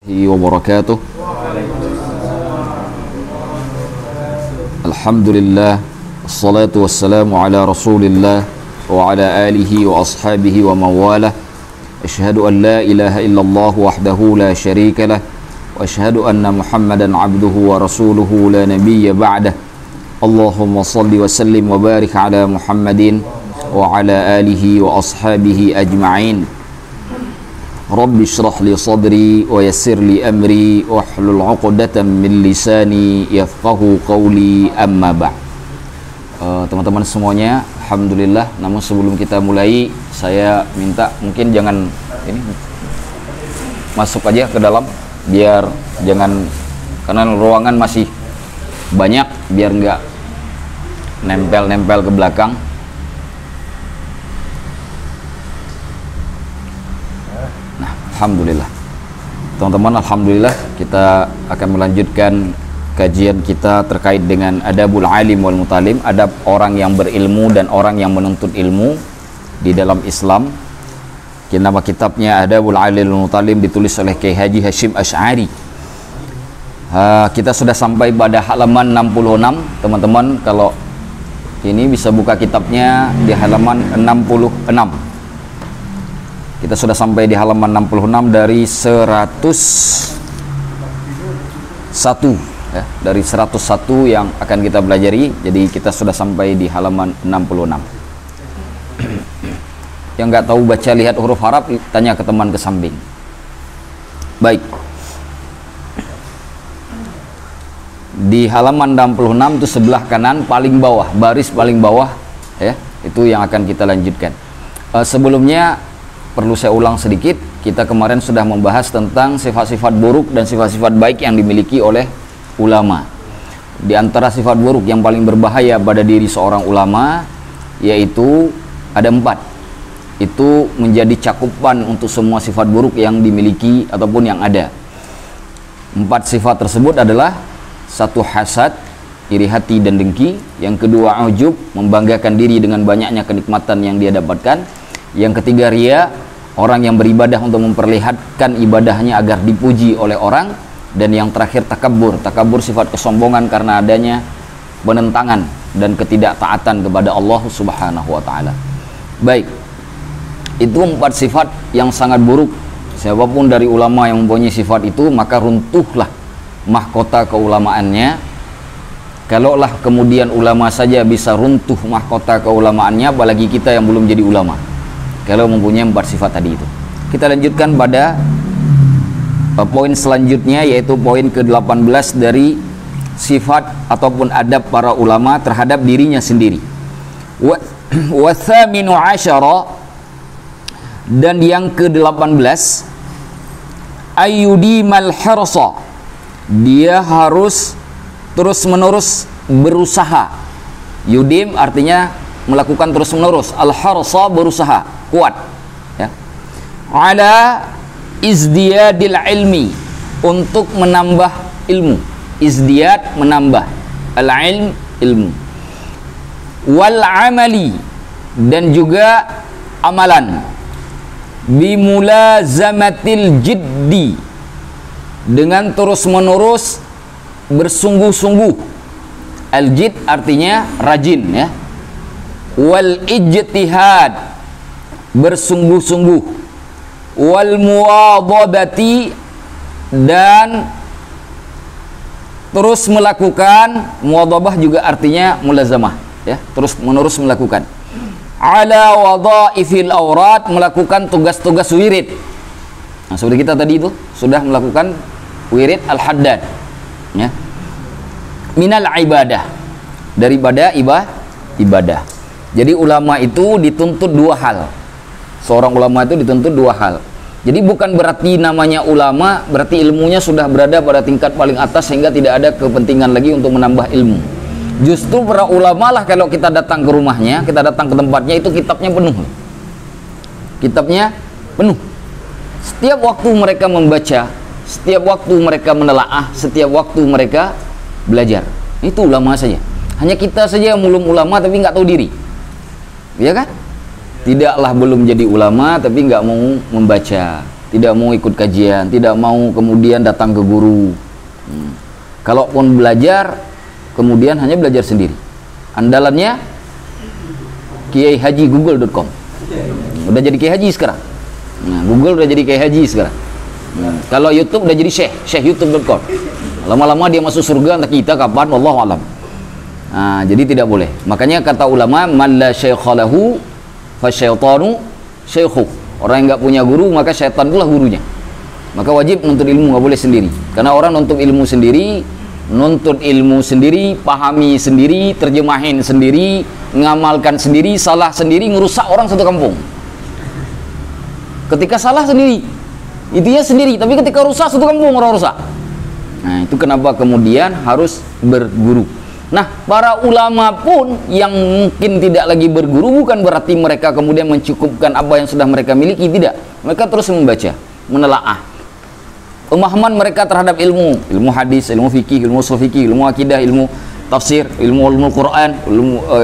Wabarakatuh. Alhamdulillah, wassalatu wassalamu ala rasulillah wa ala alihi wa ashabihi wa mawalah. Ashhadu an la ilaha illallah wahdahu la syarika lah, wa ashhadu anna muhammadan abduhu wa rasuluhu la nabiyya ba'dah. Allahumma salli wa sallim wa barik ala muhammadin wa ala alihi wa ashabihi ajma'in. Rabbi syrah li sadri wa yassir li amri wahlul 'uqdatam min lisani yafqahu qawli, amma ba'd. Teman-teman semuanya, alhamdulillah. Namun sebelum kita mulai, saya minta mungkin jangan ini masuk aja ke dalam, biar jangan, karena ruangan masih banyak, biar enggak nempel-nempel ke belakang. Alhamdulillah, teman-teman, alhamdulillah kita akan melanjutkan kajian kita terkait dengan adabul alim wal mutalim, adab orang yang berilmu dan orang yang menuntut ilmu di dalam Islam. Nama kitabnya Adabul Alim wal Mutalim, ditulis oleh Kiai Haji Hashim Asy'ari. Kita sudah sampai pada halaman 66, teman-teman. Kalau ini bisa buka kitabnya di halaman 66. Kita sudah sampai di halaman 66 dari 101 ya, dari 101 yang akan kita pelajari. Jadi kita sudah sampai di halaman 66. Yang nggak tahu baca lihat huruf Arab, tanya ke teman ke samping. Baik. Di halaman 66 itu sebelah kanan paling bawah, baris paling bawah ya, itu yang akan kita lanjutkan. Sebelumnya perlu saya ulang sedikit, kita kemarin sudah membahas tentang sifat-sifat buruk dan sifat-sifat baik yang dimiliki oleh ulama. Di antara sifat buruk yang paling berbahaya pada diri seorang ulama, yaitu ada 4. Itu menjadi cakupan untuk semua sifat buruk yang dimiliki ataupun yang ada. 4 sifat tersebut adalah: 1, hasad, iri hati dan dengki. Yang kedua, ujub, membanggakan diri dengan banyaknya kenikmatan yang dia dapatkan. Yang ketiga, riya, orang yang beribadah untuk memperlihatkan ibadahnya agar dipuji oleh orang. Dan yang terakhir, takabur. Takabur sifat kesombongan karena adanya penentangan dan ketidaktaatan kepada Allah Subhanahu wa taala. Baik. Itu 4 sifat yang sangat buruk. Siapapun dari ulama yang mempunyai sifat itu, maka runtuhlah mahkota keulamaannya. Kalaulah kemudian ulama saja bisa runtuh mahkota keulamaannya, apalagi kita yang belum jadi ulama, kalau mempunyai 4 sifat tadi itu. Kita lanjutkan pada poin selanjutnya, yaitu poin ke-18 dari sifat ataupun adab para ulama terhadap dirinya sendiri. Wa thaminu asyara, dan yang ke-18, ayyudimal hirsa, dia harus terus-menerus berusaha. Yudim artinya melakukan terus-menerus, al-hirsa berusaha, kuat ya, ala izdiyadil ilmi, untuk menambah ilmu. Izdiyad menambah, al-ilm ilmu, wal amali, dan juga amalan, bimulazamatil jiddi, dengan terus-menerus bersungguh-sungguh. Al-jid artinya rajin ya, wal ijtihad, bersungguh-sungguh, wal muwadhabati, dan terus melakukan. Muwadhabah juga artinya mulazamah ya, terus menerus melakukan. Ala wadhaifil aurat, melakukan tugas-tugas wirid. Nah, seperti kita tadi itu sudah melakukan wirid al-haddad ya. Minal ibadah, daripada ibadah. Jadi ulama itu dituntut 2 hal. Seorang ulama itu dituntut 2 hal. Jadi bukan berarti namanya ulama berarti ilmunya sudah berada pada tingkat paling atas sehingga tidak ada kepentingan lagi untuk menambah ilmu. Justru para ulama lah, kalau kita datang ke rumahnya, kita datang ke tempatnya, itu kitabnya penuh. Kitabnya penuh. Setiap waktu mereka membaca, setiap waktu mereka menelaah, setiap waktu mereka belajar. Itu ulama saja. Hanya kita saja yang belum ulama tapi nggak tahu diri, ya kan? Tidaklah belum jadi ulama tapi nggak mau membaca, tidak mau ikut kajian, tidak mau kemudian datang ke guru. Kalaupun belajar, kemudian hanya belajar sendiri. Andalannya kiaihaji.google.com. Udah jadi Kiai Haji sekarang. Nah, Google udah jadi Kiai Haji sekarang. Kalau YouTube udah jadi syekh.youtube.com. Lama-lama dia masuk surga, entah kita kapan, wallahu alam. Nah, jadi tidak boleh. Makanya kata ulama, man la syaikha lahu fasyaitanu syaikhu. Orang yang nggak punya guru, maka syaitan itulah gurunya. Maka wajib nuntut ilmu, nggak boleh sendiri. Karena orang nuntut ilmu sendiri, pahami sendiri, terjemahin sendiri, ngamalkan sendiri, salah sendiri, ngerusak orang satu kampung. Ketika salah sendiri, itu ya sendiri, tapi ketika rusak satu kampung orang rusak. Nah, itu kenapa kemudian harus berguru. Nah, para ulama pun yang mungkin tidak lagi berguru, bukan berarti mereka kemudian mencukupkan apa yang sudah mereka miliki, tidak. Mereka terus membaca, menelaah. Pemahaman mereka terhadap ilmu hadis, ilmu fikih, ilmu ushul fikih, ilmu akidah, ilmu tafsir, ilmu Quran,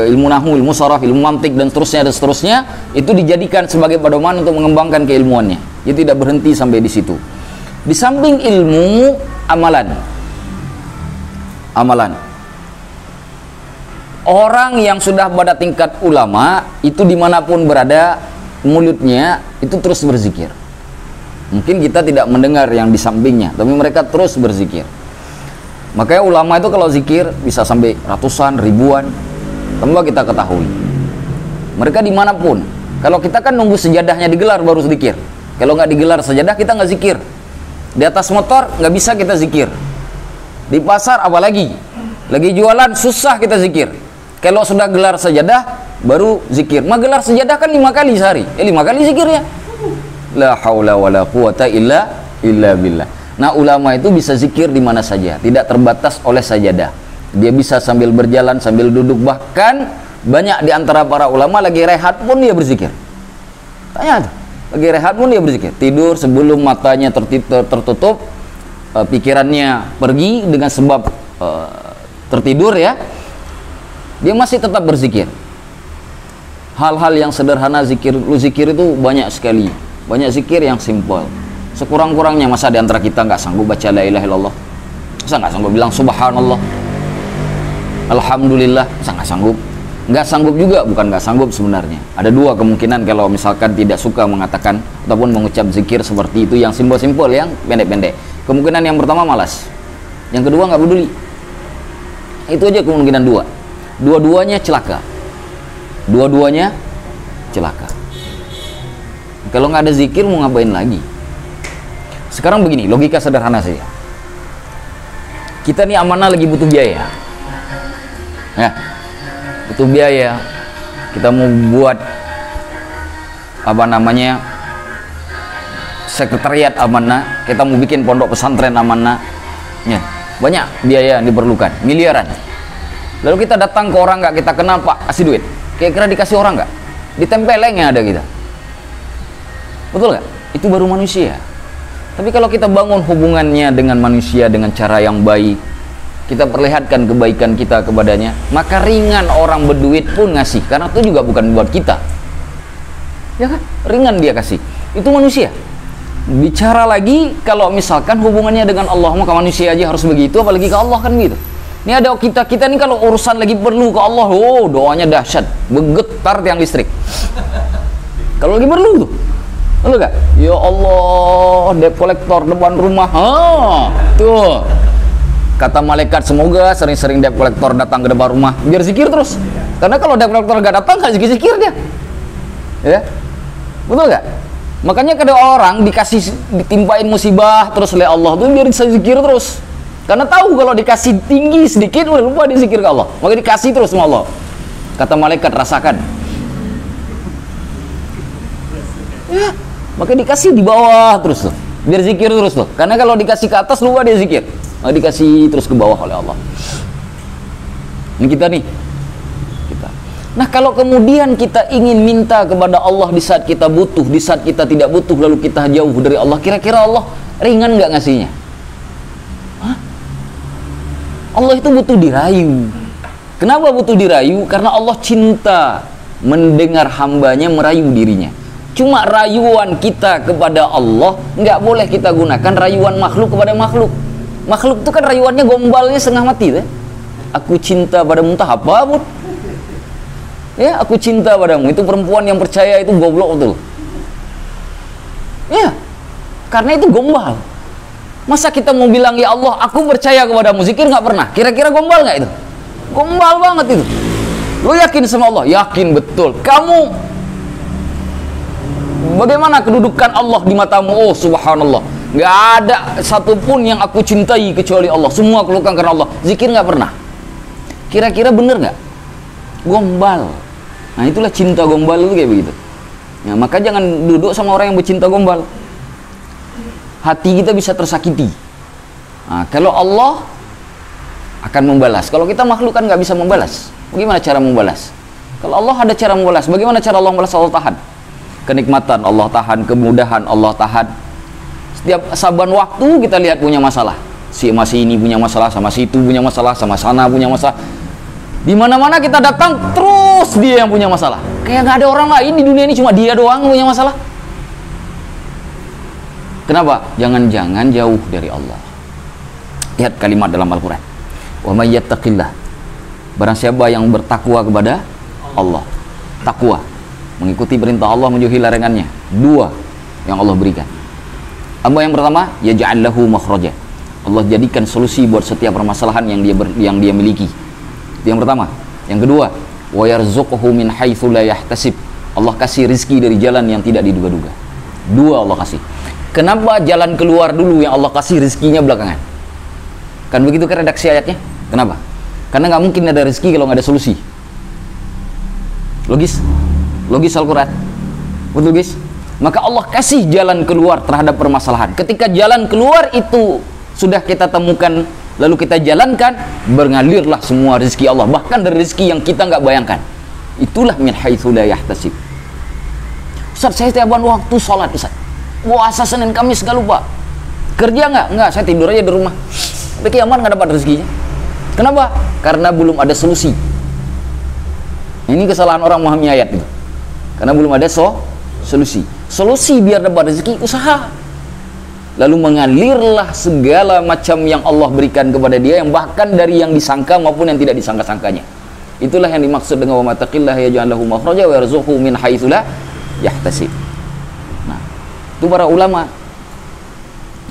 ilmu nahwu, ilmu saraf, ilmu mantik dan seterusnya, itu dijadikan sebagai pedoman untuk mengembangkan keilmuannya. Dia tidak berhenti sampai di situ. Di samping ilmu, amalan. Orang yang sudah pada tingkat ulama itu dimanapun berada, mulutnya itu terus berzikir. Mungkin kita tidak mendengar yang di sampingnya, tapi mereka terus berzikir. Makanya ulama itu kalau zikir bisa sampai ratusan, ribuan, tanpa kita ketahui. Mereka dimanapun. Kalau kita kan nunggu sejadahnya digelar baru zikir. Kalau nggak digelar sejadah kita nggak zikir. Di atas motor nggak bisa kita zikir. Di pasar apalagi, lagi jualan susah kita zikir. Kalau sudah gelar sejadah baru zikir. Gelar sejadah kan 5 kali sehari. 5 kali zikirnya. La haula wala quwata illa billah. Nah, ulama itu bisa zikir di mana saja, tidak terbatas oleh sajadah. Dia bisa sambil berjalan, sambil duduk, bahkan banyak di antara para ulama lagi rehat pun dia berzikir. Tanya tuh, lagi rehat pun dia berzikir. Tidur sebelum matanya tertutup, pikirannya pergi dengan sebab tertidur ya. Dia masih tetap berzikir. Hal-hal yang sederhana zikir itu banyak sekali. Banyak zikir yang simpel. Sekurang-kurangnya masa di antara kita nggak sanggup baca la ilaha illallah? Masa nggak sanggup bilang subhanallah? Alhamdulillah, masa nggak sanggup? Nggak sanggup juga, bukan nggak sanggup sebenarnya. Ada dua kemungkinan kalau misalkan tidak suka mengatakan ataupun mengucap zikir seperti itu yang simpel-simpel, yang pendek-pendek. Kemungkinan yang pertama malas. Yang kedua nggak peduli. Itu aja kemungkinan dua. Dua-duanya celaka. Kalau nggak ada zikir mau ngapain lagi? Sekarang begini, logika sederhana saja. Kita nih amanah lagi butuh biaya. Ya, butuh biaya. Kita mau buat sekretariat amanah. Kita mau bikin pondok pesantren amanah. Ya, banyak biaya yang diperlukan, miliaran. Lalu kita datang ke orang nggak kita kenal, Pak, kasih duit. Kira-kira dikasih orang nggak? Ditempelengnya ada kita. Betul nggak? Itu baru manusia. Tapi kalau kita bangun hubungannya dengan manusia dengan cara yang baik, kita perlihatkan kebaikan kita kepadanya, maka ringan orang berduit pun ngasih, karena itu juga bukan buat kita. Ya kan? Ringan dia kasih. Itu manusia. Bicara lagi kalau misalkan hubungannya dengan Allah, maka manusia aja harus begitu, apalagi ke Allah kan gitu. Ini ada kita nih kalau urusan lagi perlu ke Allah, doanya dahsyat, bergetar tiang listrik. Kalau lagi perlu tuh, perlu gak? Ya Allah, debt collector depan rumah, tuh. Kata malaikat, semoga sering-sering debt collector datang ke depan rumah, biar zikir terus. Karena kalau debt collector gak datang, gak zikir-zikir dia. Ya, betul gak? Makanya kada orang ditimpain musibah terus oleh Allah tuh biar bisa zikir terus. Karena tahu kalau dikasih tinggi sedikit udah lupa dizikir ke Allah. Maka dikasih terus sama Allah. Kata malaikat, rasakan. Ya, maka dikasih di bawah terus tuh. Biar zikir terus tuh. Karena kalau dikasih ke atas lupa dia zikir. Maka dikasih terus ke bawah oleh Allah. Ini kita nih. Kita. Nah, kalau kemudian kita ingin minta kepada Allah di saat kita butuh, di saat kita tidak butuh, lalu kita jauh dari Allah, kira-kira Allah ringan nggak ngasihnya? Allah itu butuh dirayu. Kenapa butuh dirayu? Karena Allah cinta mendengar hambanya merayu dirinya. Cuma rayuan kita kepada Allah nggak boleh kita gunakan rayuan makhluk kepada makhluk. Makhluk itu kan rayuannya gombalnya setengah mati deh. Aku cinta padamu, entah apa pun. Ya, aku cinta padamu. Itu perempuan yang percaya itu goblok betul. Ya, karena itu gombal. Masa kita mau bilang ya Allah, aku percaya kepadamu, zikir nggak pernah? Kira-kira gombal nggak itu? Gombal banget itu. Lo yakin sama Allah? Yakin betul. Kamu bagaimana kedudukan Allah di matamu? Oh subhanallah, nggak ada satupun yang aku cintai kecuali Allah. Semua aku lakukan karena Allah. Zikir nggak pernah. Kira-kira bener nggak? Gombal. Nah itulah cinta gombal itu kayak begitu. Ya, maka jangan duduk sama orang yang bercinta gombal. Hati kita bisa tersakiti. Nah, kalau Allah akan membalas. Kalau kita makhluk kan nggak bisa membalas. Bagaimana cara membalas? Kalau Allah ada cara membalas. Bagaimana cara Allah membalas? Allah tahan. Kenikmatan Allah tahan, kemudahan Allah tahan. Setiap saban waktu kita lihat punya masalah. Si masih ini punya masalah, sama si itu punya masalah, sama sana punya masalah. Di mana-mana kita datang terus dia yang punya masalah. Kayak nggak ada orang lain di dunia ini, cuma dia doang punya masalah. Kenapa? Jangan-jangan jauh dari Allah. Lihat kalimat dalam Al-Quran. Wa may yattaqillah. Barang siapa yang bertakwa kepada Allah. Takwa, mengikuti perintah Allah, menjauhi larangannya. Dua yang Allah berikan. Apa yang pertama? Yaj'al lahu makhraja. Allah jadikan solusi buat setiap permasalahan yang dia miliki. Itu yang pertama. Yang kedua, wa yarzuquhu min haitsu la yahtasib. Allah kasih rizki dari jalan yang tidak diduga-duga. Dua Allah kasih. Kenapa jalan keluar dulu yang Allah kasih rizkinya belakangan? Kan begitu kan redaksi ayatnya? Kenapa? Karena nggak mungkin ada rezeki kalau nggak ada solusi. Logis? Logis Al-Quran. Betul guys? Maka Allah kasih jalan keluar terhadap permasalahan. Ketika jalan keluar itu sudah kita temukan, lalu kita jalankan, mengalirlah semua rezeki Allah. Bahkan dari rezeki yang kita nggak bayangkan. Itulah min haitsu la yahtasib. Ustaz, saya setiap waktu sholat Ustaz. Puasa Senin Kamis gak lupa. Kerja nggak? Nggak, saya tidur aja di rumah. Tapi kiamat nggak dapat rezekinya. Kenapa? Karena belum ada solusi. Ini kesalahan orang memahami ayat itu. Karena belum ada solusi. Solusi biar dapat rezeki, usaha. Lalu mengalirlah segala macam yang Allah berikan kepada dia, yang bahkan dari yang disangka maupun yang tidak disangka-sangkanya. Itulah yang dimaksud dengan wa mattaqillaha yaj'al lahu makhraja wa yarzuqhu min haitsu la yahtasib. Nah, itu para ulama.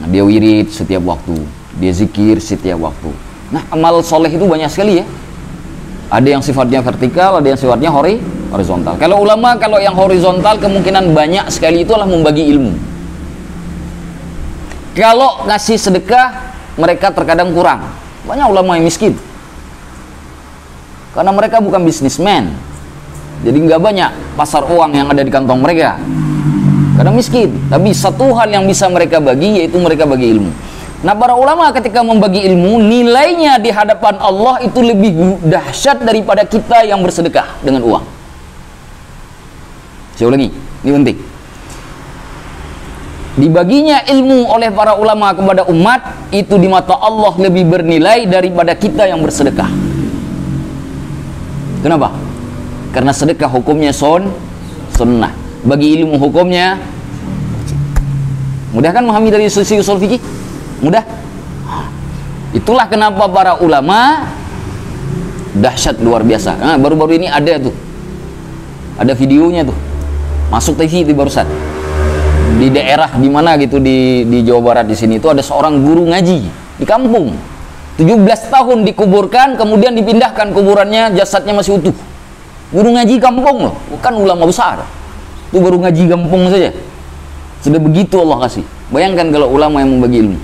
Nah, dia wirid setiap waktu, dia zikir setiap waktu. Nah, amal soleh itu banyak sekali ya. Ada yang sifatnya vertikal, ada yang sifatnya horizontal. Kalau ulama, kalau yang horizontal kemungkinan banyak sekali itu adalah membagi ilmu. Kalau ngasih sedekah, mereka terkadang kurang. Banyak ulama yang miskin. Karena mereka bukan bisnismen. Jadi nggak banyak pasar uang yang ada di kantong mereka. Karena miskin. Tapi satu hal yang bisa mereka bagi, yaitu mereka bagi ilmu. Nah, para ulama ketika membagi ilmu, nilainya di hadapan Allah itu lebih dahsyat daripada kita yang bersedekah dengan uang. Saya ulangi, ini penting. Dibaginya ilmu oleh para ulama kepada umat, itu di mata Allah lebih bernilai daripada kita yang bersedekah. Kenapa? Karena sedekah hukumnya sunnah. Bagi ilmu hukumnya. Mudah kan memahami dari sisi usul fikih? Mudah. Itulah kenapa para ulama dahsyat luar biasa. Nah, baru-baru ini ada tuh, ada videonya tuh, masuk TV di barusan. Di daerah di mana gitu di Jawa Barat di sini itu ada seorang guru ngaji di kampung. 17 tahun dikuburkan, kemudian dipindahkan kuburannya, jasadnya masih utuh. Guru ngaji kampung loh, bukan ulama besar. Itu baru ngaji kampung saja. Sudah begitu Allah kasih. Bayangkan kalau ulama yang membagi ilmu.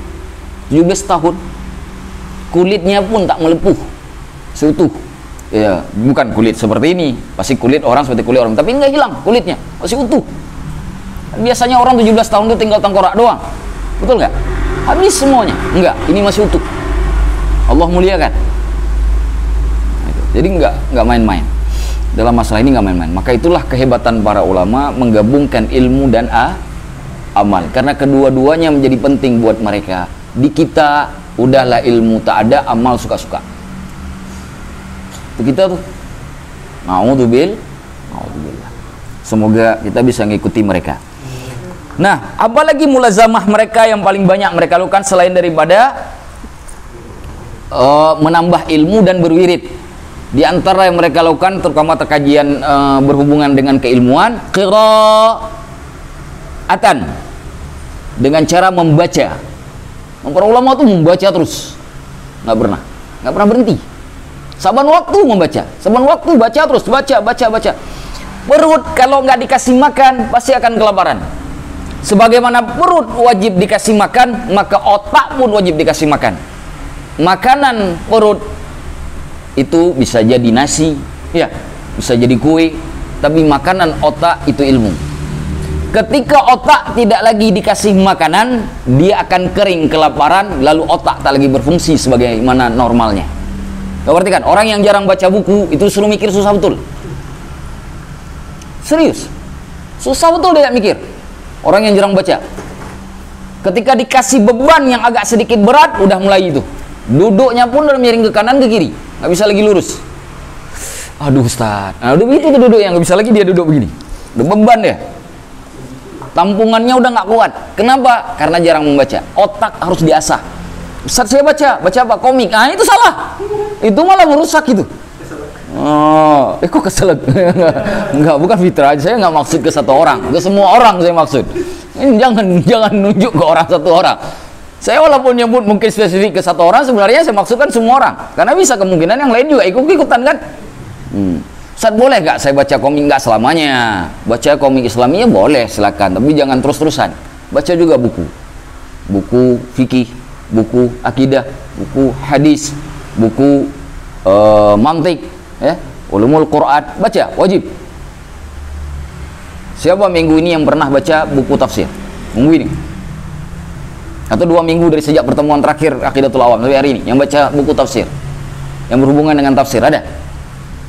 17 tahun, kulitnya pun tak melepuh, seutuh. Ya, bukan kulit seperti ini. Pasti kulit orang seperti kulit orang, tapi enggak hilang kulitnya, masih utuh. Biasanya orang 17 tahun itu tinggal tengkorak doang. Betul nggak? Habis semuanya. Enggak, ini masih utuh. Allah muliakan. Jadi enggak main-main. Dalam masalah ini enggak main-main. Maka itulah kehebatan para ulama menggabungkan ilmu dan amal. Karena kedua-duanya menjadi penting buat mereka. Di kita udahlah ilmu tak ada, amal suka-suka. Itu kita tuh. Na'udzubillah. Semoga kita bisa mengikuti mereka. Nah, apalagi mulazamah mereka yang paling banyak mereka lakukan selain daripada menambah ilmu dan berwirid. Di antara yang mereka lakukan terutama terkajian berhubungan dengan keilmuan, qiraatan, dengan cara membaca. Para ulama itu membaca terus, nggak pernah berhenti. Saban waktu membaca, saban waktu baca terus, baca. Perut kalau nggak dikasih makan pasti akan kelaparan. Sebagaimana perut wajib dikasih makan, maka otak pun wajib dikasih makan. Makanan perut itu bisa jadi nasi, ya, bisa jadi kue, tapi makanan otak itu ilmu. Ketika otak tidak lagi dikasih makanan, dia akan kering, kelaparan, lalu otak tak lagi berfungsi sebagaimana normalnya. Kau berarti kan, orang yang jarang baca buku itu suruh mikir susah betul. Serius, susah betul dia mikir. Orang yang jarang baca, ketika dikasih beban yang agak sedikit berat, udah mulai itu. Duduknya pun udah miring ke kanan ke kiri, nggak bisa lagi lurus. Aduh Ustaz, nah udah begitu tuh duduk yang nggak bisa lagi, dia duduk begini. Udah beban ya. Tampungannya udah nggak kuat. Kenapa? Karena jarang membaca. Otak harus diasah. Ustaz saya baca apa? Komik. Ah itu salah. Itu malah merusak itu. Oh, kok keselak? Enggak, bukan fitrah. Saya nggak maksud ke satu orang, ke semua orang saya maksud. Ini jangan nunjuk ke orang satu orang. Saya walaupun nyebut mungkin spesifik ke satu orang, sebenarnya saya maksudkan semua orang. Karena bisa kemungkinan yang lain juga ikut-ikutan kan. Ustaz boleh nggak saya baca komik? Nggak selamanya. Baca komik Islamiyah boleh, silakan. Tapi jangan terus-terusan. Baca juga buku fikih, buku akidah, buku hadis, buku mantik, ya, ulumul Quran, baca wajib. Siapa minggu ini yang pernah baca buku tafsir? Minggu ini atau 2 minggu dari sejak pertemuan terakhir Aqidatul Awam sampai hari ini yang baca buku tafsir yang berhubungan dengan tafsir ada?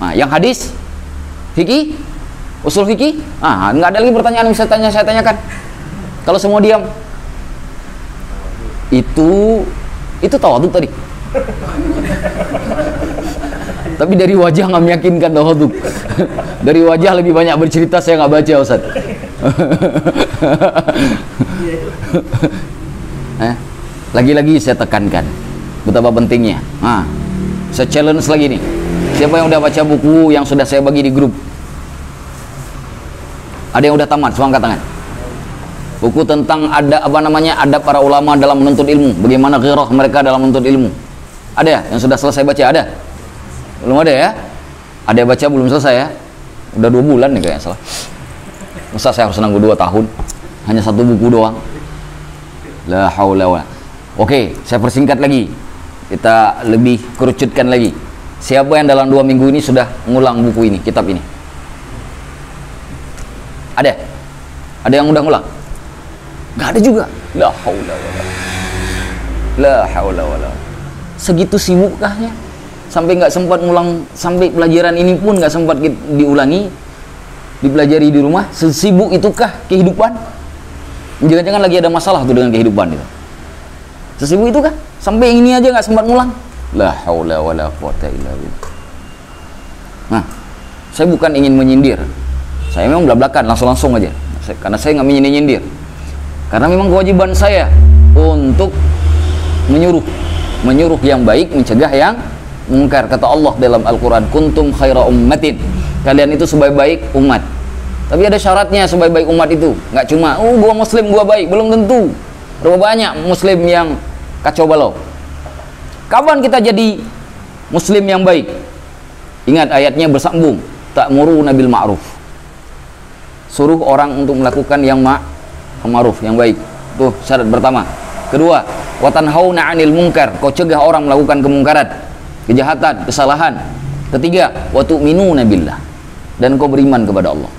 Nah, yang hadis, fikih, usul fikih, nggak ada lagi pertanyaan yang saya tanyakan. Kalau semua diam, itu tawadhu tadi. Tapi dari wajah nggak meyakinkan tawadhu. Dari wajah lebih banyak bercerita, saya nggak baca Ustaz. Lagi-lagi saya tekankan betapa pentingnya. Saya challenge lagi nih. Siapa yang udah baca buku yang sudah saya bagi di grup? Ada yang udah tamat? Semua angkat tangan. Buku tentang adab para ulama dalam menuntut ilmu. Bagaimana ghirah mereka dalam menuntut ilmu. Ada yang sudah selesai baca? Ada? Belum ada ya? Ada yang baca belum selesai ya? Udah 2 bulan nih kayaknya salah. Masa saya harus nunggu 2 tahun? Hanya 1 buku doang. La haula wala. Oke, saya persingkat lagi. Kita lebih kerucutkan lagi. Siapa yang dalam 2 minggu ini sudah ngulang buku ini, kitab ini? Ada? Ada yang udah ngulang? Gak ada juga. La haula wala. La haula wala. Segitu sibukkahnya sampai nggak sempat ngulang, sampai pelajaran ini pun nggak sempat diulangi, dipelajari di rumah. Sesibuk itukah kehidupan? Jangan-jangan lagi ada masalah tuh dengan kehidupan itu. Sesibuk itu kah? Sampai yang ini aja nggak sempat ngulang. La haula wala quwata illa billah. Nah, saya bukan ingin menyindir. Saya memang belak-belakan, langsung aja. Karena saya nggak menyindir. Karena memang kewajiban saya untuk menyuruh yang baik, mencegah yang mungkar. Kata Allah dalam Al-Quran, kuntum khaira ummatin, kalian itu sebaik-baik umat. Tapi ada syaratnya sebaik-baik umat itu. Nggak cuma, gua muslim, gua baik. Belum tentu. Berapa banyak muslim yang kacau balau. Kapan kita jadi muslim yang baik? Ingat ayatnya bersambung. Ta'muruna bil ma'ruf. Suruh orang untuk melakukan yang ma'ruf, yang baik. Tuh syarat pertama. Kedua, wa tanhauna 'anil munkar. Kau cegah orang melakukan kemungkaran, kejahatan, kesalahan. Ketiga, wa tu'minuna billah. Dan kau beriman kepada Allah.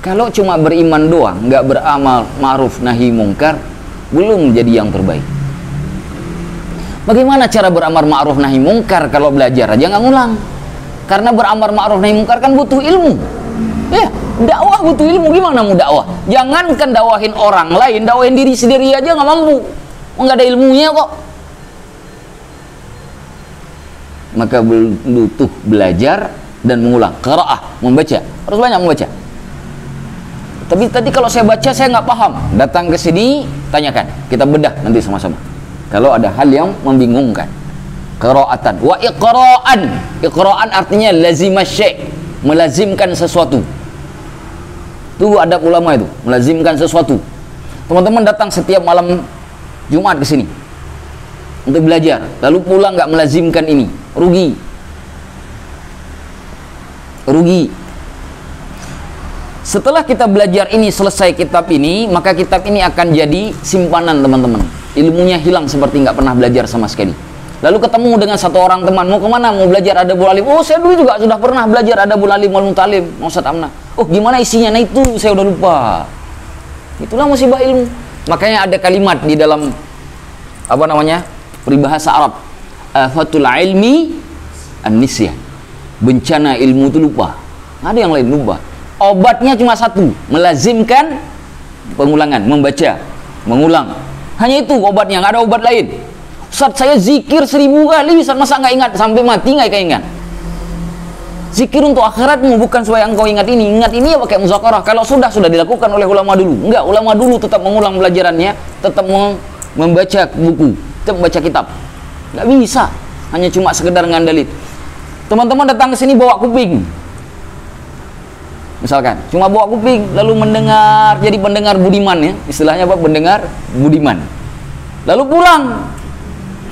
Kalau cuma beriman doang, nggak beramal ma'ruf nahi mungkar, belum jadi yang terbaik. Bagaimana cara beramar ma'ruf nahi mungkar kalau belajar aja nggak ngulang? Karena beramar ma'ruf nahi mungkar kan butuh ilmu. Ya, dakwah butuh ilmu. Gimana mau dakwah? Jangankan dakwahin orang lain, dakwahin diri sendiri aja nggak mampu. Nggak ada ilmunya kok. Maka butuh belajar dan mengulang. Qiraah, membaca. Harus banyak membaca. Tapi tadi kalau saya baca saya nggak paham. Datang ke sini, tanyakan. Kita bedah nanti sama-sama. Kalau ada hal yang membingungkan. Qira'atan wa iqra'an. Iqra'an artinya lazimah syai', melazimkan sesuatu. Itu adab ulama itu, melazimkan sesuatu. Teman-teman datang setiap malam Jumat ke sini untuk belajar, lalu pulang nggak melazimkan ini, rugi. Setelah kita belajar ini, selesai kitab ini, maka kitab ini akan jadi simpanan teman-teman. Ilmunya hilang seperti nggak pernah belajar sama sekali. Lalu ketemu dengan satu orang teman, mau kemana? Mau belajar adabul alim. Oh, saya dulu juga sudah pernah belajar adabul alim wal mutalim, Ustaz Amna. Oh, gimana isinya? Nah itu saya udah lupa. Itulah musibah ilmu. Makanya ada kalimat di dalam peribahasa Arab, afatul ilmi an-nisyan. Bencana ilmu itu lupa. Ada yang lain lupa. Obatnya cuma satu, melazimkan pengulangan, membaca, mengulang. Hanya itu obatnya, nggak ada obat lain. Ustaz, saya zikir 1000 kali, Ustaz, masa nggak ingat? Sampai mati nggak ingat? Zikir untuk akhiratmu, bukan supaya engkau ingat ini. Ingat ini ya pakai muzakarah. Kalau sudah dilakukan oleh ulama dulu. Enggak, ulama dulu tetap mengulang pelajarannya, tetap membaca buku, tetap membaca kitab. Nggak bisa, hanya cuma sekedar ngandalin. Teman-teman datang ke sini bawa kuping. Misalkan, cuma bawa kuping, lalu mendengar, jadi pendengar budiman ya. Istilahnya apa? Pendengar budiman. Lalu pulang.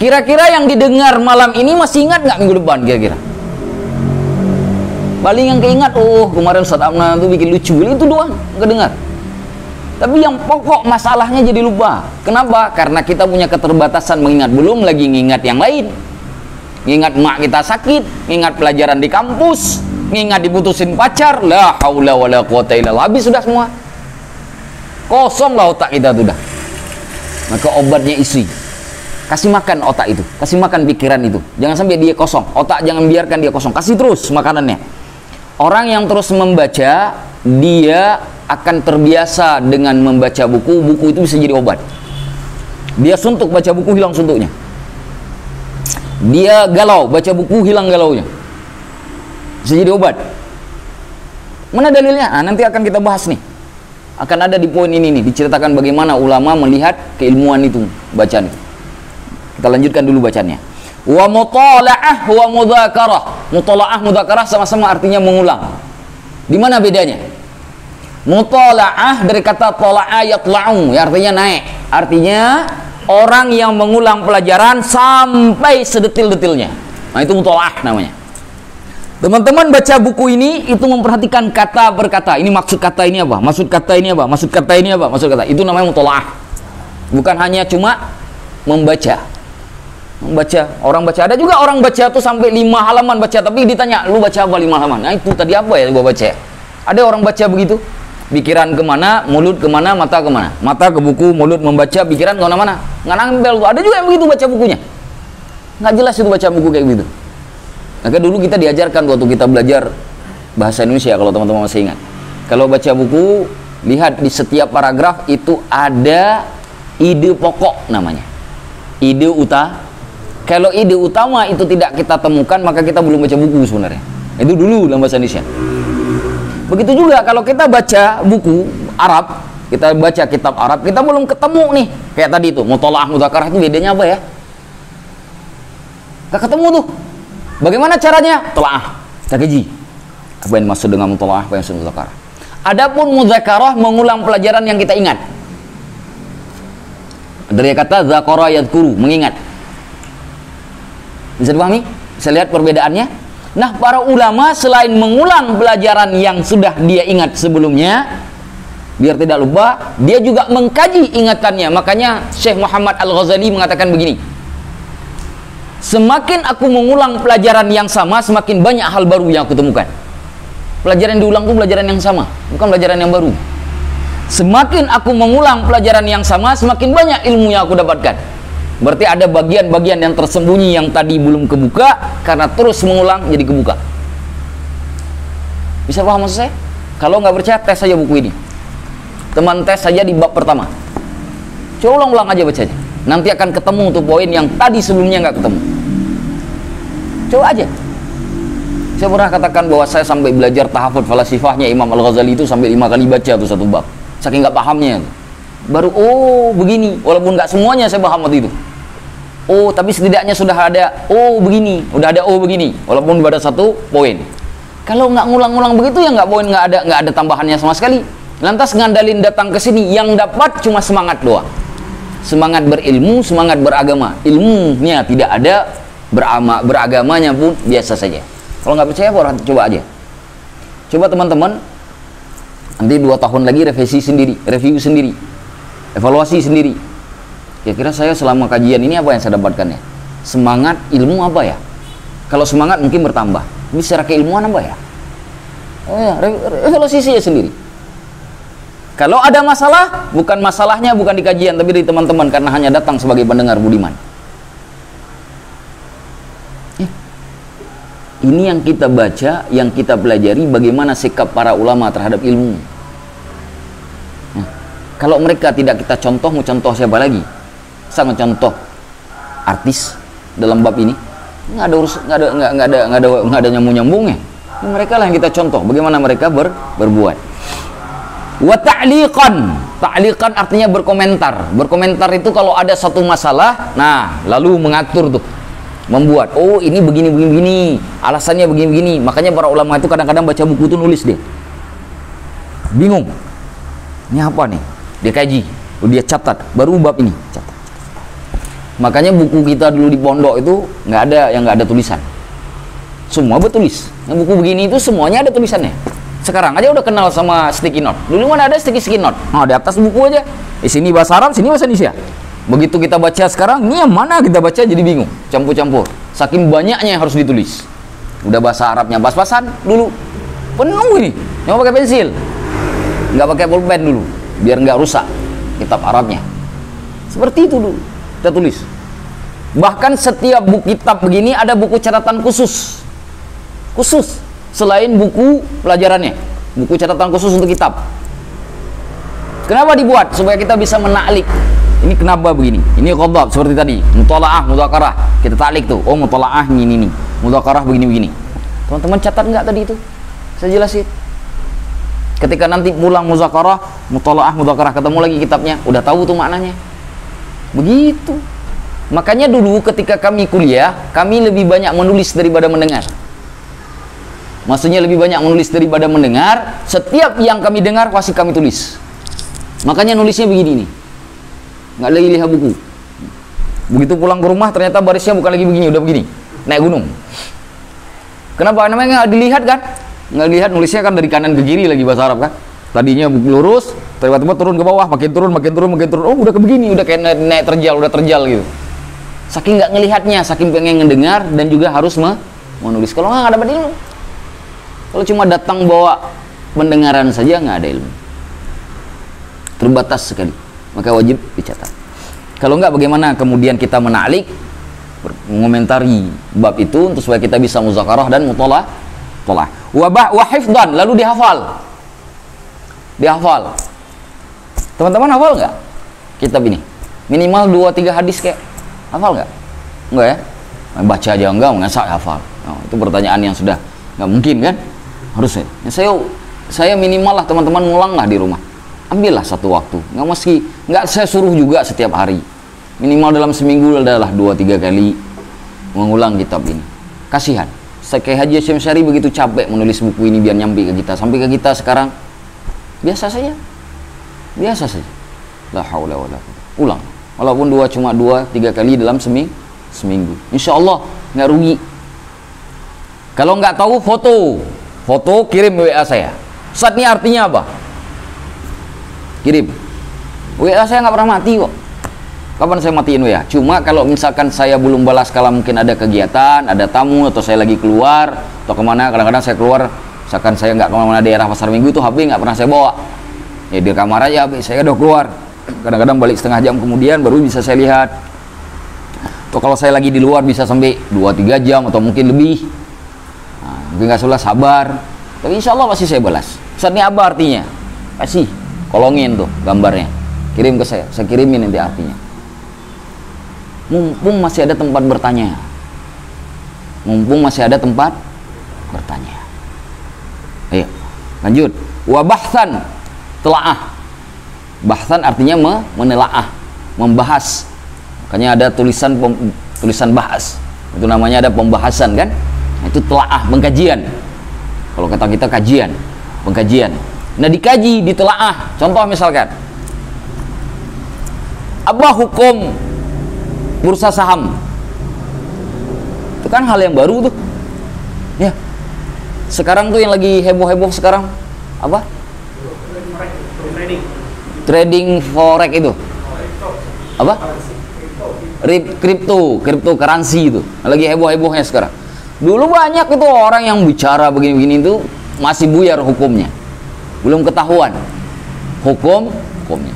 Kira-kira yang didengar malam ini masih ingat nggak minggu depan kira-kira? Paling yang keingat, oh kemarin Ustaz Amna itu bikin lucu, itu doang, nggak dengar. Tapi yang pokok masalahnya jadi lupa. Kenapa? Karena kita punya keterbatasan mengingat, belum lagi ngingat yang lain. Ngingat mak kita sakit, ngingat pelajaran di kampus, ngingat diputusin pacar, la haula wala quwata illa billah. Habis sudah semua. Kosong lah otak kita sudah. Maka obatnya isi. Kasih makan otak itu, kasih makan pikiran itu. Jangan sampai dia kosong. Otak jangan biarkan dia kosong. Kasih terus makanannya. Orang yang terus membaca, dia akan terbiasa dengan membaca buku. Buku itu bisa jadi obat. Dia suntuk, baca buku hilang suntuknya. Dia galau, baca buku hilang galaunya. Bisa jadi obat. Mana dalilnya? Nanti akan kita bahas nih. Akan ada di poin ini nih, diceritakan bagaimana ulama melihat keilmuan itu, bacaan itu. Kita lanjutkan dulu bacanya. Wa mutala'ah wa mudzakarah. Mutala'ah, mudzakarah sama-sama artinya mengulang. Di mana bedanya? Mutala'ah dari kata tala'a yatla'u, ya artinya naik. Artinya orang yang mengulang pelajaran sampai sedetil-detilnya. Nah, itu mutala'ah namanya. Teman-teman baca buku ini itu memperhatikan kata per kata. Ini maksud kata ini apa? Maksud kata ini apa? Maksud kata ini apa? Maksud kata. Itu namanya mutala'ah. Bukan hanya cuma membaca. Orang baca, ada juga orang baca tuh sampai 5 halaman baca, tapi ditanya, lu baca apa 5 halaman? Nah itu tadi apa ya gua baca? Ada orang baca begitu, pikiran kemana, mulut kemana, mata kemana? Mata ke buku, mulut membaca, pikiran kemana-mana, nggak nempel tuh. Ada juga yang begitu baca bukunya, nggak jelas itu baca buku kayak gitu. Maka dulu kita diajarkan waktu kita belajar bahasa Indonesia, kalau teman-teman masih ingat, kalau baca buku, lihat di setiap paragraf itu ada ide pokok namanya, ide utama. Kalau ide utama itu tidak kita temukan, maka kita belum baca buku sebenarnya. Itu dulu dalam bahasa Indonesia. Begitu juga kalau kita baca buku Arab, kita baca kitab Arab, kita belum ketemu nih. Kayak tadi itu, mutala'ah, mudzakarah itu bedanya apa ya? Gak ketemu tuh. Bagaimana caranya? Telaah, kita kaji. Apa yang dimaksud dengan mutala'ah, apa yang dimaksud mudzakarah. Adapun mudzakarah mengulang pelajaran yang kita ingat. Dari kata zakara yadhkuru, mengingat. Bisa dipahami? Bisa lihat perbedaannya? Nah, para ulama selain mengulang pelajaran yang sudah dia ingat sebelumnya, biar tidak lupa, dia juga mengkaji ingatannya. Makanya Syekh Muhammad Al-Ghazali mengatakan begini, semakin aku mengulang pelajaran yang sama, semakin banyak hal baru yang aku temukan. Pelajaran yang diulang itu pelajaran yang sama, bukan pelajaran yang baru. Semakin aku mengulang pelajaran yang sama, semakin banyak ilmu yang aku dapatkan. Berarti ada bagian-bagian yang tersembunyi yang tadi belum kebuka, karena terus mengulang jadi kebuka. Bisa paham maksud saya? Kalau nggak percaya, tes saja buku ini. Teman tes saja di bab pertama. Coba ulang-ulang aja bacanya. Nanti akan ketemu tuh poin yang tadi sebelumnya nggak ketemu. Coba aja. Saya pernah katakan bahwa saya sampai belajar tahafudz falasifahnya Imam Al-Ghazali itu sampai 5 kali baca tuh satu bab. Saking nggak pahamnya. Baru oh begini, walaupun nggak semuanya saya paham waktu itu. Oh, tapi setidaknya sudah ada oh begini, udah ada oh begini, walaupun pada satu poin. Kalau nggak ngulang-ngulang begitu ya nggak poin, nggak ada tambahannya sama sekali. Lantas ngandalin datang ke sini yang dapat cuma semangat doang. Semangat berilmu, semangat beragama. Ilmunya tidak ada, beragamanya pun biasa saja. Kalau nggak percaya, coba aja. Coba teman-teman, nanti 2 tahun lagi review sendiri, evaluasi sendiri. Kira-kira saya selama kajian ini apa yang saya dapatkan ya? Semangat ilmu apa ya? Kalau semangat mungkin bertambah. Ini secara keilmuan apa ya? Oh ya, evaluasi saya sendiri. Kalau ada masalah, bukan masalahnya bukan di kajian, tapi dari teman-teman karena hanya datang sebagai pendengar budiman. Ini yang kita baca, yang kita pelajari, bagaimana sikap para ulama terhadap ilmu. Nah, kalau mereka tidak kita contoh, mau contoh siapa lagi? Sangat contoh artis dalam bab ini. Nggak ada nyambung-nyambungnya. Mereka lah yang kita contoh, bagaimana mereka berbuat. Wa ta'liqan. Ta'liqan artinya berkomentar. Berkomentar itu kalau ada satu masalah, nah lalu mengatur tuh. Membuat, oh ini begini, alasannya begini. Makanya para ulama itu kadang-kadang baca buku itu nulis deh. Bingung. Ini apa nih? Dia kaji, dia catat, baru bab ini catat. Makanya buku kita dulu di pondok itu nggak ada yang nggak ada tulisan. Semua bertulis. Yang buku begini itu semuanya ada tulisannya. Sekarang aja udah kenal sama sticky note. Dulu mana ada sticky note? Nah, di atas buku aja. Di sini bahasa Arab, sini bahasa Indonesia. Begitu kita baca sekarang, ini yang mana kita baca jadi bingung, campur-campur. Saking banyaknya yang harus ditulis. Udah bahasa Arabnya pas-pasan dulu. Penuh ini. Yang pakai pensil. Nggak pakai pulpen dulu, biar nggak rusak kitab Arabnya. Seperti itu dulu kita tulis. Bahkan setiap buku kitab begini ada buku catatan khusus. Khusus selain buku pelajarannya. Buku catatan khusus untuk kitab. Kenapa dibuat? Supaya kita bisa menaklik. Ini kenapa begini? Ini qadab seperti tadi, mutalaah, mudzakarah. Kita taklik tuh. Oh, mutalaah ini. Mudzakarah begini. Teman-teman catat nggak tadi itu? Saya jelasin. Ketika nanti pulang muzakarah, mutalaah, mudzakarah, ketemu lagi kitabnya, udah tahu tuh maknanya. Begitu. Makanya dulu ketika kami kuliah, kami lebih banyak menulis daripada mendengar. Maksudnya lebih banyak menulis daripada mendengar. Setiap yang kami dengar pasti kami tulis. Makanya nulisnya begini nih. Nggak lagi lihat buku. Begitu pulang ke rumah ternyata barisnya bukan lagi begini, udah begini, naik gunung. Kenapa? Namanya nggak dilihat kan? Nggak dilihat, nulisnya kan dari kanan ke kiri lagi bahasa Arab kan. Tadinya lurus, tiba-tiba turun ke bawah, makin turun. Oh udah ke begini, udah kayak naik terjal, udah terjal gitu. Saking nggak ngelihatnya, saking pengen ngedengar dan juga harus menulis. Kalau nggak dapat ilmu. Kalau cuma datang bawa pendengaran saja nggak ada ilmu. Terbatas sekali. Maka wajib dicatat. Kalau enggak, bagaimana kemudian kita menaklik, mengomentari bab itu untuk supaya kita bisa muzakarah dan mutalaah. Wa hifdhan, lalu dihafal. Dihafal. Teman-teman hafal enggak kitab ini? Minimal 2-3 hadis kayak hafal enggak? Enggak ya? Baca aja enggak, nggak hafal. Nah, itu pertanyaan yang sudah nggak mungkin kan? Harusnya. Saya minimal lah teman-teman ngulang lah di rumah. Ambillah satu waktu, nggak saya suruh juga setiap hari, minimal dalam seminggu adalah 2-3 kali mengulang kitab ini. Kasihan, saya kayak Haji Hasyim Asy'ari begitu capek menulis buku ini biar nyampe ke kita, sampai ke kita sekarang biasa saja, la haula wala quwwata. Ulang, walaupun cuma 2-3 kali dalam seminggu, insya Allah nggak rugi. Kalau nggak tahu foto kirim WA saya. Saat ini artinya apa? Kirim. WA saya nggak pernah mati kok. Kapan saya matiin WA? Cuma kalau misalkan saya belum balas, kalau mungkin ada kegiatan, ada tamu, atau saya lagi keluar atau kemana, kadang-kadang saya keluar, misalkan saya nggak kemana-mana daerah pasar minggu, itu HP nggak pernah saya bawa. Ya di kamar aja HP saya udah keluar. Kadang-kadang balik setengah jam kemudian baru bisa saya lihat. Atau kalau saya lagi di luar bisa sampai 2-3 jam atau mungkin lebih. Nah, mungkin nggak sabar. Tapi insya Allah pasti saya balas. Saat ini apa artinya? Pasti. Kolongin tuh gambarnya, kirim ke saya kirimin nanti artinya. Mumpung masih ada tempat bertanya, mumpung masih ada tempat bertanya. Ayo, lanjut. Wa bahsan, telaah. Bahsan artinya menelaah, membahas. Makanya ada tulisan bahas. Itu namanya ada pembahasan kan? Itu telaah, pengkajian. Kalau kata kita kajian, pengkajian. Nah, dikaji, ditelaah. Contoh misalkan, apa hukum bursa saham? Itu kan hal yang baru tuh. Ya. Sekarang tuh yang lagi heboh-heboh sekarang apa? Trading forex itu. Apa? Cryptocurrency itu. Lagi heboh-hebohnya sekarang. Dulu banyak itu orang yang bicara begini-begini itu masih buyar hukumnya. Belum ketahuan hukumnya.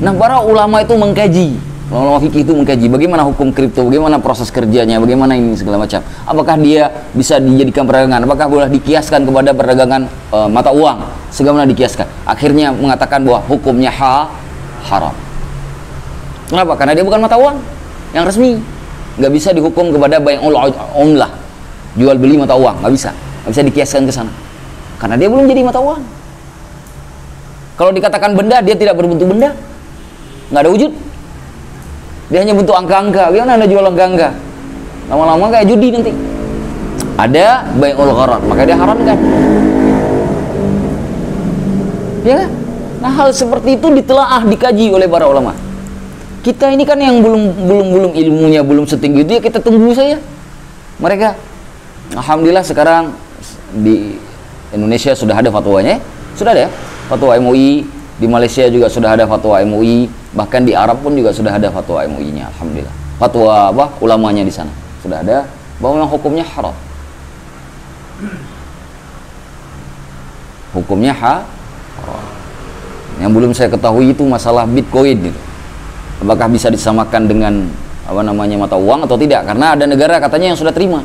Nah, para ulama itu mengkaji. Ulama fikih itu mengkaji bagaimana hukum kripto, bagaimana proses kerjanya, bagaimana ini segala macam. Apakah dia bisa dijadikan perdagangan? Apakah boleh dikiaskan kepada perdagangan mata uang? Segala dikiaskan. Akhirnya mengatakan bahwa hukumnya haram. Kenapa? Karena dia bukan mata uang yang resmi. Nggak bisa dihukum kepada bai'ul umlah, jual beli mata uang. Nggak bisa dikiaskan ke sana. Karena dia belum jadi mata uang. Kalau dikatakan benda, dia tidak berbentuk benda. Nggak ada wujud. Dia hanya bentuk angka-angka. Bagaimana Anda jual angka-angka? Lama-lama kayak judi nanti. Ada bai'ul gharar, maka dia haramkan. Ya kan? Nah, hal seperti itu ditelaah, dikaji oleh para ulama. Kita ini kan yang belum ilmunya belum setinggi itu, ya kita tunggu saja. Mereka, alhamdulillah sekarang di Indonesia sudah ada fatwanya, sudah ada ya, fatwa MUI. Di Malaysia juga sudah ada fatwa MUI, bahkan di Arab pun juga sudah ada fatwa MUI-nya, alhamdulillah. Fatwa apa? Ulamanya di sana sudah ada bahwa memang hukumnya haram. Hukumnya haram. Yang belum saya ketahui itu masalah Bitcoin itu. Apakah bisa disamakan dengan apa namanya mata uang atau tidak? Karena ada negara katanya yang sudah terima.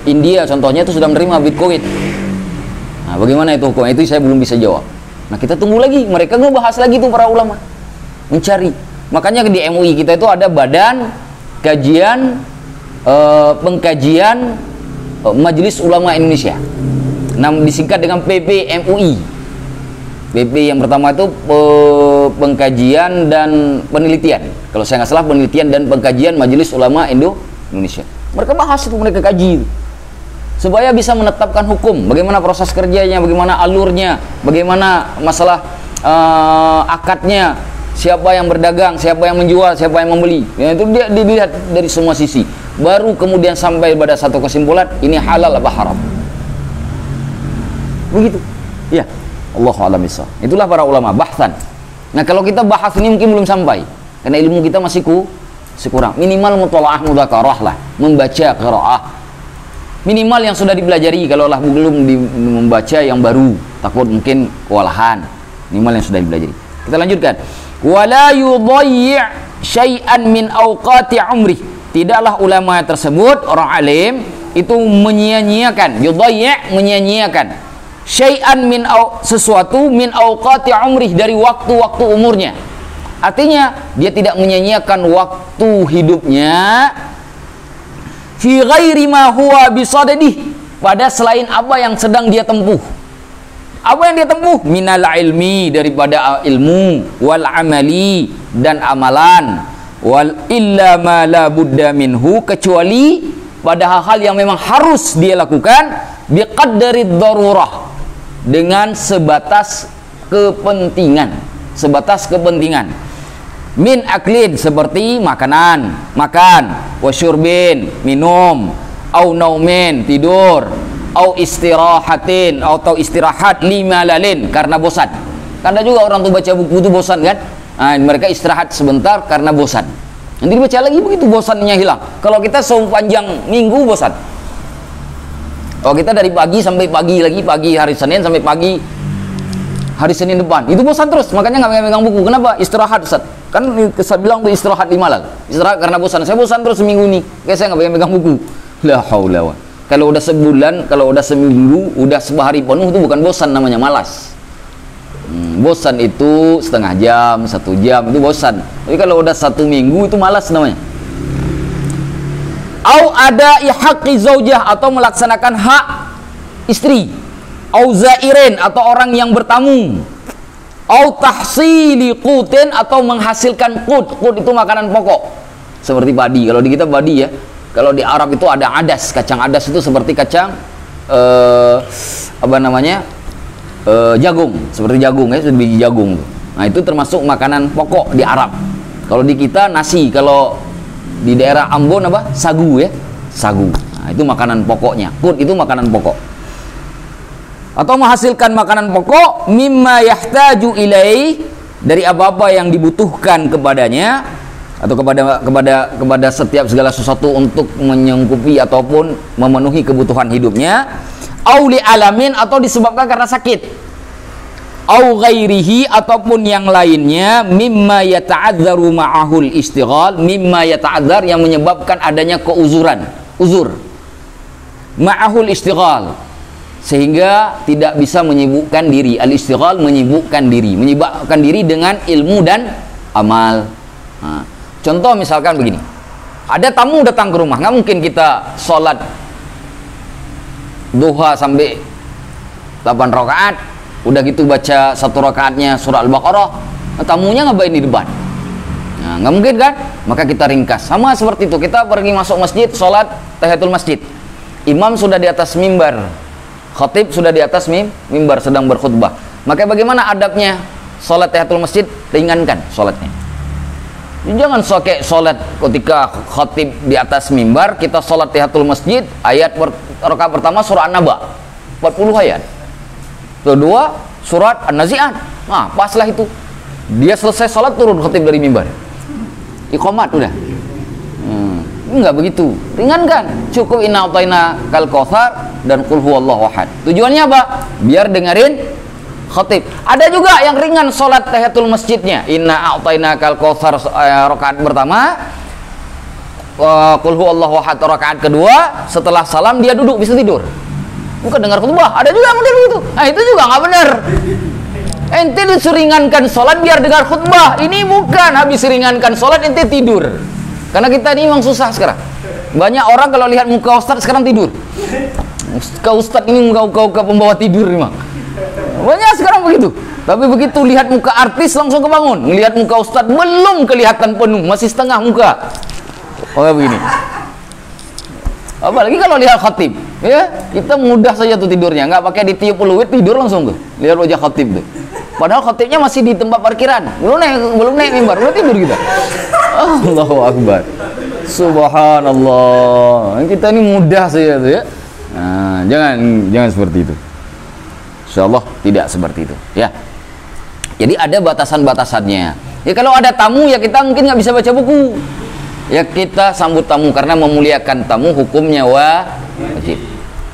India contohnya itu sudah menerima Bitcoin. Nah, bagaimana itu hukumnya? Itu saya belum bisa jawab. Nah, kita tunggu lagi, mereka ngebahas lagi tuh para ulama, mencari. Makanya di MUI kita itu ada badan kajian pengkajian Majelis Ulama Indonesia. Disingkat dengan PPMUI. PP yang pertama itu pengkajian dan penelitian. Kalau saya nggak salah, penelitian dan pengkajian Majelis Ulama Indonesia. Mereka bahas itu, mereka kaji itu. Supaya bisa menetapkan hukum, bagaimana proses kerjanya, bagaimana alurnya, bagaimana masalah akadnya, siapa yang berdagang, siapa yang menjual, siapa yang membeli. Ya, itu dia dilihat dari semua sisi. Baru kemudian sampai pada satu kesimpulan, ini halal apa haram. Begitu. Ya, Allahu a'lam bishawab. Itulah para ulama bahsan. Nah, kalau kita bahas ini mungkin belum sampai, karena ilmu kita masih kurang. Minimal mutalaah mudzakarah lah, membaca qiraah. Minimal yang sudah dipelajari, kalau lah belum membaca yang baru, takut mungkin kewalahan. Minimal yang sudah dipelajari. Kita lanjutkan. Wala yudayyi' syai'an min awqati umri. Tidaklah ulama tersebut, orang alim itu menyia-nyiakan, yudayyi' menyia-nyiakan syai'an min sesuatu min awqati umri, dari waktu-waktu umurnya. Artinya dia tidak menyia-nyiakan waktu hidupnya fi ghairi ma huwa bisadadih, pada selain apa yang sedang dia tempuh. Apa yang dia tempuh? Minal ilmi, daripada ilmu, wal amali, dan amalan, wal illa ma la budda minhu, kecuali pada hal-hal yang memang harus dia lakukan, biqaddari darurah, dengan sebatas kepentingan, min aklin, seperti makan, wasyurbin, minum, au naumin, tidur, au istirahatin, atau istirahat, lima lalin, karena bosan. Karena juga orang tuh baca buku itu bosan kan? Nah, mereka istirahat sebentar karena bosan. Nanti dibaca lagi, begitu bosannya hilang. Kalau kita sepanjang minggu bosan. Kalau kita dari pagi sampai pagi lagi, pagi hari Senin sampai pagi hari Senin depan, itu bosan terus, makanya nggak megang buku. Kenapa? Istirahat, Ustaz. Kan saya bilang tuh istirahat 5 lal. Istirahat karena bosan. Saya bosan terus seminggu nih, kayak saya nggak megang buku. La haula. Kalau udah sebulan, kalau udah seminggu, udah sehari penuh, itu bukan bosan, namanya malas. Bosan itu setengah jam, 1 jam, itu bosan. Tapi kalau udah 1 minggu, itu malas namanya. Au ada haqqi zaujah, atau melaksanakan hak istri. Au zairin, atau orang yang bertamu. Au tahsili qutin, atau menghasilkan qut. Qut itu makanan pokok. Seperti padi. Kalau di kita padi ya. Kalau di Arab itu ada adas. Kacang adas itu seperti kacang jagung, seperti jagung ya, biji jagung. Nah, itu termasuk makanan pokok di Arab. Kalau di kita nasi, kalau di daerah Ambon apa? Sagu ya, sagu. Nah, itu makanan pokoknya. Qut itu makanan pokok. Atau menghasilkan makanan pokok mimma yahtaju ilai, dari apa-apa yang dibutuhkan kepadanya, atau kepada setiap segala sesuatu untuk menyangkupi ataupun memenuhi kebutuhan hidupnya. Au li alamin, atau disebabkan karena sakit. Au ghairihi, ataupun yang lainnya, mimma yata'adzaru ma'ahul istighal, mimma yata'adzar, yang menyebabkan adanya keuzuran, uzur ma'ahul istighal, sehingga tidak bisa menyibukkan diri. Al-istighal, menyibukkan diri dengan ilmu dan amal. Nah, contoh misalkan begini, ada tamu datang ke rumah, nggak mungkin kita sholat duha sampai 8 rakaat, udah gitu baca 1 rakaatnya surah Al-Baqarah, tamunya ngapain di depan? Nah, nggak mungkin kan? Maka kita ringkas. Sama seperti itu, kita pergi masuk masjid, sholat tahiyatul masjid, imam sudah di atas mimbar, khatib sudah di atas mimbar sedang berkhutbah. Maka bagaimana adabnya sholat tahiyatul masjid? Ringankan sholatnya. Jangan soke sholat ketika khatib di atas mimbar, kita sholat tahiyatul masjid, rakaat pertama surah An-Naba 40 ayat, kedua surat An-Nazi'at. Nah, paslah itu. Dia selesai sholat, turun khatib dari mimbar, iqamat udah. Enggak begitu, ringankan. Cukup inna a'taina kal kautsar dan qul huwallahu ahad. Tujuannya apa? Biar dengerin khatib. Ada juga yang ringan sholat tahiyatul masjidnya, inna a'taina kal kautsar rakaat pertama, qul huwallahu ahad rakaat kedua, setelah salam dia duduk bisa tidur, bukan dengar khutbah. Ada juga yang model begitu. Nah, itu juga nggak benar. Ente disuringankan sholat biar dengar khutbah, ini bukan habis ringankan sholat ente tidur. Karena kita ini memang susah sekarang. Banyak orang kalau lihat muka ustadz sekarang tidur. Muka ustadz ini muka pembawa tidur memang. Banyak sekarang begitu. Tapi begitu lihat muka artis langsung kebangun. Melihat muka ustadz belum kelihatan penuh, masih setengah muka. Oh begini. Apalagi kalau lihat khatib, ya kita mudah saja tuh tidurnya, nggak pakai ditiup peluit, tidur langsung tuh. Lihat wajah khatib tuh. Padahal khatibnya masih di tempat parkiran, belum naik mimbar, udah tidur kita. Allahu Akbar. Subhanallah. Kita ini mudah saja tuh ya. Nah, jangan seperti itu. Insyaallah tidak seperti itu, ya. Jadi ada batasan-batasannya. Ya kalau ada tamu ya kita mungkin nggak bisa baca buku. Ya kita sambut tamu karena memuliakan tamu hukumnya wajib.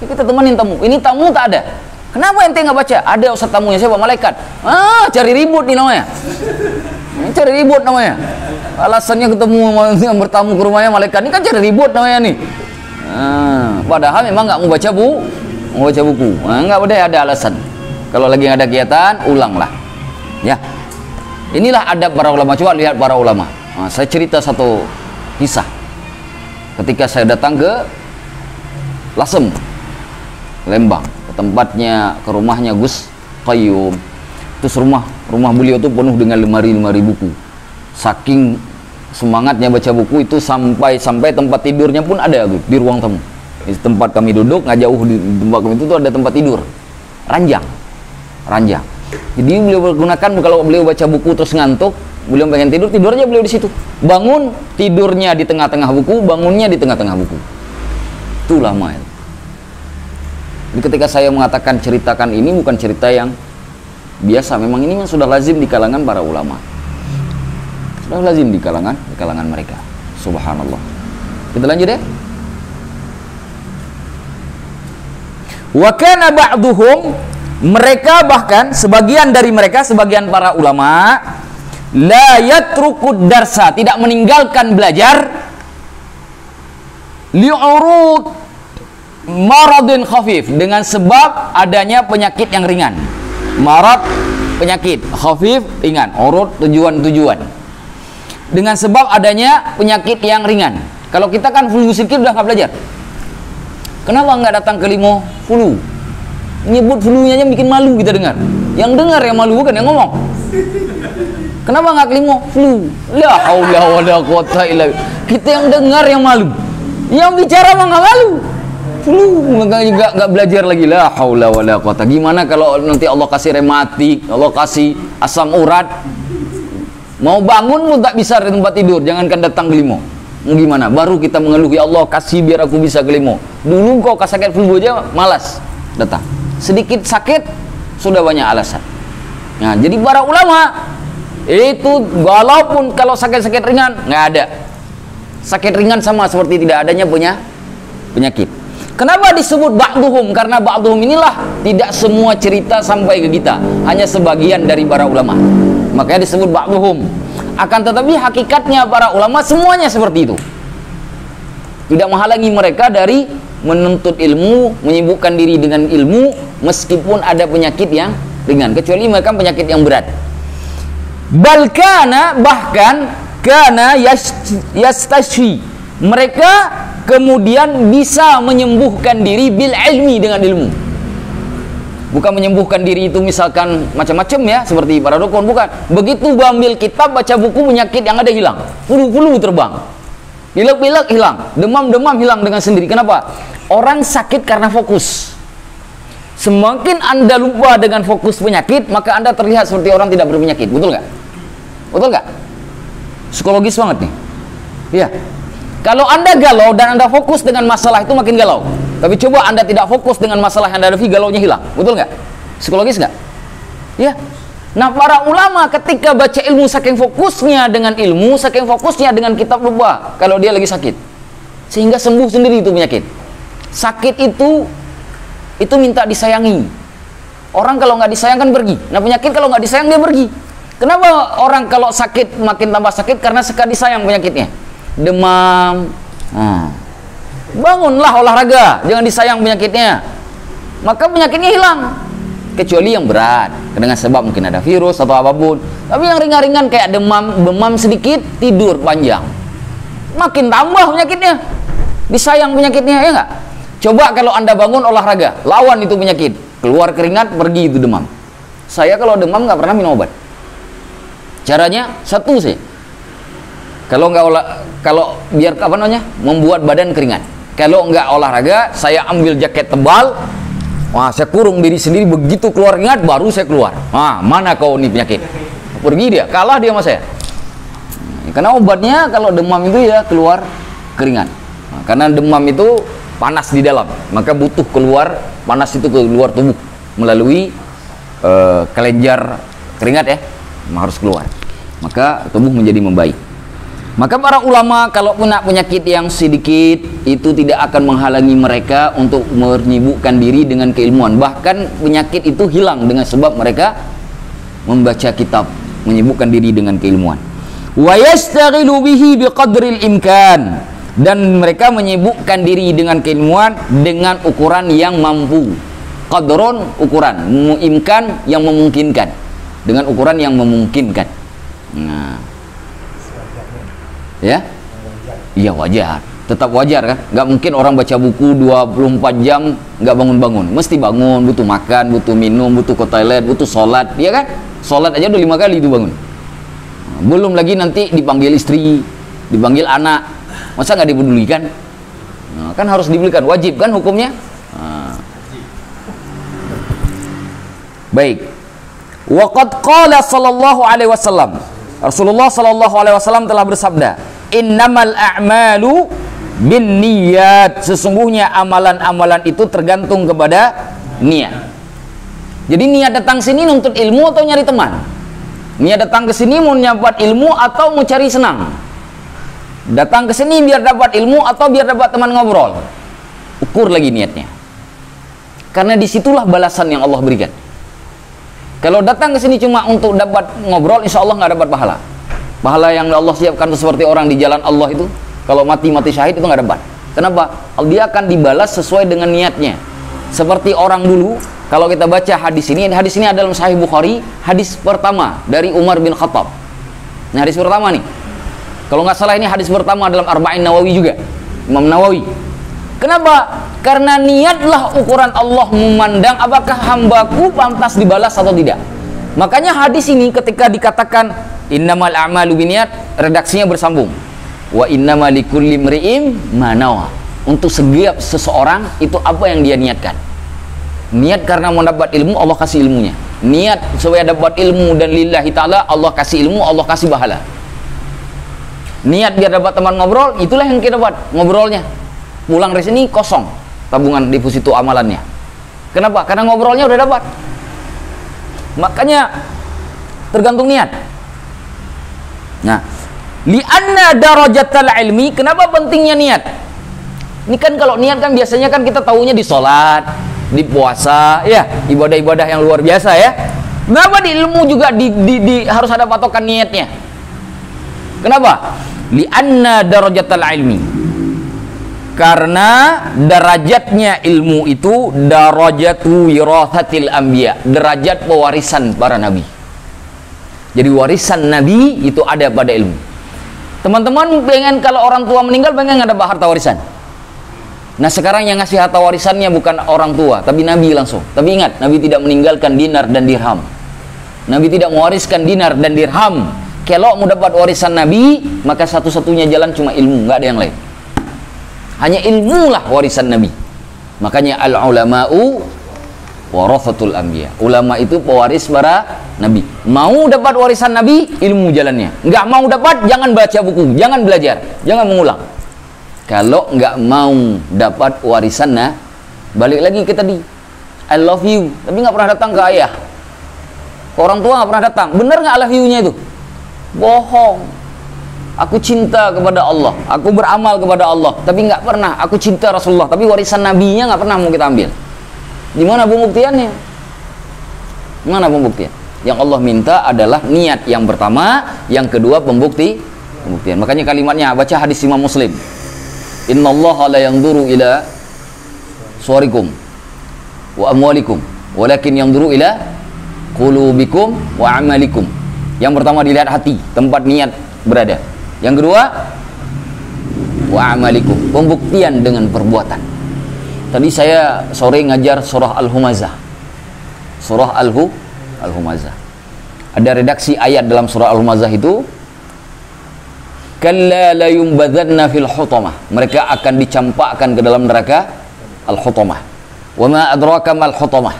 Ya, kita temenin tamu. Ini tamu tak ada. Kenapa ente nggak baca? Ada ustaz tamunya siapa? Malaikat. Cari ribut nih namanya. Cari ribut namanya. Alasannya ketemu yang bertamu ke rumahnya malaikat. Ini kan cari ribut namanya nih. Padahal memang nggak mau baca buku. Nggak boleh ada alasan. Kalau lagi ada kegiatan, ulanglah. Ya. Inilah adab para ulama. Coba lihat para ulama. Saya cerita satu kisah. Ketika saya datang ke Lasem, Lembang, ke tempatnya, ke rumahnya Gus Qayyum. Terus rumah beliau tuh penuh dengan lemari buku. Saking semangatnya baca buku itu sampai tempat tidurnya pun ada di ruang tamu. Di tempat kami duduk, nggak jauh di tempat kami itu tuh ada tempat tidur, ranjang. Jadi beliau gunakan kalau beliau baca buku terus ngantuk, beliau pengen tidur aja beliau di situ. Bangun, tidurnya di tengah-tengah buku, bangunnya di tengah-tengah buku. Itu lama ya. Jadi ketika saya mengatakan ceritakan ini bukan cerita yang biasa, memang ini sudah lazim di kalangan para ulama. Sudah lazim di kalangan mereka. Subhanallah. Kita lanjut ya. Wa kana ba'duhum, mereka bahkan sebagian para ulama la yatrukud darsa, tidak meninggalkan belajar li'urud maradin khafif, dengan sebab adanya penyakit yang ringan. Marad penyakit, khafif ringan, urud tujuan. Dengan sebab adanya penyakit yang ringan. Kalau kita kan flu sedikit udah nggak belajar. Kenapa nggak datang ke limo flu? Nyebut flu-nya aja bikin malu kita dengar. Yang dengar yang malu bukan yang ngomong. Kenapa nggak ke limo flu? La haula wala quwata illa billah. Kita yang dengar yang malu. Yang bicara mah nggak malu. Flu nggak belajar lagi. La haula wala quwata. Gimana kalau nanti Allah kasih rematik, Allah kasih asam urat, mau bangun pun tak bisa di tempat tidur, jangankan datang ke limo. Gimana? Baru kita mengeluh, ya Allah kasih biar aku bisa ke limo. Dulu kau sakit flu aja malas datang. Sedikit sakit sudah banyak alasan. Nah, jadi para ulama itu walaupun kalau sakit-sakit ringan nggak ada. Sakit ringan sama seperti tidak adanya punya penyakit. Kenapa disebut ba'duhum? Karena ba'duhum inilah tidak semua cerita sampai ke kita, hanya sebagian dari para ulama. Makanya disebut ba'duhum. Akan tetapi hakikatnya para ulama semuanya seperti itu. Tidak menghalangi mereka dari menuntut ilmu, menyibukkan diri dengan ilmu meskipun ada penyakit yang ringan, kecuali mereka penyakit yang berat. Bahkan kana yastashfi, mereka kemudian bisa menyembuhkan diri bil ilmi, dengan ilmu. Bukan menyembuhkan diri itu misalkan macam-macam ya, seperti para dukun, bukan. Begitu ambil kitab, baca buku, penyakit yang ada hilang. Flu terbang, pilek-pilek hilang, demam-demam hilang dengan sendiri. Kenapa? Orang sakit karena fokus. Semakin Anda lupa dengan fokus penyakit, maka Anda terlihat seperti orang tidak berpenyakit. Betul nggak? Betul nggak? Psikologis banget nih. Iya. Kalau Anda galau dan Anda fokus dengan masalah itu, makin galau. Tapi coba Anda tidak fokus dengan masalah yang Anda hadapi, galaunya hilang. Betul nggak? Psikologis nggak? Ya. Nah, para ulama ketika baca ilmu, saking fokusnya dengan ilmu, saking fokusnya dengan kitab, lupa kalau dia lagi sakit, sehingga sembuh sendiri itu penyakit. Sakit itu minta disayangi. Orang kalau nggak disayangkan pergi. Nah, penyakit kalau nggak disayang dia pergi. Kenapa orang kalau sakit makin tambah sakit? Karena suka disayang penyakitnya. Demam, bangunlah olahraga, jangan disayang penyakitnya, maka penyakitnya hilang. Kecuali yang berat, dengan sebab mungkin ada virus atau apapun. Tapi yang ringan-ringan kayak demam sedikit, tidur panjang, makin tambah penyakitnya. Disayang penyakitnya, ya nggak? Coba kalau Anda bangun olahraga, lawan itu penyakit, keluar keringat, pergi itu demam. Saya kalau demam nggak pernah minum obat. Caranya satu sih, kalau biar apa namanya, membuat badan keringat. Kalau nggak olahraga, saya ambil jaket tebal, saya kurung diri sendiri, begitu keluar keringat baru saya keluar. Mana kau nih penyakit? Pergi dia, kalah dia sama saya. Karena obatnya kalau demam itu ya keluar keringat. Karena demam itu panas di dalam, maka butuh keluar panas itu keluar tubuh melalui kelenjar keringat ya, harus keluar. Maka tubuh menjadi membaik. Maka para ulama kalau punya penyakit yang sedikit itu tidak akan menghalangi mereka untuk menyibukkan diri dengan keilmuan. Bahkan penyakit itu hilang dengan sebab mereka membaca kitab, menyibukkan diri dengan keilmuan. Wa yastaghilu bihi biqadril imkan, dan mereka menyibukkan diri dengan keilmuan dengan ukuran yang mampu. Qadron ukuran, imkan yang memungkinkan, dengan ukuran yang memungkinkan. Nah, ya, iya wajar, tetap wajar kan, nggak mungkin orang baca buku 24 jam nggak bangun-bangun, mesti bangun, butuh makan, butuh minum, butuh ke toilet, butuh sholat, ya kan, sholat aja udah 5 kali itu bangun, belum lagi nanti dipanggil istri, dipanggil anak, masa nggak dipedulikan? Nah, kan harus dibelikan, wajib kan hukumnya. Nah. Baik, waqad qala sallallahu alaihi wasallam, Rasulullah sallallahu alaihi wasallam telah bersabda, innamal a'malu bin niyat, sesungguhnya amalan-amalan itu tergantung kepada niat. Jadi niat datang sini nuntut ilmu atau nyari teman? Niat datang ke sini mau dapat ilmu atau mau cari senang? Datang ke sini biar dapat ilmu atau biar dapat teman ngobrol? Ukur lagi niatnya. Karena disitulah balasan yang Allah berikan. Kalau datang ke sini cuma untuk dapat ngobrol, insya Allah nggak dapat pahala. Pahala yang Allah siapkan seperti orang di jalan Allah itu, kalau mati syahid itu nggak dapat. Kenapa? Dia akan dibalas sesuai dengan niatnya. Seperti orang dulu, kalau kita baca hadis ini adalah dalam Sahih Bukhari, hadis pertama dari Umar bin Khattab. Nah, hadis pertama nih, Kalau nggak salah ini hadis pertama dalam Arba'in Nawawi juga, Imam Nawawi. Kenapa? Karena niatlah ukuran Allah memandang apakah hambaku pantas dibalas atau tidak. Makanya hadis ini ketika dikatakan innamal a'malu binniyat, redaksinya bersambung. Wa innamal likulli imri'in ma nawa. Untuk setiap seseorang itu apa yang dia niatkan. Niat karena mendapat ilmu, Allah kasih ilmunya. Niat supaya dapat ilmu dan lillahi ta'ala, Allah kasih ilmu, Allah kasih pahala. Niat biar dapat teman ngobrol, itulah yang kita dapat ngobrolnya. Pulang dari sini kosong tabungan deposito amalannya. Kenapa? Karena ngobrolnya udah dapat. Makanya tergantung niat. Nah, li'anna darajatal ilmi, kenapa pentingnya niat? Ini kan kalau niat kan biasanya kan kita tahunya di sholat, di puasa, ya, ibadah-ibadah yang luar biasa ya. Kenapa di ilmu juga harus ada patokan niatnya? Kenapa? Li'anna darajatal ilmi, karena derajatnya ilmu itu darajatu wirathatil anbiya, derajat pewarisan para nabi. Jadi warisan nabi itu ada pada ilmu. Teman-teman pengen kalau orang tua meninggal pengen ada harta warisan. Nah sekarang yang ngasih harta warisannya bukan orang tua, tapi nabi langsung. Tapi ingat, nabi tidak meninggalkan dinar dan dirham. Nabi tidak mewariskan dinar dan dirham. Kalau mau dapat warisan nabi, maka satu-satunya jalan cuma ilmu, nggak ada yang lain. Hanya ilmulah warisan nabi. Makanya al-ulama'u warathatul anbiya. Ulama itu pewaris para nabi. Mau dapat warisan nabi, ilmu jalannya. Nggak mau dapat, jangan baca buku, jangan belajar, jangan mengulang. Kalau nggak mau dapat warisan, nah balik lagi ke tadi, I love you, tapi nggak pernah datang ke ayah, orang tua nggak pernah datang. Bener nggak I love you-nya itu? Bohong. Aku cinta kepada Allah, aku beramal kepada Allah, tapi nggak pernah aku cinta Rasulullah, tapi warisan nabinya nggak pernah mau kita ambil. Di mana pembuktiannya? Mana pembuktian? Yang Allah minta adalah niat yang pertama, yang kedua pembuktian. Makanya kalimatnya baca hadis Imam Muslim. Innallaha la yanzuru ila suwarikum wa amwalikum, walakin yanzuru ila qulubikum wa amalikum. Yang pertama dilihat hati, tempat niat berada. Yang kedua wa amalikum, pembuktian dengan perbuatan. Tadi saya sore ngajar surah Al-Humazah. Surah Al-Humazah. Ada redaksi ayat dalam surah Al-Humazah itu, kalla la yumbadzanna fil hutamah, mereka akan dicampakkan ke dalam neraka al-hutamah. Wa ma adraka mal hutamah,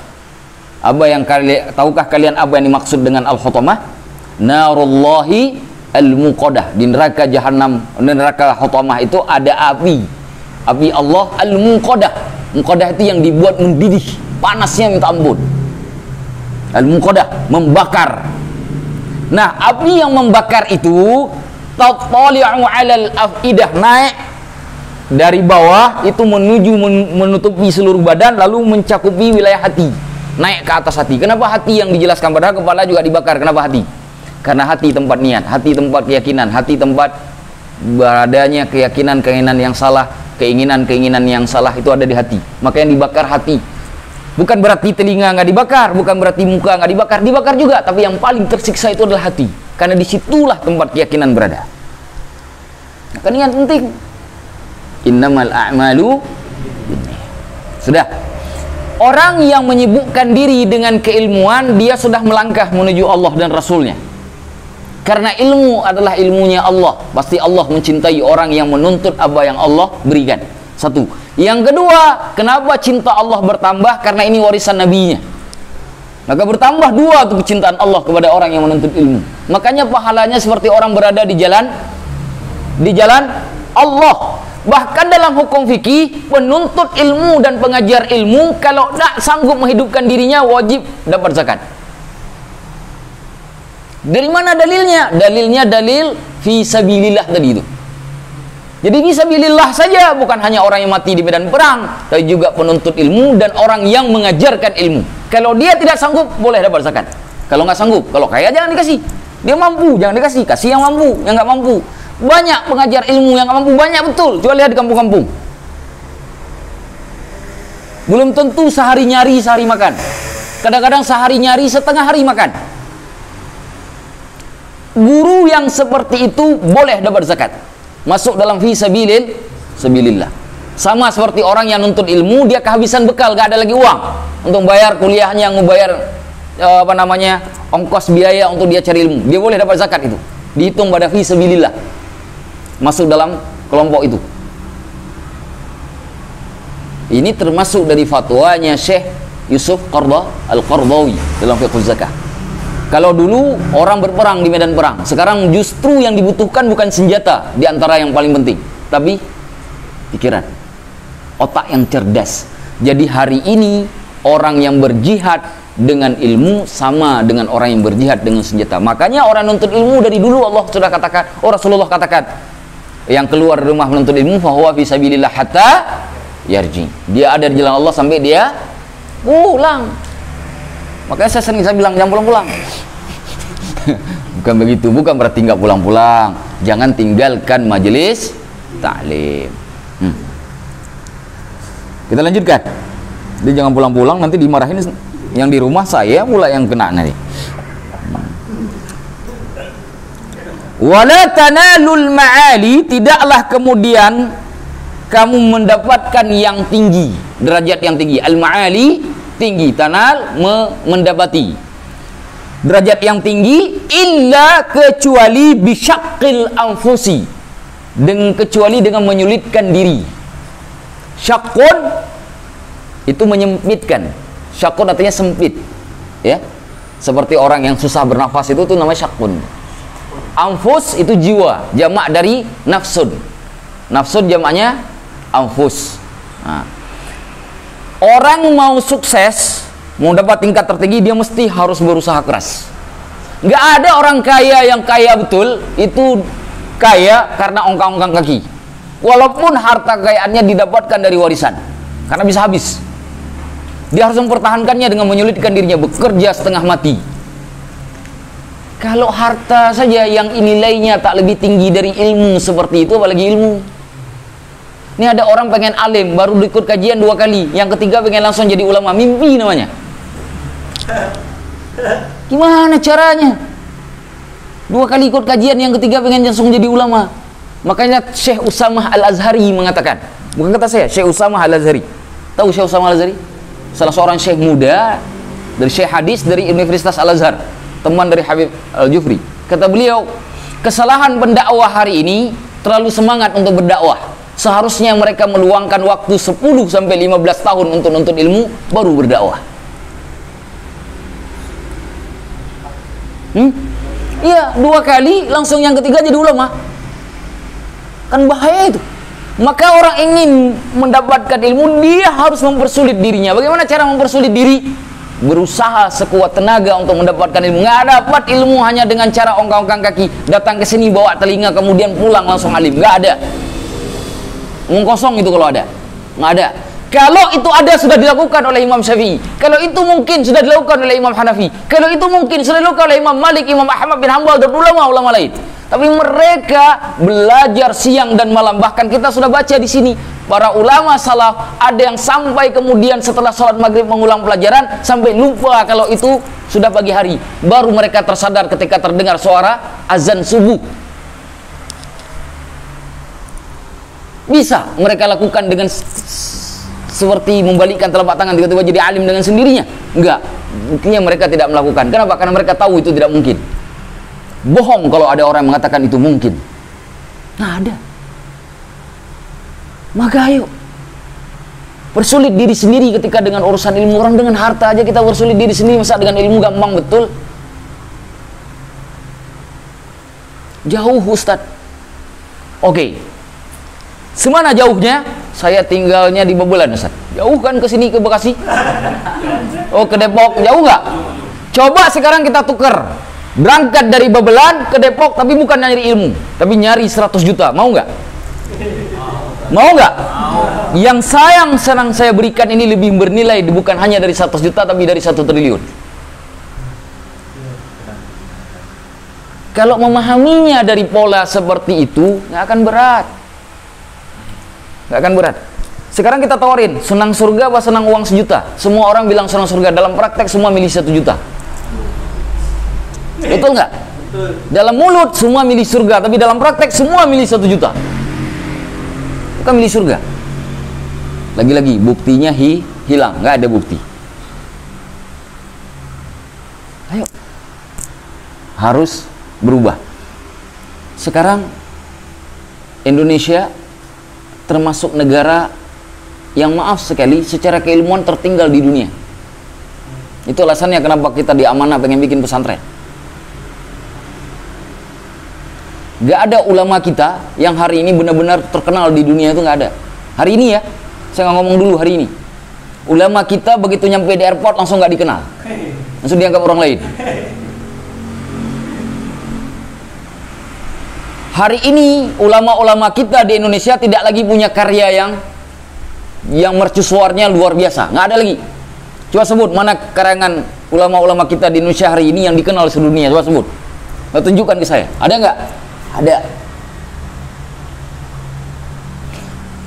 apa yang tahukah kalian apa yang dimaksud dengan al-hutamah? Narullahi al-muqadah. Di neraka jahanam, neraka hutamah itu ada api Allah al-muqadah. Muqadah itu yang dibuat mendidih, panasnya minta ampun. Al-muqadah, membakar. Nah, api yang membakar itu tatali'u 'alal afidah, naik dari bawah itu menuju menutupi seluruh badan, lalu mencakupi wilayah hati, naik ke atas hati. Kenapa hati yang dijelaskan? Padahal kepala juga dibakar. Kenapa hati? Karena hati tempat niat, hati tempat keyakinan, hati tempat beradanya keyakinan yang salah, keinginan yang salah itu ada di hati. Maka yang dibakar hati. Bukan berarti telinga nggak dibakar, bukan berarti muka nggak dibakar, dibakar juga, tapi yang paling tersiksa itu adalah hati. Karena disitulah tempat keyakinan berada. Maka ini yang penting. Innamal a'malu binniyat. Sudah. Orang yang menyibukkan diri dengan keilmuan, dia sudah melangkah menuju Allah dan Rasulnya. Karena ilmu adalah ilmunya Allah. Pasti Allah mencintai orang yang menuntut apa yang Allah berikan. Satu. Yang kedua, kenapa cinta Allah bertambah? Karena ini warisan nabinya. Maka bertambah dua tuh kecintaan Allah kepada orang yang menuntut ilmu. Makanya pahalanya seperti orang berada di jalan Allah. Bahkan dalam hukum fikih, penuntut ilmu dan pengajar ilmu kalau tak sanggup menghidupkan dirinya wajib dapat zakat. Dari mana dalilnya? Dalilnya dalil fi sabilillah tadi itu. Jadi fi sabilillah saja, bukan hanya orang yang mati di medan perang, tapi juga penuntut ilmu dan orang yang mengajarkan ilmu. Kalau dia tidak sanggup, boleh dapat zakat. Kalau nggak sanggup, kalau kaya jangan dikasih. Dia mampu, jangan dikasih. Kasih yang mampu, yang nggak mampu. Banyak pengajar ilmu yang nggak mampu, banyak betul. Coba lihat di kampung-kampung. Belum tentu sehari nyari, sehari makan. Kadang-kadang sehari nyari, setengah hari makan. guru yang seperti itu boleh dapat zakat, masuk dalam fi sabilillah. Sama seperti orang yang nuntut ilmu, dia kehabisan bekal, gak ada lagi uang untuk bayar kuliahnya, membayar ongkos biaya untuk dia cari ilmu, dia boleh dapat zakat. Itu dihitung pada fi sabilillah, masuk dalam kelompok itu. Ini termasuk dari fatwanya Syekh Yusuf Al-Qardawi dalam fiqh zakah. Kalau dulu orang berperang di medan perang, sekarang justru yang dibutuhkan bukan senjata di antara yang paling penting, tapi pikiran, otak yang cerdas. Jadi hari ini orang yang berjihad dengan ilmu sama dengan orang yang berjihad dengan senjata. Makanya orang nuntut ilmu dari dulu Allah sudah katakan, Rasulullah katakan, yang keluar dari rumah menuntut ilmu fahuwa fi sabilillah hatta yarji. Dia ada di jalan Allah sampai dia pulang. Makanya saya bilang jangan pulang-pulang. Bukan begitu, bukan berarti nggak pulang-pulang. Jangan tinggalkan majelis taklim. Kita lanjutkan. Dia jangan pulang-pulang, nanti dimarahin yang di rumah, saya pula yang kena nanti. Wala tanalul ma'ali, tidaklah kemudian kamu mendapatkan yang tinggi, derajat yang tinggi. Al-ma'ali, tinggi, tanal, mendapati derajat yang tinggi, illa kecuali bisyaqqil anfusi, kecuali dengan menyulitkan diri. Syaqqun itu menyempitkan. Syaqqun artinya sempit, ya, seperti orang yang susah bernafas itu namanya syaqqun. Anfus itu jiwa, jamak dari nafsun. Nafsun jamaknya anfus. Nah, orang mau sukses, mau dapat tingkat tertinggi, dia mesti harus berusaha keras. Nggak ada orang kaya yang kaya betul itu kaya karena ongkang-ongkang kaki, walaupun harta kekayaannya didapatkan dari warisan, karena bisa habis. Dia harus mempertahankannya dengan menyulitkan dirinya, bekerja setengah mati. Kalau harta saja yang nilainya tak lebih tinggi dari ilmu seperti itu, apalagi ilmu. Ini ada orang pengen alim, baru ikut kajian 2 kali, yang ketiga pengen langsung jadi ulama, mimpi namanya. Gimana caranya? 2 kali ikut kajian, yang ketiga pengen langsung jadi ulama. Makanya Syekh Usamah Al-Azhari mengatakan, bukan kata saya, Syekh Usamah Al-Azhari. Tahu Syekh Usamah Al-Azhari? Salah seorang syekh muda dari Syekh hadis dari Universitas Al-Azhar, teman dari Habib Al-Jufri. Kata beliau, kesalahan pendakwah hari ini terlalu semangat untuk berdakwah. Seharusnya mereka meluangkan waktu 10 sampai 15 tahun untuk nuntut ilmu baru berdakwah. Iya, 2 kali langsung yang ketiga jadi ulama. Kan bahaya itu. Maka orang ingin mendapatkan ilmu, dia harus mempersulit dirinya. Bagaimana cara mempersulit diri? Berusaha sekuat tenaga untuk mendapatkan ilmu. Nggak dapat ilmu hanya dengan cara ongkang-ongkang kaki, datang ke sini bawa telinga kemudian pulang langsung alim. Nggak ada. Ngomong kosong itu kalau ada. Nggak ada. Kalau itu ada sudah dilakukan oleh Imam Syafi'i. Kalau itu mungkin sudah dilakukan oleh Imam Hanafi. Kalau itu mungkin sudah dilakukan oleh Imam Malik, Imam Ahmad bin Hanbal dan ulama-ulama lain. Tapi mereka belajar siang dan malam. Bahkan kita sudah baca di sini, para ulama salaf ada yang sampai kemudian setelah sholat maghrib mengulang pelajaran sampai lupa kalau itu sudah pagi hari. Baru mereka tersadar ketika terdengar suara azan subuh. Bisa mereka lakukan dengan seperti membalikkan telapak tangan tiba-tiba jadi alim dengan sendirinya? Enggak. Buktinya mereka tidak melakukan. Kenapa? Karena mereka tahu itu tidak mungkin. Bohong kalau ada orang yang mengatakan itu mungkin. Nah, ada. Maka ayo persulit diri sendiri ketika dengan urusan ilmu. Orang dengan harta aja kita persulit diri sendiri, masa dengan ilmu gampang betul? Jauh Ustadz. Oke. Semana jauhnya? Saya tinggalnya di Babelan Ustadz. Jauh kan ke sini ke Bekasi? Oh, ke Depok. Jauh nggak? Coba sekarang kita tuker. Berangkat dari Babelan ke Depok, tapi bukan nyari ilmu, tapi nyari 100 juta. Mau nggak? Mau nggak? Yang senang saya berikan ini lebih bernilai, bukan hanya dari 100 juta, tapi dari 1 triliun. Kalau memahaminya dari pola seperti itu, nggak akan berat. Nggak akan berat. Sekarang kita tawarin, senang surga apa senang uang 1 juta? Semua orang bilang senang surga. Dalam praktek semua milih 1 juta. Betul nggak? Dalam mulut semua milih surga, tapi dalam praktek semua milih 1 juta. Bukan milih surga. Lagi-lagi buktinya hilang, nggak ada bukti. Ayo, harus berubah. Sekarang Indonesia termasuk negara yang maaf sekali secara keilmuan tertinggal di dunia. Itu alasannya kenapa kita di Amanah pengen bikin pesantren. Gak ada ulama kita yang hari ini benar-benar terkenal di dunia, itu gak ada. Hari ini ya, saya nggak ngomong dulu hari ini. Ulama kita begitu nyampe di airport langsung gak dikenal, langsung dianggap orang lain. Hari ini ulama-ulama kita di Indonesia tidak lagi punya karya yang mercusuarnya luar biasa, nggak ada lagi. Coba sebut mana karangan ulama-ulama kita di Indonesia hari ini yang dikenal sedunia, coba sebut. Tunjukkan ke saya, ada nggak? Ada.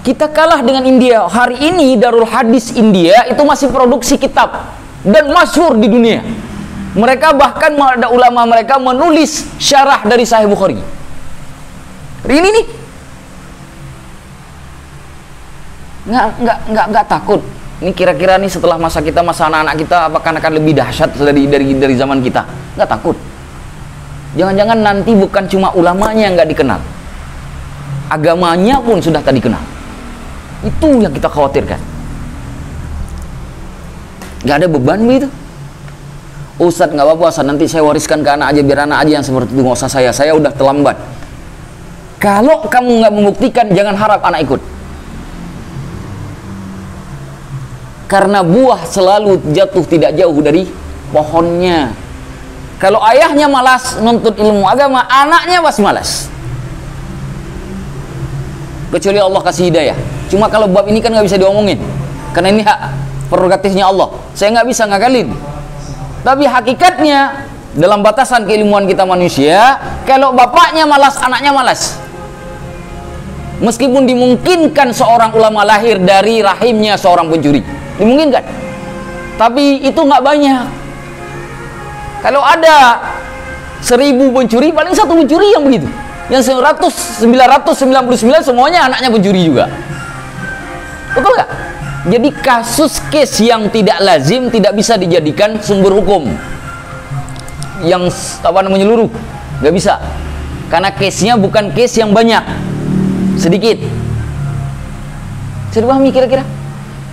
Kita kalah dengan India. Hari ini Darul Hadis India itu masih produksi kitab dan masyhur di dunia. Mereka bahkan ada ulama mereka menulis syarah dari Sahih Bukhari. Hari ini nih nggak takut. Ini kira-kira nih setelah masa kita, masa anak-anak kita, apakah akan lebih dahsyat dari zaman kita? Nggak takut. Jangan-jangan nanti bukan cuma ulamanya yang nggak dikenal, agamanya pun sudah tak dikenal. Itu yang kita khawatirkan. Nggak ada beban begitu. Ustadz nggak apa-apa, Ustadz, nanti saya wariskan ke anak aja, biar anak aja yang seperti itu, nggak usah saya udah terlambat. Kalau kamu nggak membuktikan, jangan harap anak ikut. Karena buah selalu jatuh tidak jauh dari pohonnya. Kalau ayahnya malas nuntut ilmu agama, anaknya pasti malas. Kecuali Allah kasih hidayah. Cuma kalau bab ini kan nggak bisa diomongin, karena ini hak prerogatifnya Allah. Saya nggak bisa ngakalin. Tapi hakikatnya dalam batasan keilmuan kita manusia, kalau bapaknya malas, anaknya malas. Meskipun dimungkinkan seorang ulama lahir dari rahimnya seorang pencuri, dimungkinkan. Tapi itu nggak banyak. Kalau ada 1000 pencuri, paling 1 pencuri yang begitu. Yang 999 semuanya anaknya pencuri juga. Betul nggak? Jadi kasus case yang tidak lazim tidak bisa dijadikan sumber hukum yang menyeluruh, nggak bisa. Karena case-nya bukan case yang banyak, sedikit. Bisa dipahami kira-kira?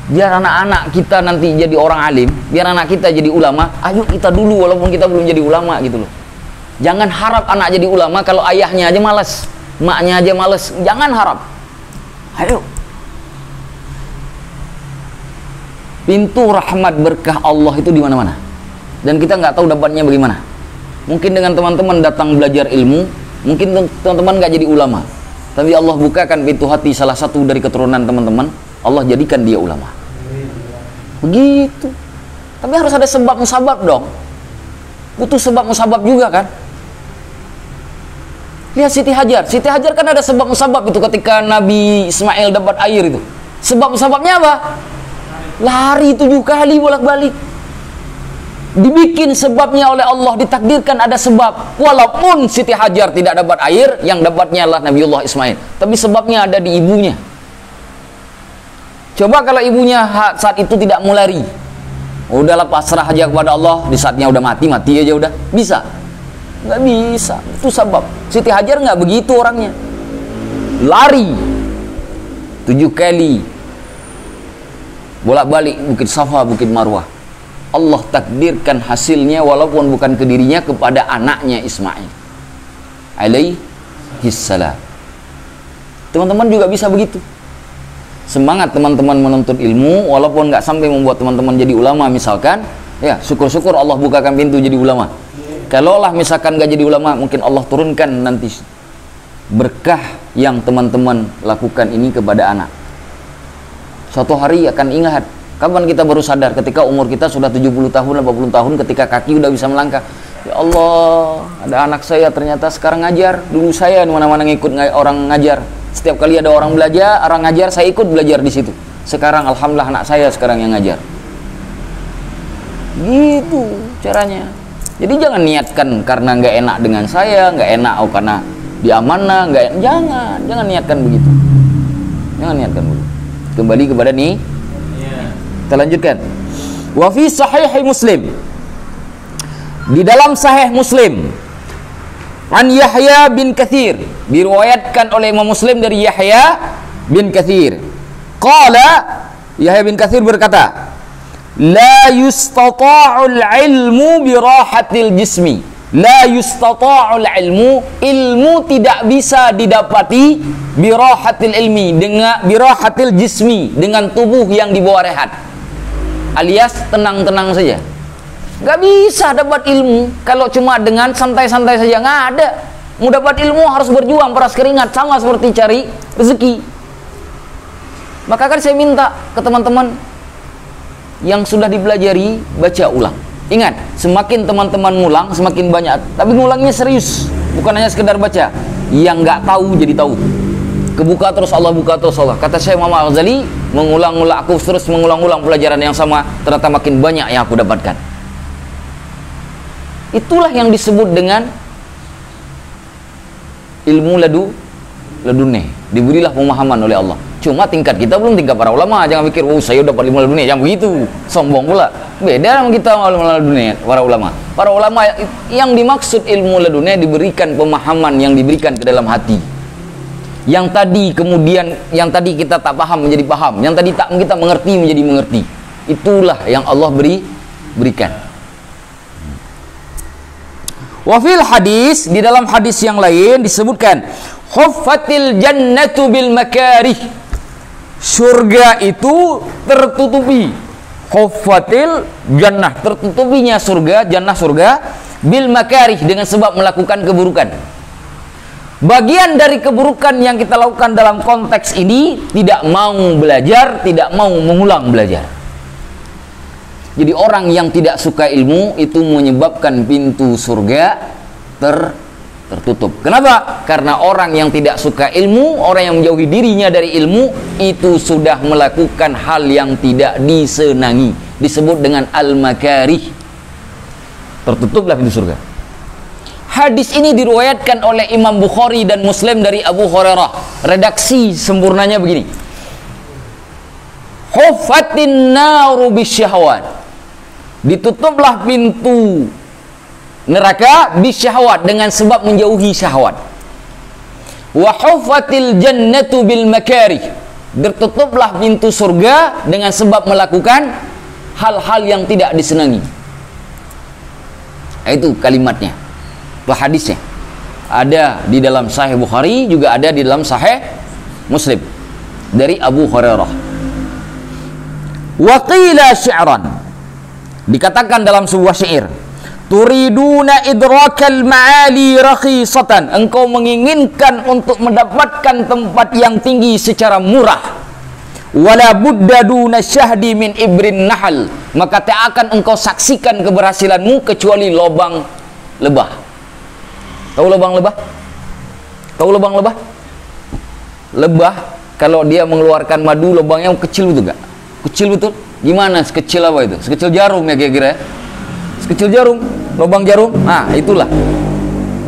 Biar anak-anak kita nanti jadi orang alim, biar anak kita jadi ulama, ayo kita dulu walaupun kita belum jadi ulama gitu loh. Jangan harap anak jadi ulama kalau ayahnya aja malas, maknya aja malas. Jangan harap. Ayo. Pintu rahmat berkah Allah itu di mana-mana. Dan kita nggak tahu dapatnya bagaimana. Mungkin dengan teman-teman datang belajar ilmu, mungkin teman-teman nggak jadi ulama. Tapi Allah bukakan pintu hati salah satu dari keturunan teman-teman, Allah jadikan dia ulama. Begitu. Tapi harus ada sebab musabab dong. Butuh sebab musabab juga kan. Lihat Siti Hajar. Siti Hajar kan ada sebab musabab itu ketika Nabi Ismail dapat air itu. Sebab musababnya apa? Lari 7 kali bolak-balik. Dibikin sebabnya oleh Allah, ditakdirkan ada sebab. Walaupun Siti Hajar tidak dapat air, yang dapatnya adalah Nabiullah Ismail. Tapi sebabnya ada di ibunya. Coba kalau ibunya saat itu tidak mau lari, udahlah pasrah aja kepada Allah, di saatnya udah mati aja udah. Bisa? Nggak bisa. Itu sebab. Siti Hajar nggak begitu orangnya. Lari 7 kali bolak-balik Bukit Safa, Bukit Marwah. Allah takdirkan hasilnya walaupun bukan ke dirinya, kepada anaknya Ismail alaihi salam. Teman-teman juga bisa begitu. Semangat teman-teman menuntut ilmu, walaupun nggak sampai membuat teman-teman jadi ulama misalkan, ya syukur-syukur Allah bukakan pintu jadi ulama. Kalaulah misalkan nggak jadi ulama, mungkin Allah turunkan nanti berkah yang teman-teman lakukan ini kepada anak. Suatu hari akan ingat, kapan kita baru sadar? Ketika umur kita sudah 70 tahun, 80 tahun, ketika kaki udah bisa melangkah. Ya Allah, ada anak saya ternyata sekarang ngajar. Dulu saya di mana-mana ngikut orang ngajar. Setiap kali ada orang belajar, orang ngajar, saya ikut belajar di situ. Sekarang alhamdulillah anak saya sekarang yang ngajar. Gitu caranya. Jadi jangan niatkan karena nggak enak dengan saya, nggak enak karena diamanah, jangan niatkan begitu. Jangan niatkan begitu. Kembali kepada nih. Kita lanjutkan. Wa fi sahih Muslim. Di dalam sahih Muslim, an Yahya bin Katsir, diriwayatkan oleh Imam Muslim dari Yahya bin Katsir. Qala, Yahya bin Katsir berkata, la yustata'ul ilmu bi rahatil jismi. La yustata'ul ilmu tidak bisa didapati bi rahatil ilmi, dengan bi rahatil jismi, dengan tubuh yang dibawa rehat. Alias tenang-tenang saja. Gak bisa dapat ilmu kalau cuma dengan santai-santai saja, nggak ada. Mau dapat ilmu harus berjuang, peras keringat, sama seperti cari rezeki. Maka kan saya minta ke teman-teman yang sudah dipelajari, baca ulang. Ingat, semakin teman-teman ngulang, semakin banyak. Tapi ngulangnya serius, bukan hanya sekedar baca. Yang nggak tahu jadi tahu. Kebuka terus Allah, buka terus Allah. Kata Syekh Muhammad Al-Ghazali, mengulang-ulang, aku terus mengulang-ulang pelajaran yang sama, ternyata makin banyak yang aku dapatkan. Itulah yang disebut dengan ilmu ladunni. Diberilah pemahaman oleh Allah. Cuma tingkat kita belum tingkat para ulama. Jangan pikir, oh saya dapat ilmu ladunni. Yang begitu, sombong pula. Beda sama kita ilmu ladunni, para ulama. Para ulama yang dimaksud ilmu ladunni diberikan pemahaman yang diberikan ke dalam hati. Yang tadi kemudian, yang tadi kita tak paham menjadi paham. Yang tadi tak kita mengerti menjadi mengerti. Itulah yang Allah berikan. Wafil hadis, di dalam hadis yang lain disebutkan, huffatil jannatu bil makarih. Surga itu tertutupi. Huffatil jannah, tertutupinya surga, jannah surga, bil makarih, dengan sebab melakukan keburukan. Bagian dari keburukan yang kita lakukan dalam konteks ini, tidak mau belajar, tidak mau mengulang belajar. Jadi orang yang tidak suka ilmu itu menyebabkan pintu surga tertutup. Kenapa? Karena orang yang tidak suka ilmu, orang yang menjauhi dirinya dari ilmu, itu sudah melakukan hal yang tidak disenangi. Disebut dengan al-makarih. Tertutuplah pintu surga. Hadis ini diriwayatkan oleh Imam Bukhari dan Muslim dari Abu Hurairah. Redaksi sempurnanya begini. Huffatin naru bisyahwat. Ditutuplah pintu neraka bisyahwat, dengan sebab menjauhi syahwat. Wa huffatil jannatu bil makarih. Tertutuplah pintu surga dengan sebab melakukan hal-hal yang tidak disenangi. Itu kalimatnya. Itu hadisnya. Ada di dalam Sahih Bukhari, juga ada di dalam Sahih Muslim dari Abu Hurairah. Wa qila syi'ran. Dikatakan dalam sebuah syair, turiduna idrakal ma'ali rakhisatan. Engkau menginginkan untuk mendapatkan tempat yang tinggi secara murah. Wala budda duna syahdi min ibrin nahal. Maka tak akan engkau saksikan keberhasilanmu kecuali lubang lebah. Tahu lubang lebah? Tahu lubang lebah? Lebah kalau dia mengeluarkan madu, lubangnya kecil betul gak? Kecil betul? Gimana? Sekecil apa itu? Sekecil jarum ya kira-kira ya? Sekecil jarum, lubang jarum. Nah itulah.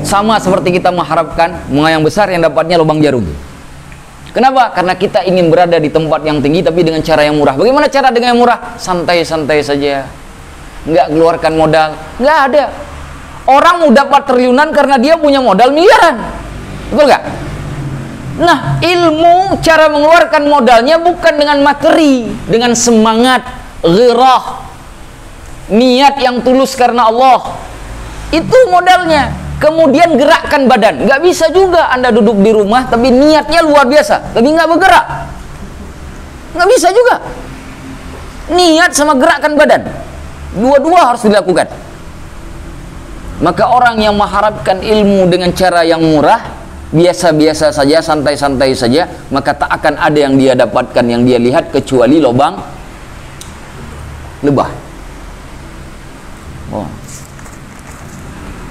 Sama seperti kita mengharapkan bunga yang besar, yang dapatnya lubang jarum. Kenapa? Karena kita ingin berada di tempat yang tinggi tapi dengan cara yang murah. Bagaimana cara dengan yang murah? Santai-santai saja. Nggak keluarkan modal. Nggak ada. Orang mau dapat triliunan karena dia punya modal miliaran. Betul nggak? Nah, ilmu cara mengeluarkan modalnya bukan dengan materi, dengan semangat, ghirah, niat yang tulus karena Allah. Itu modalnya. Kemudian gerakkan badan. Nggak bisa juga Anda duduk di rumah tapi niatnya luar biasa, tapi nggak bergerak. Nggak bisa juga. Niat sama gerakkan badan, dua-dua harus dilakukan. Maka orang yang mengharapkan ilmu dengan cara yang murah, biasa-biasa saja, santai-santai saja, maka tak akan ada yang dia dapatkan, yang dia lihat kecuali lubang lebah. Oh.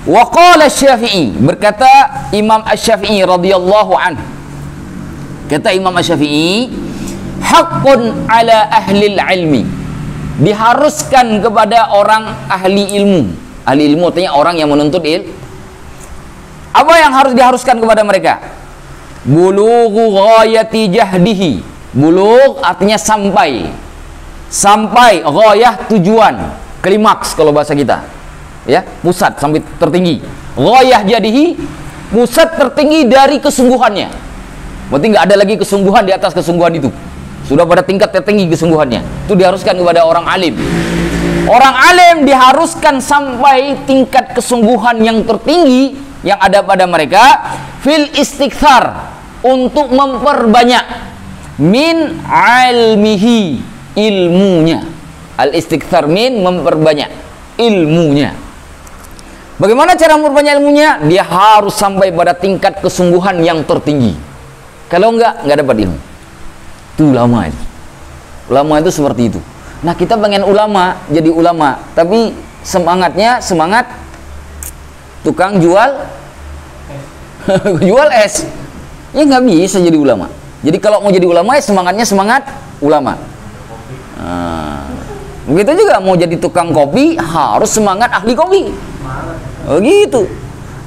Wa qala Syafi'i, berkata Imam Asy-Syafi'i radhiyallahu anhu. Kata Imam Asy-Syafi'i, haqqun ala ahli ilmi. Diharuskan kepada orang ahli ilmu. Ahli ilmu artinya orang yang menuntut ilmu. Apa yang harus diharuskan kepada mereka? Bulughu ghayati jahdihi. Bulugh artinya sampai. Sampai ghayah tujuan, klimaks kalau bahasa kita. Ya, pusat sampai tertinggi. Ghayah jadihi, pusat tertinggi dari kesungguhannya. Berarti nggak ada lagi kesungguhan di atas kesungguhan itu. Sudah pada tingkat tertinggi kesungguhannya. Itu diharuskan kepada orang alim. Orang alim diharuskan sampai tingkat kesungguhan yang tertinggi yang ada pada mereka fil istikthar, untuk memperbanyak min ilmihi, ilmunya. Al istikthar min, memperbanyak ilmunya. Bagaimana cara memperbanyak ilmunya? Dia harus sampai pada tingkat kesungguhan yang tertinggi. Kalau enggak dapat ilmu. Itu ulama itu. Ulama itu seperti itu. Nah, kita pengen ulama, jadi ulama, tapi semangatnya semangat tukang jual jual es. Ya nggak bisa jadi ulama. Jadi kalau mau jadi ulama, ya semangatnya semangat ulama. Nah, begitu juga mau jadi tukang kopi, harus semangat ahli kopi. Oh gitu.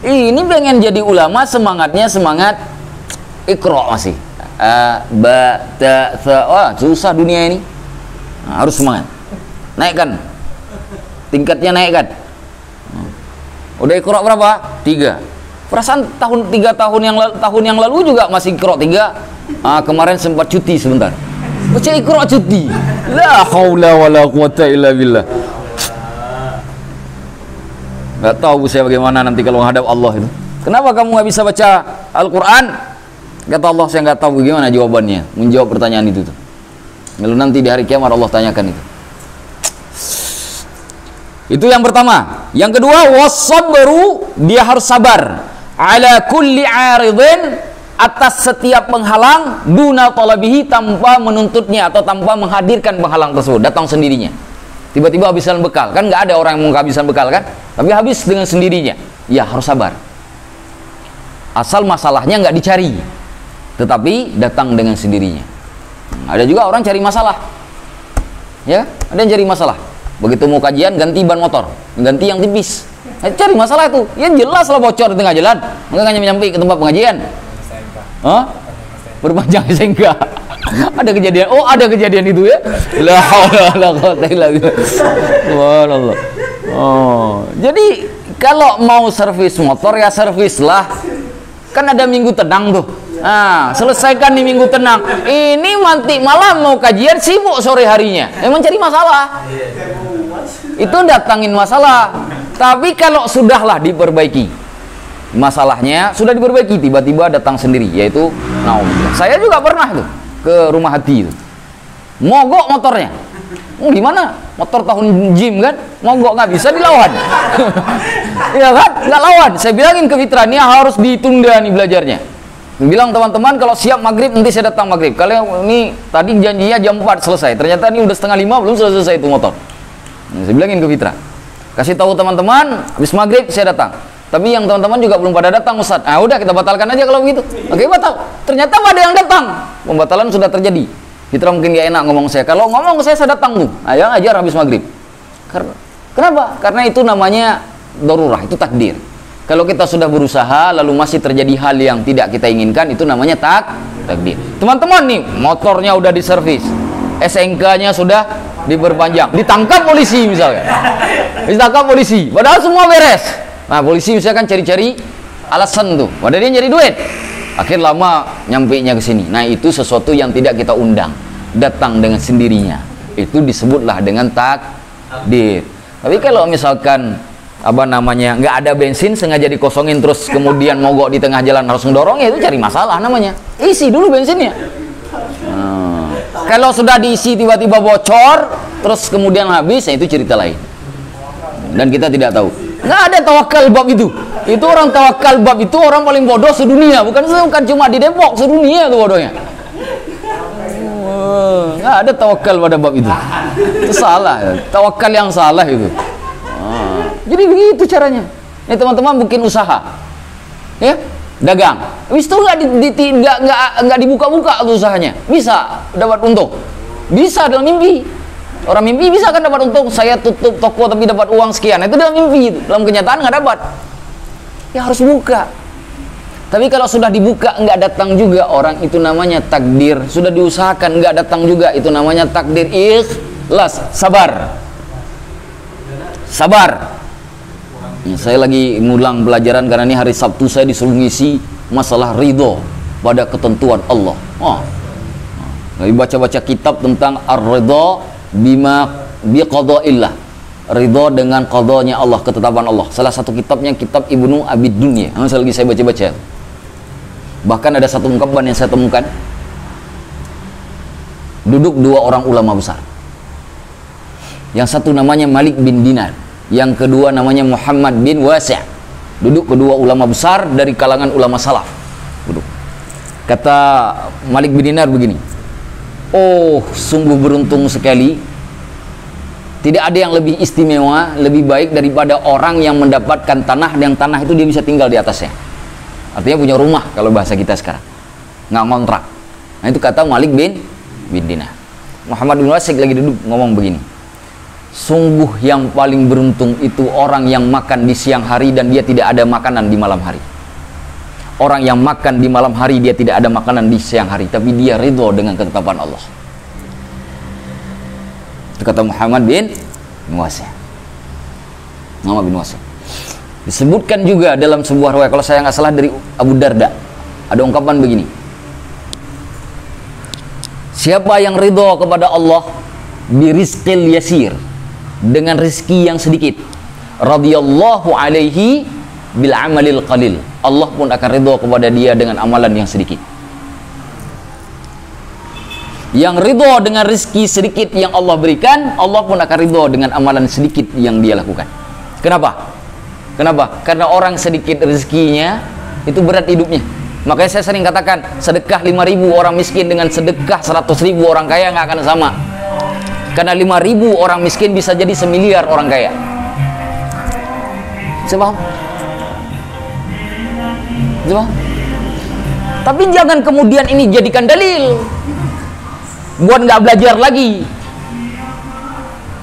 Ini pengen jadi ulama, semangatnya semangat Iqra masih. Wah, susah dunia ini. Nah, harus semangat. Naikkan. Tingkatnya naikkan. Udah Iqra berapa? 3. Perasaan 3 tahun yang lalu juga masih Iqra 3. Kemarin sempat cuti sebentar. Baca Iqra cuti. La haula wala quwata illa billah. Gak tahu saya bagaimana nanti kalau menghadap Allah itu. Kenapa kamu nggak bisa baca Al-Quran? Kata Allah, saya nggak tahu bagaimana jawabannya menjawab pertanyaan itu tuh. Lalu nanti di hari kiamat Allah tanyakan itu. Itu yang pertama. Yang kedua, wasabru, dia harus sabar ala kulli aridin, atas setiap penghalang, duna talabihi, tanpa menuntutnya atau tanpa menghadirkan penghalang tersebut, datang sendirinya. Tiba-tiba habisan bekal, kan nggak ada orang yang mau kehabisan bekal kan, tapi habis dengan sendirinya. Ya harus sabar. Asal masalahnya nggak dicari, tetapi datang dengan sendirinya. Ada juga orang cari masalah, ya, ada yang cari masalah. Begitu mau kajian ganti ban motor, ganti yang tipis. Cari masalah itu, ya jelas lah bocor di tengah jalan, nggak nyampe ke tempat pengajian. Berpanjang SMK. Ada kejadian, ada kejadian itu ya. La haula wala quwata illa billah. Subhanallah. Jadi kalau mau servis motor ya servis lah. Kan ada minggu tenang tuh. Nah, selesaikan di minggu tenang. Ini nanti malam mau kajian, sibuk sore harinya. Emang cari masalah. Itu datangin masalah. Tapi kalau sudahlah diperbaiki, masalahnya sudah diperbaiki, tiba-tiba datang sendiri, yaitu naum. Saya juga pernah tuh ke rumah hati itu. Mogok motornya. Gimana? Motor tahun gym kan? Mogok nggak bisa dilawan. Iya kan? Nggak lawan. Saya bilangin ke Fitra, ini harus ditunda nih belajarnya. Bilang teman-teman kalau siap maghrib nanti saya datang maghrib. Kalau ini tadi janjinya jam 4 selesai, ternyata ini udah setengah 5 belum selesai itu motor. Nah, saya bilangin ke Fitra, kasih tahu teman-teman habis maghrib saya datang. Tapi yang teman-teman juga belum pada datang Ustaz. Udah kita batalkan aja kalau begitu. Oke, batal. Ternyata ada yang datang. Pembatalan sudah terjadi. Fitra mungkin gak enak ngomong saya. Kalau ngomong saya datang tuh. Yang ajar habis maghrib. Kenapa? Karena itu namanya darurah, itu takdir. Kalau kita sudah berusaha lalu masih terjadi hal yang tidak kita inginkan, itu namanya takdir. Teman-teman nih, motornya udah diservis, SNK-nya sudah diperpanjang, ditangkap polisi misalnya. Ditangkap polisi, padahal semua beres. Nah, polisi misalkan cari-cari alasan tuh, padahal dia nyari duit. Akhir lama nyampainya ke sini. Nah, itu sesuatu yang tidak kita undang, datang dengan sendirinya. Itu disebutlah dengan takdir. Tapi kalau misalkan nggak ada bensin sengaja dikosongin terus kemudian mogok di tengah jalan harus mendorong, ya itu cari masalah namanya. Isi dulu bensinnya. Kalau sudah diisi tiba-tiba bocor terus kemudian habis, ya itu cerita lain. Dan kita tidak tahu. Nggak ada tawakal bab itu. Itu orang tawakal bab itu orang paling bodoh sedunia. Bukan cuma di Depok, sedunia itu bodohnya. Nggak ada tawakal pada bab itu. Itu salah. Tawakal yang salah itu. Jadi begitu caranya. Ini teman-teman bikin usaha, ya, dagang. Habis itu nggak dibuka-buka tuh usahanya. Bisa dapat untung. Bisa dalam mimpi. Orang mimpi bisa kan dapat untung, saya tutup toko tapi dapat uang sekian. Itu dalam mimpi, itu. Dalam kenyataan nggak dapat. Ya harus buka. Tapi kalau sudah dibuka nggak datang juga, orang itu namanya takdir. Sudah diusahakan nggak datang juga, itu namanya takdir. Ikhlas, sabar. Sabar. Ya, saya lagi ngulang pelajaran karena ini hari Sabtu saya disuruh ngisi masalah ridho pada ketentuan Allah. Lagi baca-baca kitab tentang ar-ridho bima biqada'illah, ridho dengan qadanya Allah, ketetapan Allah. Salah satu kitabnya kitab Ibnu Abid Dunya. Saya lagi saya baca-baca. Bahkan ada satu ungkapan yang saya temukan. Duduk dua orang ulama besar. Yang satu namanya Malik bin Dinar, yang kedua namanya Muhammad bin Wasi'. Duduk kedua ulama besar dari kalangan ulama salaf. Duduk. Kata Malik bin Dinar begini, oh, sungguh beruntung sekali. Tidak ada yang lebih istimewa, lebih baik daripada orang yang mendapatkan tanah, yang tanah itu dia bisa tinggal di atasnya. Artinya punya rumah kalau bahasa kita sekarang. Nggak ngontrak. Nah, itu kata Malik bin Dinar. Muhammad bin Wasik lagi duduk ngomong begini. Sungguh yang paling beruntung itu orang yang makan di siang hari dan dia tidak ada makanan di malam hari. Orang yang makan di malam hari, dia tidak ada makanan di siang hari, tapi dia ridho dengan ketetapan Allah. Itu kata Muhammad bin Wasi'. Muhammad bin Wasi'. Disebutkan juga dalam sebuah riwayat, kalau saya nggak salah dari Abu Darda, ada ungkapan begini. Siapa yang ridho kepada Allah birizqil yasir, dengan rezeki yang sedikit, radhiyallahu alaihi bil amalil qalil, Allah pun akan ridho kepada dia dengan amalan yang sedikit. Yang ridho dengan rezeki sedikit yang Allah berikan, Allah pun akan ridho dengan amalan sedikit yang dia lakukan. Kenapa? Kenapa? Karena orang sedikit rezekinya itu berat hidupnya. Makanya saya sering katakan, sedekah 5.000 orang miskin dengan sedekah 100.000 orang kaya nggak akan sama. Karena 5.000 orang miskin bisa jadi 1 miliar orang kaya. Coba. Coba. Tapi jangan kemudian ini jadikan dalil buat nggak belajar lagi,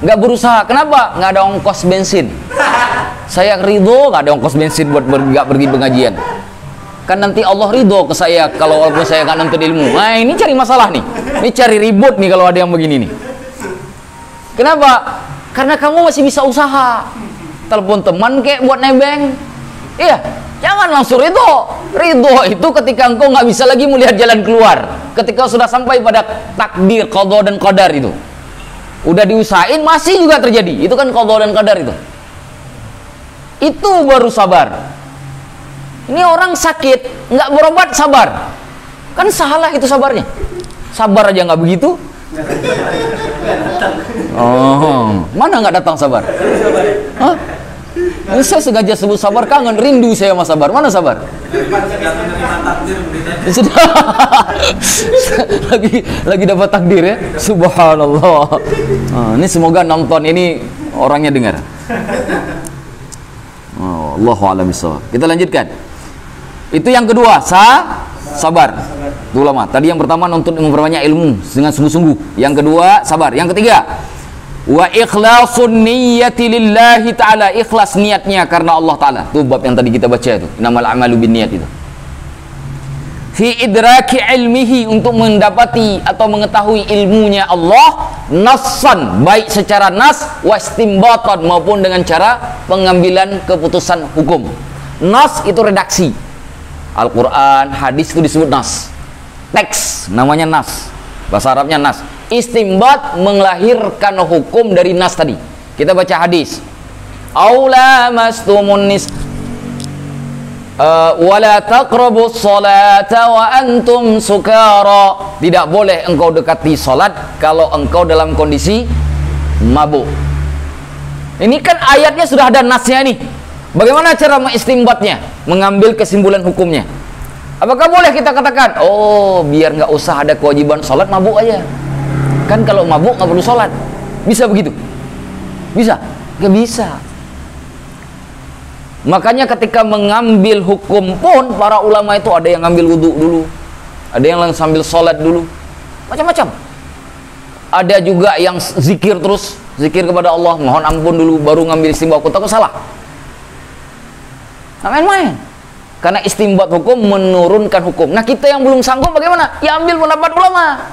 nggak berusaha. Kenapa? Nggak ada ongkos bensin. Saya ridho nggak ada ongkos bensin buat nggak pergi pengajian. Kan nanti Allah ridho ke saya kalau walaupun saya nggak nuntut ilmu. Nah, ini cari masalah nih. Ini cari ribut nih kalau ada yang begini nih. Kenapa? Karena kamu masih bisa usaha. Telepon teman kayak buat nebeng. Iya, jangan langsung ridho. Ridho itu ketika engkau nggak bisa lagi melihat jalan keluar. Ketika sudah sampai pada takdir, qadha dan qadar itu. Udah diusahain masih juga terjadi. Itu kan qadha dan qadar itu. Itu baru sabar. Ini orang sakit, nggak berobat sabar. Kan salah itu sabarnya. Sabar aja nggak begitu. Oh, mana nggak datang sabar? Hah? Saya sengaja sebut sabar, kangen, rindu saya sama sabar. Mana sabar? lagi dapat takdir ya. Subhanallah. Ini semoga nonton ini orangnya dengar. Allahu a'lam bishawab. Kita lanjutkan. Itu yang kedua, sabar. Itu ulama. Tadi yang pertama untuk memperbanyak ilmu dengan sungguh-sungguh. Yang kedua, sabar. Yang ketiga, wa ikhlasun niyyati lillahi ta'ala, ikhlas niatnya karena Allah Ta'ala. Itu bab yang tadi kita baca itu, innamal a'malu binniyat itu. Fi idraki ilmihi, untuk mendapati atau mengetahui ilmunya Allah, nassan, baik secara nas, wa istimbatan, maupun dengan cara pengambilan keputusan hukum. Nas itu redaksi. Al-Quran, hadis itu disebut nas. Teks namanya nas. Bahasa Arabnya nas. Istimbat, melahirkan hukum dari nas tadi. Kita baca hadis. Aula mastumun nis wala taqrabus salata wa antum sukara. Tidak boleh engkau dekati salat kalau engkau dalam kondisi mabuk. Ini kan ayatnya sudah ada nasnya nih. Bagaimana cara mengistimbatnya, mengambil kesimpulan hukumnya? Apakah boleh kita katakan, oh biar nggak usah ada kewajiban sholat, mabuk aja? Kan kalau mabuk nggak perlu sholat. Bisa begitu? Bisa? Nggak bisa. Makanya ketika mengambil hukum pun, para ulama itu ada yang ngambil wudhu dulu, ada yang sambil sholat dulu, macam-macam. Ada juga yang zikir terus, zikir kepada Allah, mohon ampun dulu baru ngambil istimbat hukum. Takut salah. Nggak main-main. Karena istimbat hukum menurunkan hukum. Nah, kita yang belum sanggup bagaimana? Ya ambil pendapat ulama.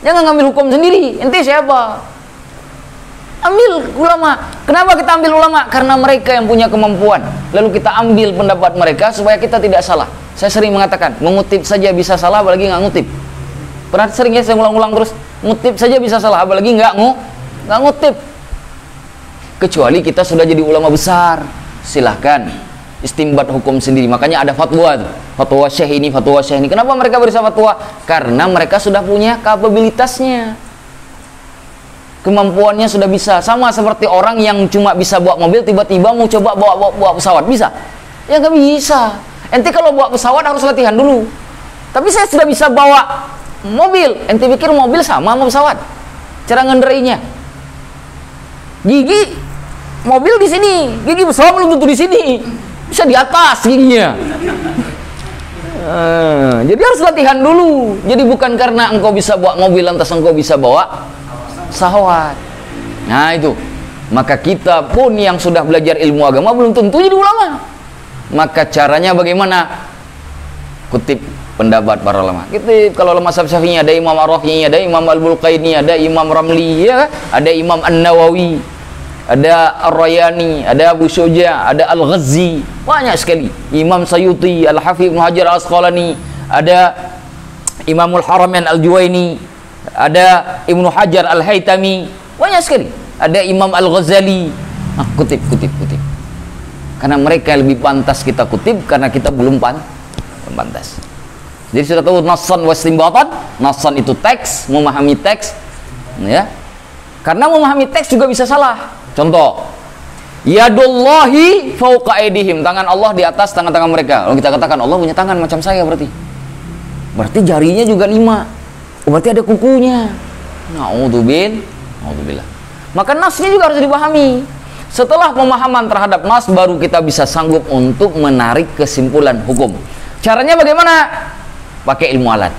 Jangan ngambil hukum sendiri. Ente siapa? Ambil ulama. Kenapa kita ambil ulama? Karena mereka yang punya kemampuan. Lalu kita ambil pendapat mereka supaya kita tidak salah. Saya sering mengatakan, mengutip saja bisa salah, apalagi nggak ngutip. Pernah sering ya saya ulang-ulang terus. Ngutip saja bisa salah, apalagi nggak ngutip. Kecuali kita sudah jadi ulama besar, silahkan istimbat hukum sendiri. Makanya ada fatwa tuh. Fatwa syekh ini, fatwa syekh ini. Kenapa mereka bisa fatwa? Karena mereka sudah punya kapabilitasnya. Kemampuannya sudah bisa. Sama seperti orang yang cuma bisa bawa mobil, tiba-tiba mau coba bawa pesawat, bisa? Ya nggak bisa. Ente kalau bawa pesawat harus latihan dulu. Tapi saya sudah bisa bawa mobil. Ente pikir mobil sama pesawat? Cara ngenderainya. Gigi mobil di sini, gigi pesawat belum tentu di sini. Bisa di atas giginya. Jadi harus latihan dulu. Jadi bukan karena engkau bisa bawa mobil lantas engkau bisa bawa pesawat. Nah itu. Maka kita pun yang sudah belajar ilmu agama belum tentu jadi ulama. Maka caranya bagaimana? Kutip pendapat para ulama. Kutip kalau ulama Syafi'i ada Imam Ar-Rafi'i, ada Imam Al-Bulqaini, ada Imam Ramli, ya, ada Imam An-Nawawi, ada Ar-Rayani, ada Abu Syuja, ada Al-Ghazi, banyak sekali. Imam Sayuti, Al-Hafidh Ibnu Hajar Al-Asqalani, ada Imamul Haramain Al-Juwaini, ada Ibnu Hajar Al-Haytami, banyak sekali. Ada Imam Al-Ghazali. Kutip. Karena mereka lebih pantas kita kutip, karena kita belum pantas. Jadi sudah tahu nassan wa istinbatan. Nassan itu teks, memahami teks, ya. Karena memahami teks juga bisa salah. Contoh, yadullahi fauqa aydihim, tangan Allah di atas tangan-tangan mereka. Kalau kita katakan Allah punya tangan macam saya, berarti jarinya juga 5. Berarti ada kukunya. Na'udzubillah. Maka nasnya juga harus dipahami. Setelah pemahaman terhadap nas, baru kita bisa sanggup untuk menarik kesimpulan hukum. Caranya bagaimana? Pakai ilmu alat.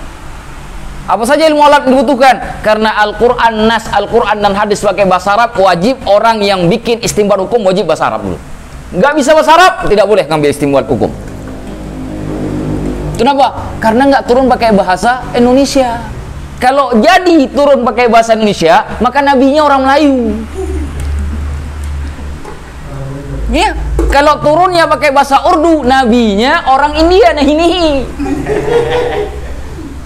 Apa saja ilmu alat dibutuhkan? Karena Al-Quran, nas, Al-Quran dan hadis pakai bahasa Arab, wajib orang yang bikin istinbat hukum wajib bahasa Arab dulu. Nggak bisa bahasa Arab, tidak boleh ngambil istinbat hukum. Kenapa? Karena nggak turun pakai bahasa Indonesia. Kalau jadi turun pakai bahasa Indonesia, maka nabinya orang Melayu. Ya, kalau turunnya pakai bahasa Urdu, nabinya orang India, nah ini.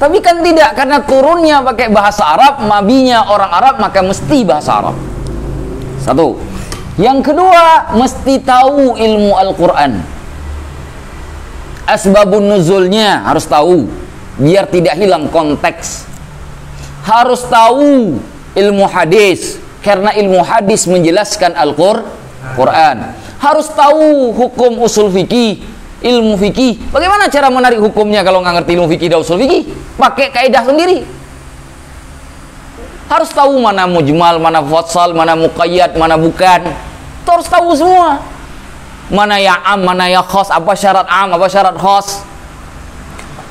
Tapi kan tidak, karena turunnya pakai bahasa Arab, nabinya orang Arab, maka mesti bahasa Arab. Satu. Yang kedua, mesti tahu ilmu Al-Quran. Asbabun nuzulnya harus tahu, biar tidak hilang konteks. Harus tahu ilmu hadis, karena ilmu hadis menjelaskan Al-Quran. Harus tahu hukum usul fikih, ilmu fikih. Bagaimana cara menarik hukumnya kalau nggak ngerti ilmu fikih dan usul fikih? Pakai kaidah sendiri. Harus tahu mana mujmal, mana fassal, mana muqayyad, mana bukan. Itu harus tahu semua. Mana yang am, mana yang khas, apa syarat am, apa syarat khas,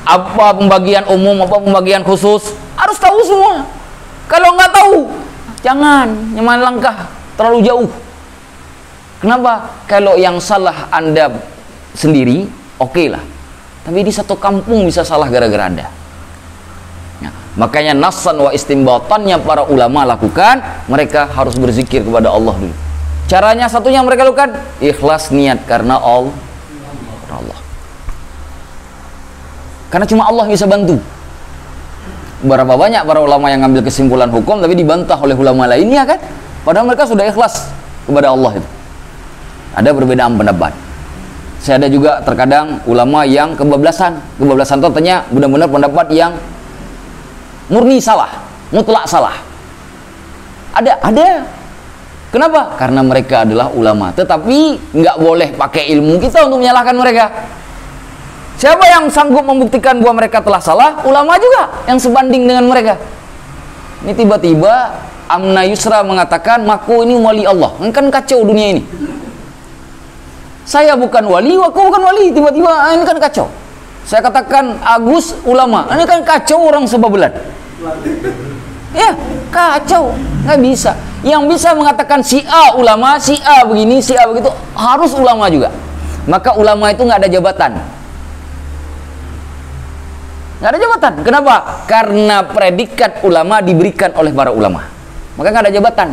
apa pembagian umum, apa pembagian khusus. Harus tahu semua. Kalau nggak tahu, jangan nyaman langkah terlalu jauh. Kenapa? Kalau yang salah Anda sendiri, oke lah. Tapi di satu kampung bisa salah gara-gara Anda. Nah, makanya nassan wa istimbatannya para ulama lakukan, mereka harus berzikir kepada Allah dulu. Caranya satunya mereka lakukan, ikhlas niat karena Allah. Karena cuma Allah bisa bantu. Berapa banyak para ulama yang ngambil kesimpulan hukum tapi dibantah oleh ulama lainnya kan? Padahal mereka sudah ikhlas kepada Allah itu. Ada perbedaan pendapat. Saya ada juga terkadang ulama yang kebablasan itu artinya benar-benar pendapat yang murni salah, mutlak salah. Ada. Kenapa? Karena mereka adalah ulama. Tetapi nggak boleh pakai ilmu kita untuk menyalahkan mereka. Siapa yang sanggup membuktikan bahwa mereka telah salah? Ulama juga yang sebanding dengan mereka. Ini tiba-tiba Amna Yusra mengatakan, "Maku ini wali Allah." Kan kacau dunia ini. Saya bukan wali, aku bukan wali. Tiba-tiba ini kan kacau. Saya katakan Agus ulama, ini kan kacau orang sebelah. Ya, kacau, nggak bisa. Yang bisa mengatakan si A ulama, si A begini, si A begitu, harus ulama juga. Maka ulama itu nggak ada jabatan. Nggak ada jabatan. Kenapa? Karena predikat ulama diberikan oleh para ulama. Maka nggak ada jabatan.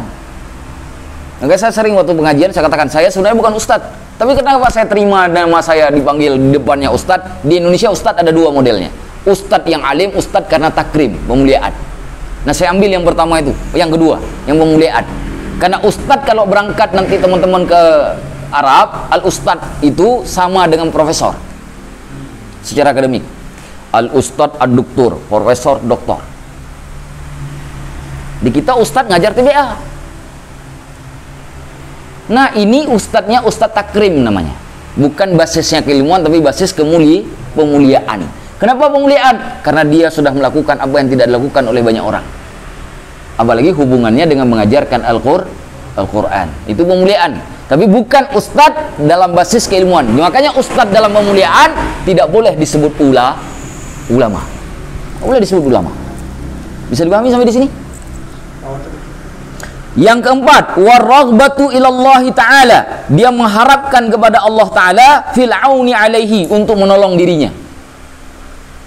Maka saya sering waktu pengajian saya katakan, saya sebenarnya bukan ustadz, tapi kenapa saya terima nama saya dipanggil di depannya ustadz? Di Indonesia ustadz ada dua modelnya. Ustadz yang alim, ustadz karena takrim, pemuliaan. Nah, saya ambil yang pertama itu, yang kedua, yang pemuliaan. Karena ustadz kalau berangkat nanti teman-teman ke Arab, al-ustadz itu sama dengan profesor secara akademik. Al-ustadz ad-doktor, profesor, doktor. Di kita ustadz ngajar TBA. Nah, ini ustadznya ustadz takrim namanya. Bukan basisnya keilmuan, tapi basis pemuliaan. Kenapa pemuliaan? Karena dia sudah melakukan apa yang tidak dilakukan oleh banyak orang. Apalagi hubungannya dengan mengajarkan Al-Quran. Itu pemuliaan. Tapi bukan ustadz dalam basis keilmuan. Makanya ustadz dalam pemuliaan tidak boleh disebut ulama. Tidak boleh disebut ulama. Bisa dipahami sampai di sini? Yang keempat, waraghbatu ilallahi ta'ala. Dia mengharapkan kepada Allah Ta'ala fil auni alaihi, untuk menolong dirinya.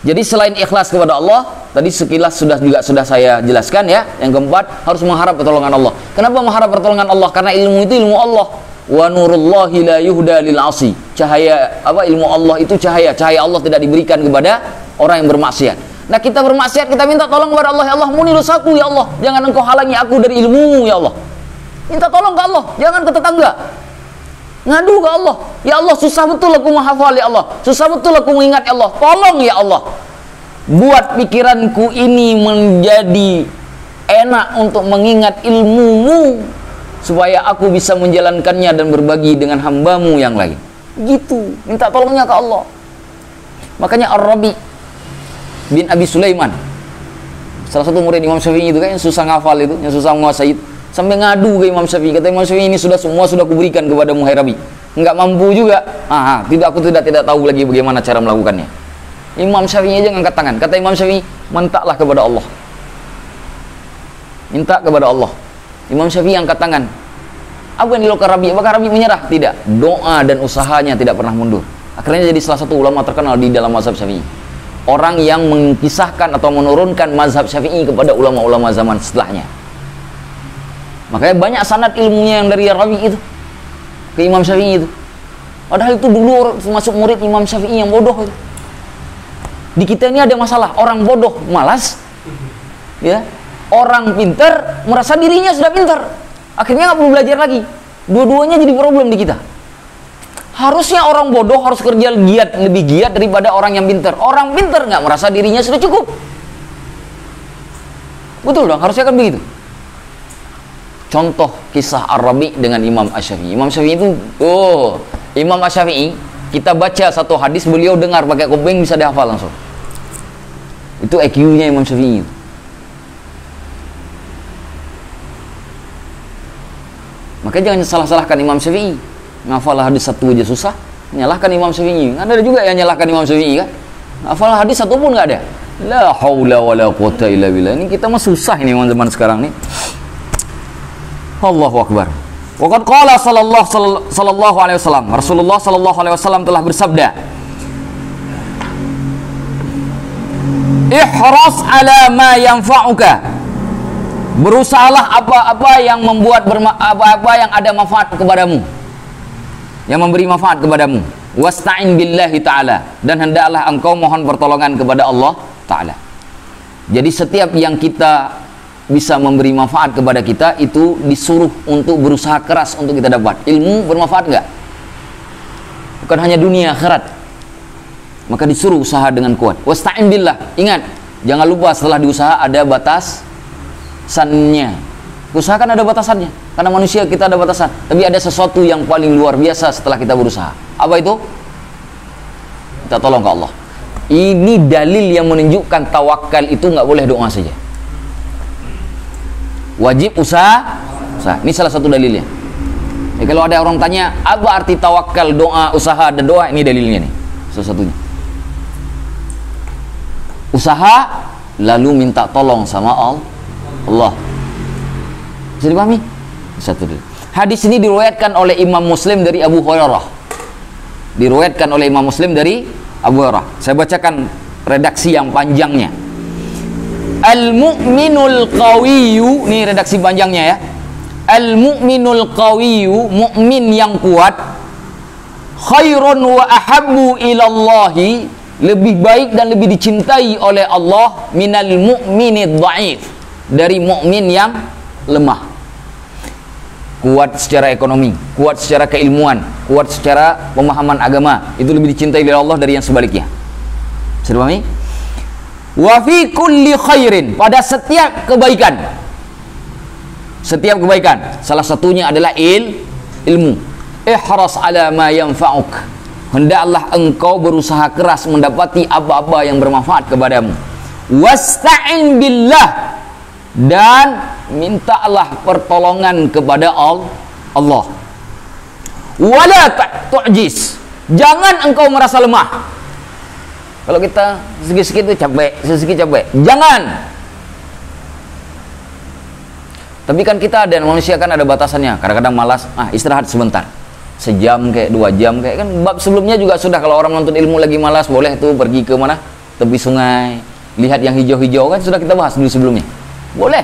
Jadi selain ikhlas kepada Allah, tadi sekilas sudah saya jelaskan ya. Yang keempat, harus mengharap pertolongan Allah. Kenapa mengharap pertolongan Allah? Karena ilmu itu ilmu Allah. Wa nurullahi la yuhda lil 'asi. Cahaya ilmu Allah itu cahaya Allah tidak diberikan kepada orang yang bermaksiat. Nah, kita bermaksiat, kita minta tolong kepada Allah. Ya Allah, muni dosaku ya Allah. Jangan engkau halangi aku dari ilmu ya Allah. Minta tolong ke Allah, jangan ke tetangga. Ngadu ke Allah. Ya Allah, susah betul aku menghafal ya Allah. Susah betul aku mengingat ya Allah. Tolong ya Allah. Buat pikiranku ini menjadi enak untuk mengingat ilmumu, supaya aku bisa menjalankannya dan berbagi dengan hambamu yang lain. Gitu, minta tolongnya ke Allah. Makanya Ar-Rabi bin Abi Sulaiman, salah satu murid Imam Syafi'i itu kan, yang susah ngafal itu, yang susah menguasai itu, sampai ngadu ke Imam Syafi'i. Kata Imam Syafi'i, ini semua sudah kuberikan kepadamu hai Rabi, nggak mampu juga. Aku tidak tahu lagi bagaimana cara melakukannya. Imam Syafi'i aja ngangkat tangan. Kata Imam Syafi'i, mintalah kepada Allah. Minta kepada Allah. Imam Syafi'i angkat tangan. Apa yang dilakukan Rabi? Apakah Rabi menyerah? Tidak. Doa dan usahanya tidak pernah mundur. Akhirnya jadi salah satu ulama terkenal di dalam mazhab Syafi'i. Orang yang mengisahkan atau menurunkan mazhab Syafi'i kepada ulama-ulama zaman setelahnya. Makanya banyak sanad ilmunya yang dari Rabi itu ke Imam Syafi'i itu. Padahal itu dulu masuk murid Imam Syafi'i yang bodoh itu. Di kita ini ada masalah, orang bodoh malas, ya, orang pintar merasa dirinya sudah pintar, akhirnya nggak perlu belajar lagi. Dua-duanya jadi problem di kita. Harusnya orang bodoh harus kerja lebih giat daripada orang yang pintar. Orang pintar nggak merasa dirinya sudah cukup. Betul dong, harusnya kan begitu. Contoh kisah Ar-Rabi dengan Imam Asy-Syafi'i. Imam Syafi'i itu, Imam Asy-Syafi'i, kita baca satu hadis, beliau dengar pakai kuping bisa dihafal langsung. Itu IQ-nya Imam Syafi'i. Maka jangan salah-salahkan Imam Syafi'i. Ngafal hadis satu aja susah, nyalahkan Imam Syafi'i. Ada juga yang nyalahkan Imam Syafi'i kan? Ngafal hadis satu pun nggak ada. La haula wala quwata illa billah. Ini kita mah susah ini zaman sekarang nih. Allahu akbar. Waqad qala sallallahu alaihi wasallam. Rasulullah sallallahu alaihi wasallam telah bersabda, ihras ala ma yanfa'uka. Berusahalah apa-apa yang apa-apa yang ada manfaat kepadamu, yang memberi manfaat kepadamu. Wasta'in billahi ta'ala, dan hendaklah engkau mohon pertolongan kepada Allah Ta'ala. Jadi setiap yang kita bisa memberi manfaat kepada kita itu disuruh untuk berusaha keras untuk kita dapat. Ilmu bermanfaat enggak? Bukan hanya dunia, akhirat. Maka disuruh usaha dengan kuat. Wasta'in billah. Ingat, jangan lupa setelah diusaha ada batasannya. Usaha kan ada batasannya, karena manusia kita ada batasan. Tapi ada sesuatu yang paling luar biasa setelah kita berusaha. Apa itu? Kita tolong ke Allah. Ini dalil yang menunjukkan tawakal itu nggak boleh doa saja. Wajib usaha. Ini salah satu dalilnya. Ya, kalau ada orang tanya apa arti tawakal, doa, usaha, dan doa, ini dalilnya nih, salah satunya. Usaha lalu minta tolong sama Allah. Bisa dipahami? Satu dulu. Hadis ini diriwayatkan oleh Imam Muslim dari Abu Hurairah. Diriwayatkan oleh Imam Muslim dari Abu Hurairah. Saya bacakan redaksi yang panjangnya. Al-mu'minul qawiyyu, ini redaksi panjangnya ya. Al-mu'minul qawiyyu, mukmin yang kuat, khairun wa ahabbu ilallahi, lebih baik dan lebih dicintai oleh Allah, minal mu'minid dhaif, dari mukmin yang lemah. Kuat secara ekonomi, kuat secara keilmuan, kuat secara pemahaman agama, itu lebih dicintai oleh Allah dari yang sebaliknya. Sudah pahami? Wa fi kulli khairin, pada setiap kebaikan. Setiap kebaikan, salah satunya adalah ilmu. Ihras ala ma yanfa'uk, hendaklah engkau berusaha keras mendapati apa-apa yang bermanfaat kepadamu. Wasta'in billah, dan mintalah pertolongan kepada Allah. Wala tu'jiz, jangan engkau merasa lemah. Kalau kita sedikit-sedikit itu capek, sedikit capek, jangan. Tapi kan kita dan manusia kan ada batasannya. Kadang-kadang malas, istirahat sebentar, sejam kayak 2 jam kayak kan. Bab sebelumnya juga sudah, kalau orang menuntut ilmu lagi malas, boleh tuh pergi ke mana, tepi sungai, lihat yang hijau-hijau, kan sudah kita bahas dulu sebelumnya. Boleh.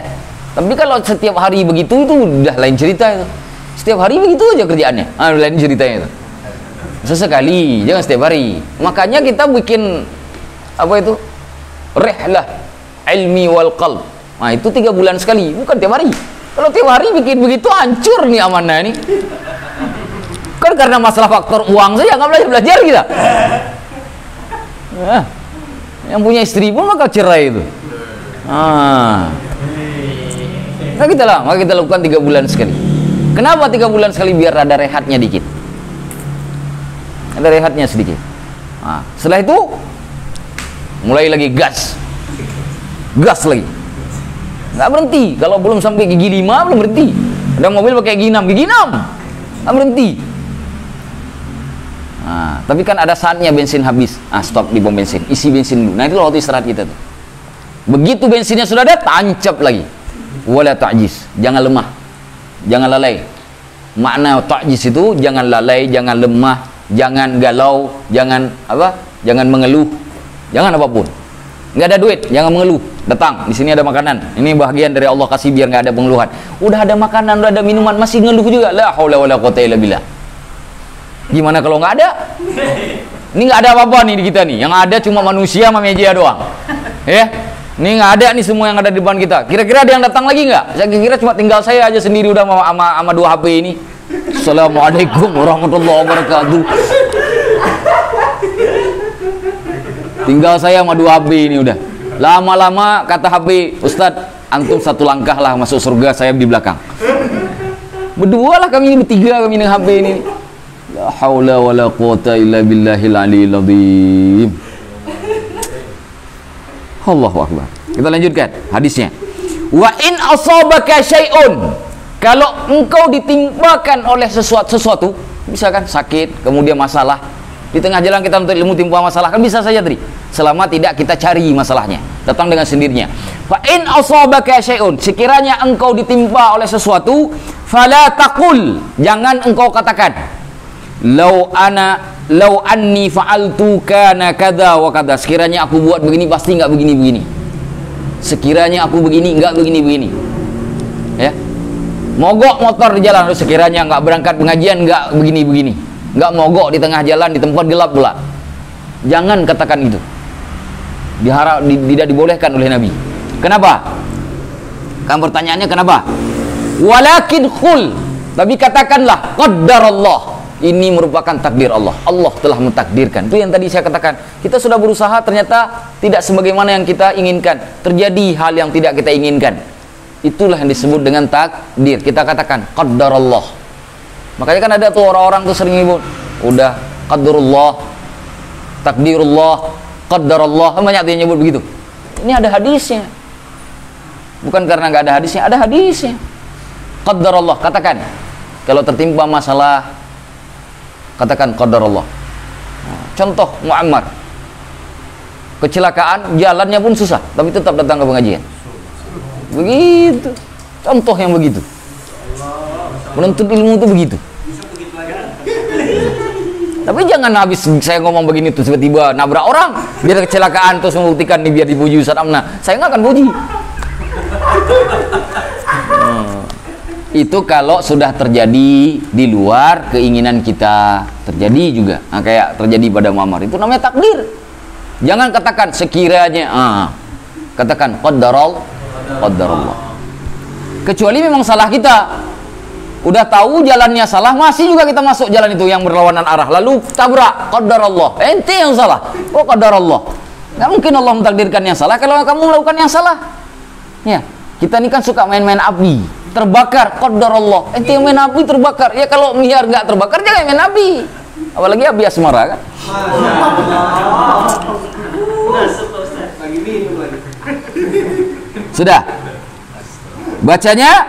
Tapi kalau setiap hari begitu, itu udah lain cerita itu. Setiap hari begitu aja kerjaannya, lain ceritanya itu. Sesekali, jangan setiap hari. Makanya kita bikin apa itu, rihlah ilmi wal qalb. Nah itu 3 bulan sekali, bukan tiap hari. Kalau tiap hari bikin begitu, hancur nih amanah ini. Kan karena masalah faktor uang saja nggak belajar kita. Nah, yang punya istri pun maka cerai itu. Maka kita lakukan 3 bulan sekali. Kenapa 3 bulan sekali? Biar ada rehatnya dikit. Ada rehatnya sedikit. Setelah itu mulai lagi gas lagi, nggak berhenti. Kalau belum sampai gigi 5 belum berhenti. Ada mobil pakai gigi 6 nggak berhenti. Tapi kan ada saatnya bensin habis, stop di pom bensin, isi bensin dulu. Nah itu waktu istirahat kita tuh. Begitu bensinnya sudah ada, tancap lagi. Wala ta'jiz, jangan lemah, jangan lalai. Makna ta'jiz itu jangan lalai, jangan lemah, jangan galau, jangan jangan mengeluh, jangan apapun. Nggak ada duit, jangan mengeluh. Datang, di sini ada makanan, ini bagian dari Allah kasih biar nggak ada pengeluhan. Udah ada makanan, udah ada minuman, masih ngeluh juga, la haula wala quwata illa billah. Gimana kalau nggak ada? Ini nggak ada apa-apa nih di kita nih, yang ada cuma manusia sama meja doang. Ya, ini nggak ada nih semua yang ada di depan kita. Kira-kira ada yang datang lagi nggak? Saya kira cuma tinggal saya aja sendiri udah sama 2 HP ini. Assalamualaikum warahmatullahi wabarakatuh. Tinggal saya sama 2 HP ini udah. Lama-lama kata HP, Ustadz, antum 1 langkah lah masuk surga, saya di belakang. Berdua lah kami ini, bertiga kami dengan HP ini. La haula wala quwata illa billahil aliyil azim. Allahu akbar. Kita lanjutkan hadisnya. Wa in asabaka syai'un, kalau engkau ditimpakan oleh sesuatu, misalkan sakit, kemudian masalah, di tengah jalan kita untuk ilmu timpa masalah, kan bisa saja tadi, selama tidak kita cari masalahnya, datang dengan sendirinya. Fa in asabaka syai'un, sekiranya engkau ditimpa oleh sesuatu, fala taqul, jangan engkau katakan lau anni fa'altu kana kadza wa kadza, sekiranya aku buat begini pasti enggak begini-begini. Sekiranya aku begini enggak begini-begini. Ya. Mogok motor di jalan, sekiranya enggak berangkat pengajian enggak begini-begini. Enggak mogok di tengah jalan di tempat gelap pula. Jangan katakan itu. Tidak dibolehkan oleh Nabi. Kenapa? Kan pertanyaannya kenapa? Walakin khul, tapi katakanlah qaddarallah. Ini merupakan takdir Allah. Allah telah mentakdirkan. Itu yang tadi saya katakan. Kita sudah berusaha, ternyata tidak sebagaimana yang kita inginkan. Terjadi hal yang tidak kita inginkan. Itulah yang disebut dengan takdir. Kita katakan qaddarallah. Makanya kan ada tuh orang-orang tuh sering nyebut, udah qaddarullah, takdirullah, qaddarallah. Banyak tuh yang nyebut begitu. Ini ada hadisnya. Bukan karena nggak ada hadisnya, ada hadisnya. Qaddarallah, katakan. Kalau tertimpa masalah, katakan qadarullah. Contoh Muammar, kecelakaan, jalannya pun susah, tapi tetap datang ke pengajian. Begitu. Contoh yang begitu. Menuntut ilmu itu begitu. Tapi jangan habis saya ngomong begini tuh tiba-tiba nabrak orang biar kecelakaan terus membuktikan nih biar dipuji Ustaz Amna. Saya nggak akan puji. Itu kalau sudah terjadi di luar keinginan kita, terjadi juga. Nah, kayak terjadi pada Muammar, itu namanya takdir. Jangan katakan sekiranya, katakan qaddarallah. Kecuali memang salah kita. Udah tahu jalannya salah, masih juga kita masuk jalan itu yang berlawanan arah, lalu tabrak, qaddarallah. Ente yang salah. Oh, qaddarallah. Nggak mungkin Allah mentakdirkan yang salah kalau kamu melakukan yang salah. Ya, kita ini kan suka main-main api. Terbakar, qaddarallah. Ente yang main api terbakar. Ya kalau biar nggak terbakar jangan main api. Apalagi api asmara kan. Sudah. Bacanya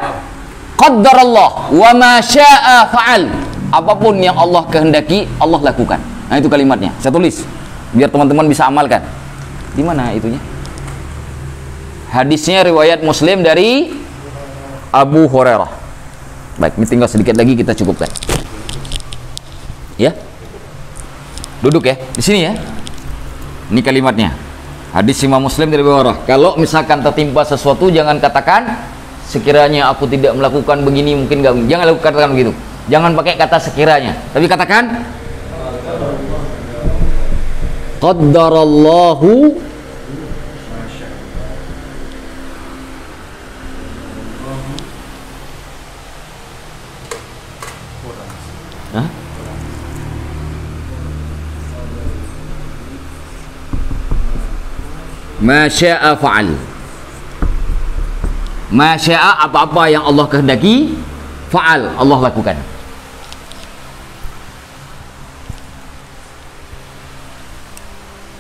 qaddarallah wa ma syaa fa'al. Apapun yang Allah kehendaki, Allah lakukan. Nah, itu kalimatnya. Saya tulis biar teman-teman bisa amalkan. Di mana itunya? Hadisnya riwayat Muslim dari Abu Hurairah. Baik, ini tinggal sedikit lagi kita cukupkan. Ya. Duduk ya, di sini ya. Ini kalimatnya. Hadis Imam Muslim dari Abu Hurairah. Kalau misalkan tertimpa sesuatu jangan katakan sekiranya aku tidak melakukan begini mungkin enggak. Jangan katakan begitu. Jangan pakai kata sekiranya, tapi katakan qaddarallahu ma syaa fa'al. Ma syaa, apa-apa yang Allah kehendaki, fa'al, Allah lakukan.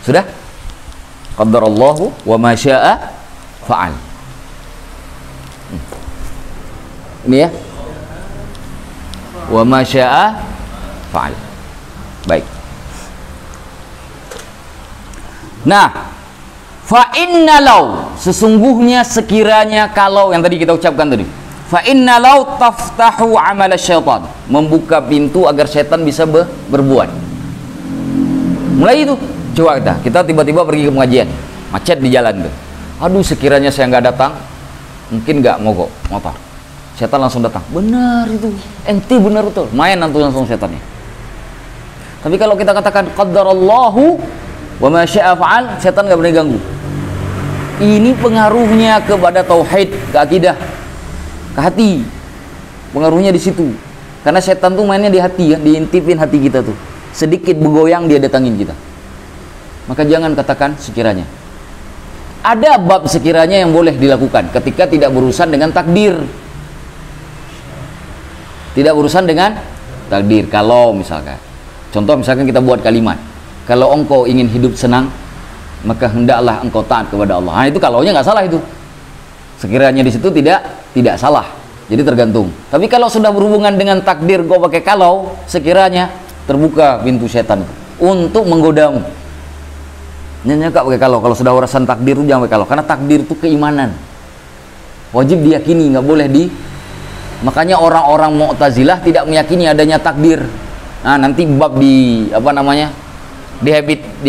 Sudah? Qaddarallahu wa ma syaa fa'al. Ini ya. Wa ma syaa fa'al. Baik. Nah, fa inna law, sesungguhnya sekiranya kalau yang tadi kita ucapkan tadi, fa inna law taftahu amal syaitan, membuka pintu agar setan bisa berbuat. Mulai itu coba kita tiba-tiba pergi ke pengajian, macet di jalan tuh. Aduh, sekiranya saya nggak datang mungkin nggak mogok motor, setan langsung datang. Benar itu, ente benar betul, main nanti langsung setannya. Tapi kalau kita katakan qaddarallahu wa ma syaa fa'al, setan nggak boleh ganggu. Ini pengaruhnya kepada tauhid, ke akidah, ke hati. Pengaruhnya di situ. Karena setan tuh mainnya di hati ya, diintipin hati kita tuh. Sedikit bergoyang dia datangin kita. Maka jangan katakan sekiranya. Ada bab sekiranya yang boleh dilakukan ketika tidak berurusan dengan takdir. Tidak berurusan dengan takdir. Kalau misalkan, contoh misalkan kita buat kalimat, kalau engkau ingin hidup senang, maka hendaklah engkau taat kepada Allah. Nah, itu kalaunya nggak salah itu. Sekiranya di situ tidak salah. Jadi tergantung. Tapi kalau sudah berhubungan dengan takdir, kau pakai kalau, sekiranya terbuka pintu setan untuk menggodamu. Nyanyi kak pakai kalau sudah urusan takdir itu jangan pakai kalau, karena takdir itu keimanan. Wajib diyakini, nggak boleh di. Makanya orang-orang Mu'tazilah tidak meyakini adanya takdir. Nah, nanti bab di apa namanya? Di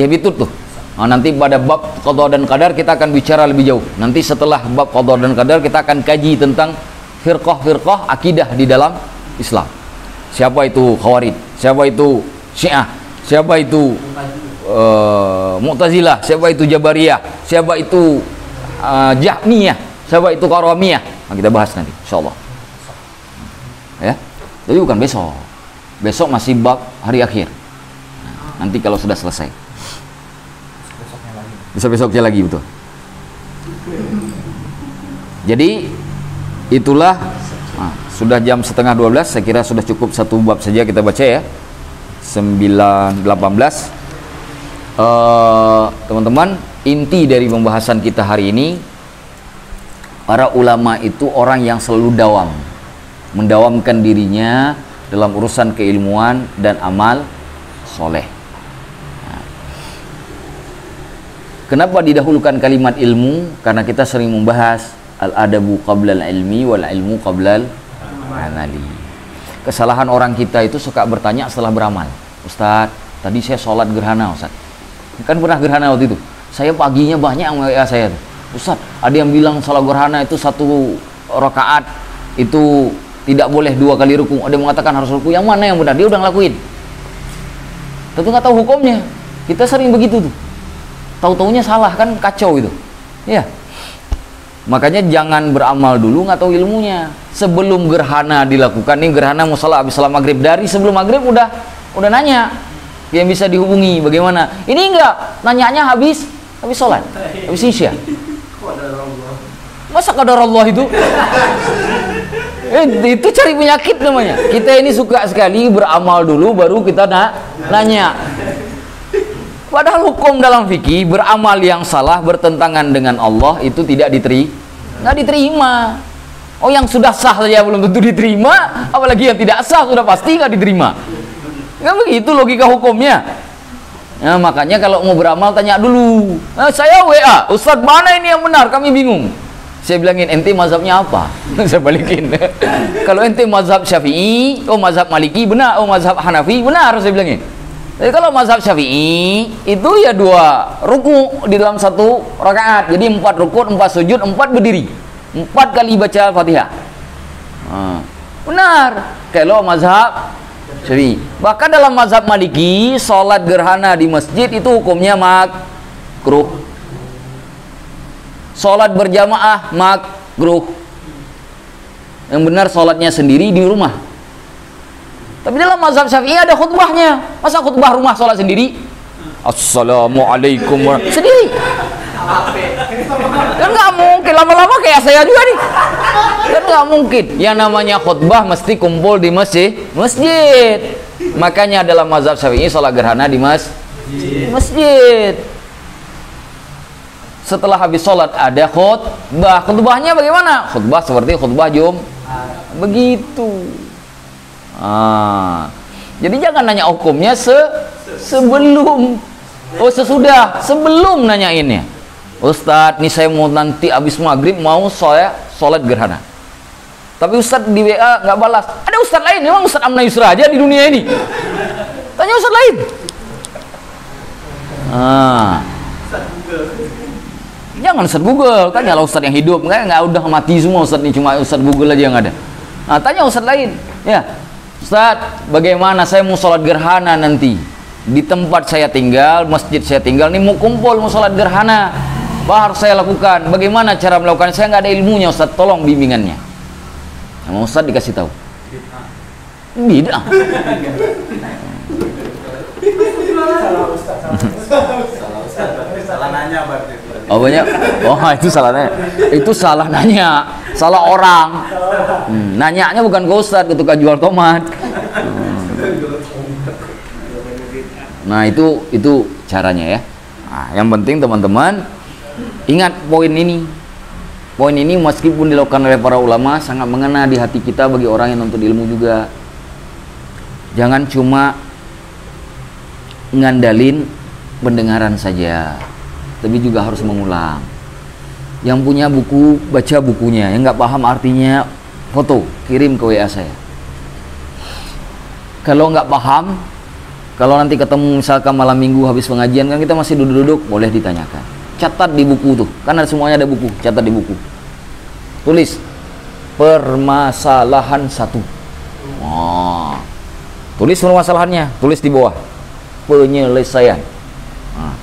habitud tuh. Nah, nanti pada bab qada dan qadar kita akan bicara lebih jauh. Nanti setelah bab qada dan qadar kita akan kaji tentang firqah-firqah akidah di dalam Islam. Siapa itu Khawarij? Siapa itu Syiah? Siapa itu Mu'tazilah? Siapa itu Jabariyah? Siapa itu Jahmiyah? Siapa itu Karamiyah? Nah, kita bahas nanti insyaallah. Ya. Jadi bukan besok. Besok masih bab hari akhir. Nah, nanti kalau sudah selesai. Besok-besoknya lagi, betul. Jadi itulah, sudah jam setengah 12, saya kira sudah cukup satu bab saja kita baca ya. 9-18. Teman-teman, inti dari pembahasan kita hari ini, para ulama itu orang yang selalu mendawamkan dirinya dalam urusan keilmuan dan amal soleh. Kenapa didahulukan kalimat ilmu? Karena kita sering membahas Al-adabu qabla al-ilmi wal ilmu qabla al-amali. Kesalahan orang kita itu suka bertanya setelah beramal. Ustaz, tadi saya sholat gerhana, Ustaz. Kan pernah gerhana waktu itu. Saya paginya banyak yang WA saya tuh. Ustaz, ada yang bilang sholat gerhana itu 1 rakaat itu tidak boleh 2 kali ruku. Ada yang mengatakan harus ruku. Yang mana yang benar? Dia udah ngelakuin. Tapi nggak tahu hukumnya. Kita sering begitu tuh. Tahu-taunya salah, kan kacau itu. Ya. Makanya jangan beramal dulu nggak tahu ilmunya. Sebelum gerhana dilakukan, nih gerhana musala habis salat maghrib, dari sebelum maghrib udah nanya. Yang bisa dihubungi bagaimana? Ini enggak, nanyanya habis sholat, habis isya. Masa qadarullah itu? Itu cari penyakit namanya. Kita ini suka sekali beramal dulu baru kita nanya. Padahal hukum dalam fikih, beramal yang salah bertentangan dengan Allah itu nggak diterima. Oh, yang sudah sah saja belum tentu diterima, apalagi yang tidak sah sudah pasti nggak diterima. Nggak begitu logika hukumnya. Nah, makanya kalau mau beramal tanya dulu. Nah, saya WA, Ustadz mana ini yang benar? Kami bingung. Saya bilangin, ente mazhabnya apa? Saya balikin. Kalau ente mazhab Syafi'i, oh mazhab Maliki benar, oh mazhab Hanafi benar, saya bilangin. Jadi kalau mazhab Syafi'i itu ya 2 ruku di dalam 1 rakaat. Jadi 4 ruku, 4 sujud, 4 berdiri. 4 kali baca Al-Fatihah. Benar. Kalau mazhab Syafi'i. Bahkan dalam mazhab Maliki, sholat gerhana di masjid itu hukumnya makruh. Sholat berjamaah makruh. Yang benar sholatnya sendiri di rumah. Tapi dalam mazhab Syafi'i ada khutbahnya. Masa khutbah rumah sholat sendiri? Assalamualaikum sendiri. Kan nggak mungkin, lama-lama kayak saya juga nih. Kan nggak mungkin. Yang namanya khutbah mesti kumpul di masjid. Makanya dalam mazhab Syafi'i sholat gerhana di masjid. Setelah habis sholat ada khutbah. Khutbahnya bagaimana? Khutbah seperti khutbah begitu. Jadi jangan nanya hukumnya sebelum, sesudah, sebelum nanyainnya. Ustadz, nih saya mau nanti habis maghrib mau saya sholat gerhana. Tapi Ustadz di WA nggak balas. Ada Ustadz lain, memang Ustadz Amna Yusra aja di dunia ini. Tanya Ustadz lain. Jangan Ustadz Google, tanyalah Ustadz yang hidup. Nggak udah mati semua Ustadz ini, cuma Ustadz Google aja yang ada. Tanya Ustadz lain. Ya. Ustadz, bagaimana saya mau sholat gerhana nanti di tempat saya tinggal, masjid saya tinggal, nih mau kumpul mau sholat gerhana, apa harus saya lakukan? Bagaimana cara melakukan? Saya nggak ada ilmunya Ustadz, tolong bimbingannya. Sama Ustadz dikasih tahu. Beda. Salah nanya berarti. Oh banyak. Oh itu salahnya. Itu salah nanya, salah orang. Nanyanya bukan ke Ustadz, ke tukang jual tomat. Nah itu caranya ya. Nah, yang penting teman-teman ingat poin ini. Poin ini meskipun dilakukan oleh para ulama sangat mengena di hati kita bagi orang yang nuntut ilmu juga. Jangan cuma ngandalin pendengaran saja, tapi juga harus mengulang. Yang punya buku, baca bukunya. Yang nggak paham artinya, foto, kirim ke WA saya. Kalau nggak paham, kalau nanti ketemu misalkan malam minggu habis pengajian, kan kita masih duduk-duduk, boleh ditanyakan. Catat di buku tuh, kan semuanya ada buku, catat di buku. Tulis, permasalahan 1. Tulis permasalahannya, tulis di bawah. Penyelesaian.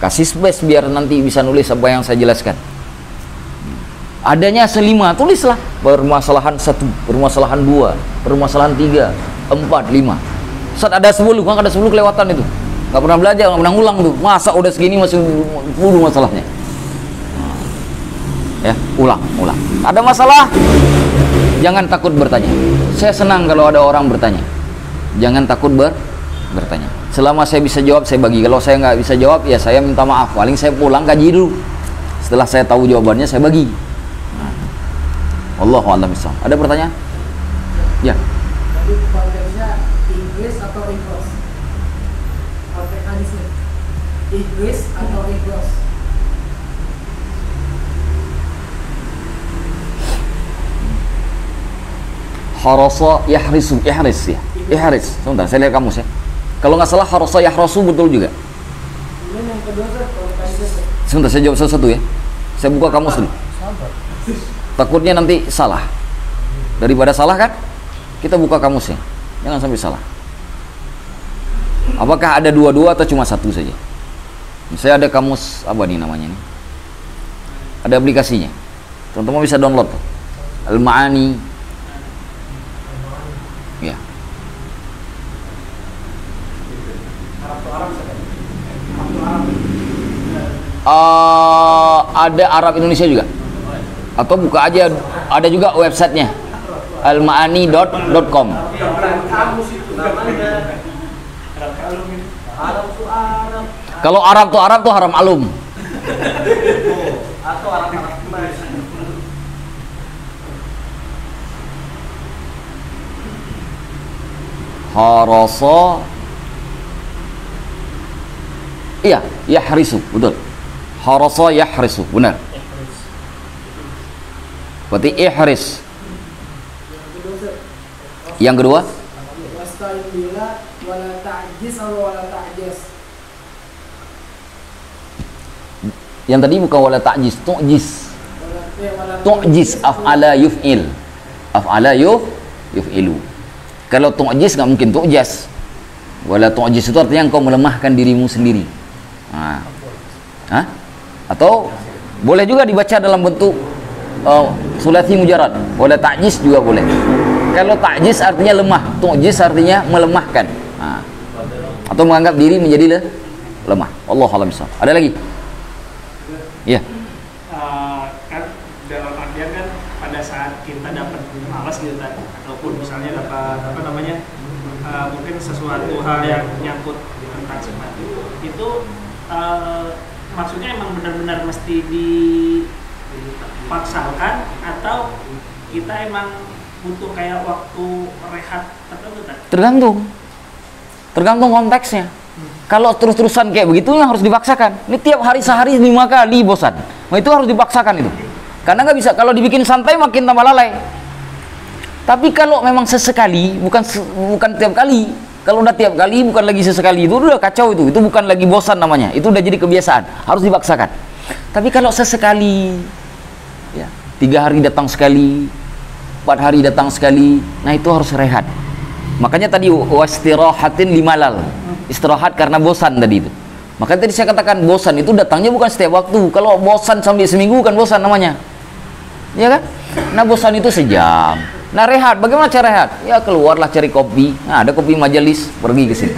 Kasih space biar nanti bisa nulis apa yang saya jelaskan. Adanya 5, tulislah permasalahan 1, permasalahan 2, permasalahan 3, 4, 5. Saat ada 10, kan ada 10 kelewatan itu. Nggak pernah belajar, nggak pernah ngulang tuh. Masa udah segini masih 10 masalahnya. Ya, ulang. Ada masalah, jangan takut bertanya. Saya senang kalau ada orang bertanya. Jangan takut bertanya. Selama saya bisa jawab, saya bagi. Kalau saya nggak bisa jawab, ya saya minta maaf. Paling saya pulang kaji dulu. Setelah saya tahu jawabannya, saya bagi. Allahu a'lam bishawab. Ada pertanyaan? Ya. Tapi konteksnya Inggris atau Inggris? Konteks hadisnya Inggris atau Inggris? Harasa yahrisu, ihris ya. Ihris. Sebentar, saya lihat kamus ya. Kalau nggak salah harasa yahrasu betul juga. Kemudian yang kedua Ustaz, kalau tadi Ustaz. Sebentar, saya jawab satu-satu ya. Saya buka kamus dulu. Takutnya nanti salah. Daripada salah kan, kita buka kamusnya. Jangan sampai salah. Apakah ada dua-dua atau cuma satu saja? Saya ada kamus apa nih namanya nih? Ada aplikasinya. Teman-teman bisa download. Al-Ma'ani. Ya. Ada Arab Indonesia juga. Atau buka aja, ada juga websitenya almaani.com. Kalau Arab tuh haram alum. Harasa, iya, yahrisu, betul. Harasa yahrisu, benar. Berarti ihris. Yang kedua, Wasta'in billah wala ta'jiz wala ta'jaz. yang tadi bukan wala ta'jiz, tu'jiz. Tu'jiz af'ala yuf'il. Af'ala yuf'ilu. Kalau tu'jiz nggak mungkin tu'jaz. Wala tu'jiz itu artinya engkau melemahkan dirimu sendiri. Nah. Hah? Atau boleh juga dibaca dalam bentuk sulasi mujarad. Wala ta'jiz juga boleh. Kalau ta'jiz artinya lemah, tu'jiz artinya melemahkan. Nah. Atau menganggap diri menjadi lemah. Wallahu a'lam bishawab. Ada lagi? Ya. Kan dalam artian kan pada saat kita dapat malas gitu kan, ataupun misalnya dapat apa namanya mungkin sesuatu hal yang nyangkut tentang sesuatu itu maksudnya emang benar-benar mesti dipaksakan atau kita emang butuh kayak waktu rehat tertentu kan? Tergantung konteksnya. Kalau terus-terusan kayak begitu yang harus dipaksakan. Ini tiap hari sehari 5 kali bosan. Nah, itu harus dipaksakan itu. Karena nggak bisa, kalau dibikin santai makin tambah lalai. Tapi kalau memang sesekali, bukan tiap kali. Kalau udah tiap kali, bukan lagi sesekali, itu udah kacau itu. Itu bukan lagi bosan namanya. Itu udah jadi kebiasaan. Harus dipaksakan. Tapi kalau sesekali, ya, 3 hari datang sekali, 4 hari datang sekali, nah itu harus rehat. Makanya tadi wastirahatin limalal, istirahat karena bosan tadi itu. Makanya tadi saya katakan bosan itu datangnya bukan setiap waktu. Kalau bosan sampai seminggu bukan bosan namanya, ya kan? Nah bosan itu sejam. Nah rehat, bagaimana cara rehat? Ya keluarlah cari kopi. Nah ada kopi majelis, pergi ke sini.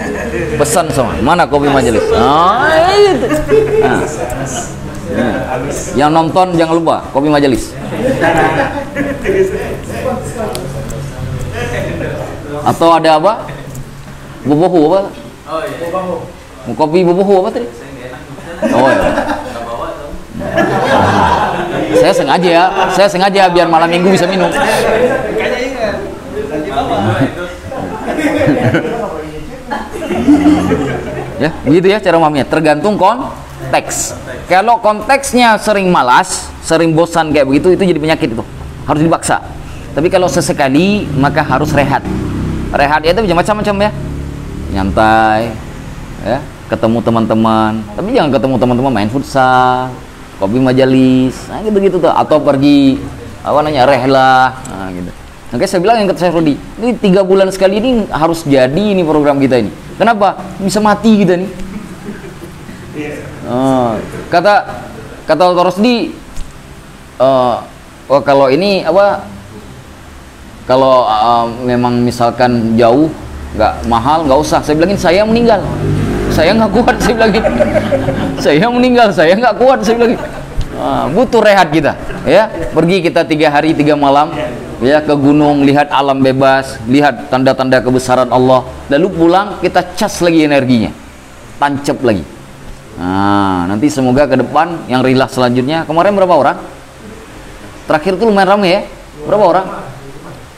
Pesan sama, mana kopi majelis? Itu. Nah. Yang nonton jangan lupa kopi majelis. Atau ada apa? Bobohu apa? Mau kopi bobohu apa tadi? Oh ya. Saya sengaja biar malam minggu bisa minum. Ya, begitu ya cara memahaminya. Tergantung konteks. Kalau konteksnya sering malas, sering bosan kayak begitu, itu jadi penyakit itu. Harus dipaksa. Tapi kalau sesekali, maka harus rehat. Rehat itu bisa macam-macam ya. Nyantai, ya, ketemu teman-teman. Tapi jangan ketemu teman-teman main futsal, kopi majelis, nah gitu-gitu tuh. Atau pergi rehlah, nah gitu. Oke, saya bilang yang kata saya Rudi, ini 3 bulan sekali ini harus jadi ini program kita ini. Kenapa? Bisa mati kita nih. Kata Rosdi, kalau ini apa? Kalau memang misalkan jauh, nggak mahal, nggak usah. Saya bilangin saya meninggal, saya nggak kuat. Saya bilangin, saya meninggal, saya nggak kuat. Saya bilangin, butuh rehat kita, ya. Pergi kita 3 hari 3 malam, ya, ke gunung, lihat alam bebas, lihat tanda-tanda kebesaran Allah. Lalu pulang kita cas lagi energinya, tancap lagi. Nah, nanti semoga ke depan yang rilah selanjutnya. Kemarin berapa orang? Terakhir tuh lumayan ramai ya. Berapa orang?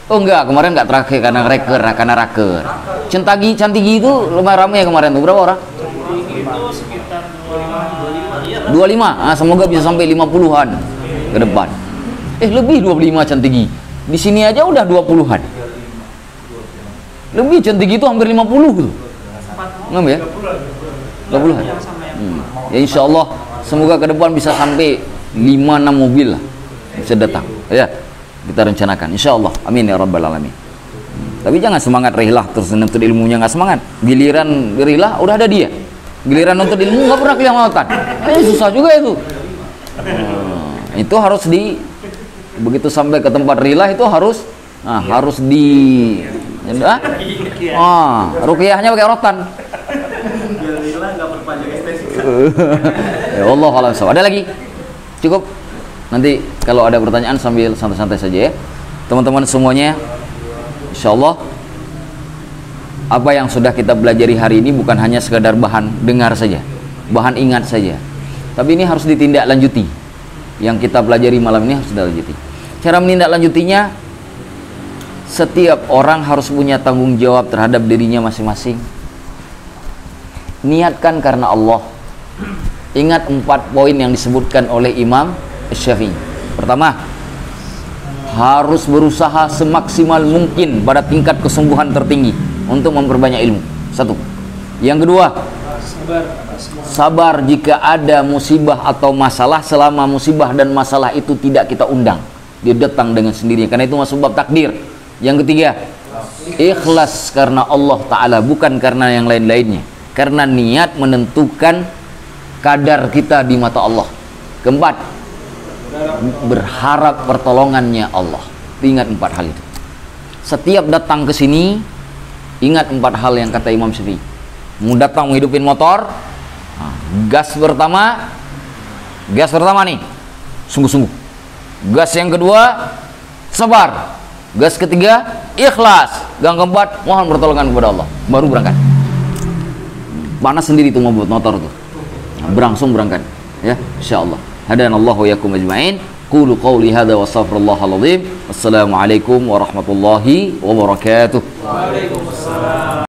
Oh enggak, kemarin enggak terakhir karena raker. Cantigi itu lumayan ramai ya kemarin tuh. Berapa orang? Itu sekitar 25. 25. Nah, semoga bisa sampai 50-an ke depan. Lebih 25 Cantigi. Di sini aja udah 20-an. Lebih cantik itu hampir 50 gitu. Enggak ya? 20 yang sama yang Ya insya Allah semoga ke depan bisa sampai 5-6 mobil lah bisa datang ya, kita rencanakan insya Allah, amin ya rabbal alamin. Tapi jangan semangat rihlah terus nuntut ilmunya nggak semangat, giliran rihlah udah ada dia, giliran nuntut ilmu nggak pernah kelihatan, susah juga itu. Itu harus begitu sampai ke tempat rihlah itu harus harus ruqyahnya pakai rotan. Ya Allah, kalau ada lagi cukup, nanti kalau ada pertanyaan sambil santai-santai saja ya teman-teman semuanya. Insya Allah apa yang sudah kita pelajari hari ini bukan hanya sekadar bahan dengar saja, bahan ingat saja, tapi ini harus ditindaklanjuti. Yang kita pelajari malam ini harus ditindaklanjuti. Cara menindaklanjutinya, setiap orang harus punya tanggung jawab terhadap dirinya masing-masing. Niatkan karena Allah. Ingat 4 poin yang disebutkan oleh Imam Syafi'i. Pertama, harus berusaha semaksimal mungkin pada tingkat kesungguhan tertinggi untuk memperbanyak ilmu. 1. Yang kedua, sabar jika ada musibah atau masalah selama musibah dan masalah itu tidak kita undang. Dia datang dengan sendirinya karena itu masuk bab takdir. Yang ketiga, ikhlas karena Allah Ta'ala, bukan karena yang lain-lainnya. Karena niat menentukan kadar kita di mata Allah. Keempat, berharap pertolongannya Allah. Ingat 4 hal itu. Setiap datang ke sini, ingat 4 hal yang kata Imam Syafi'i. Mau datang menghidupin motor, gas pertama nih, sungguh-sungguh. Gas yang kedua, sabar. Gas ketiga, ikhlas. Gang keempat, mohon pertolongan kepada Allah. Baru berangkat. Panas sendiri tuh motor tuh. Berangsung berangkat ya insyaallah. Hadanallahu wa yakum ajmain. Qulu qawli hadza wa astaghfirullahal azim. Assalamualaikum warahmatullahi wabarakatuh. Waalaikumsalam.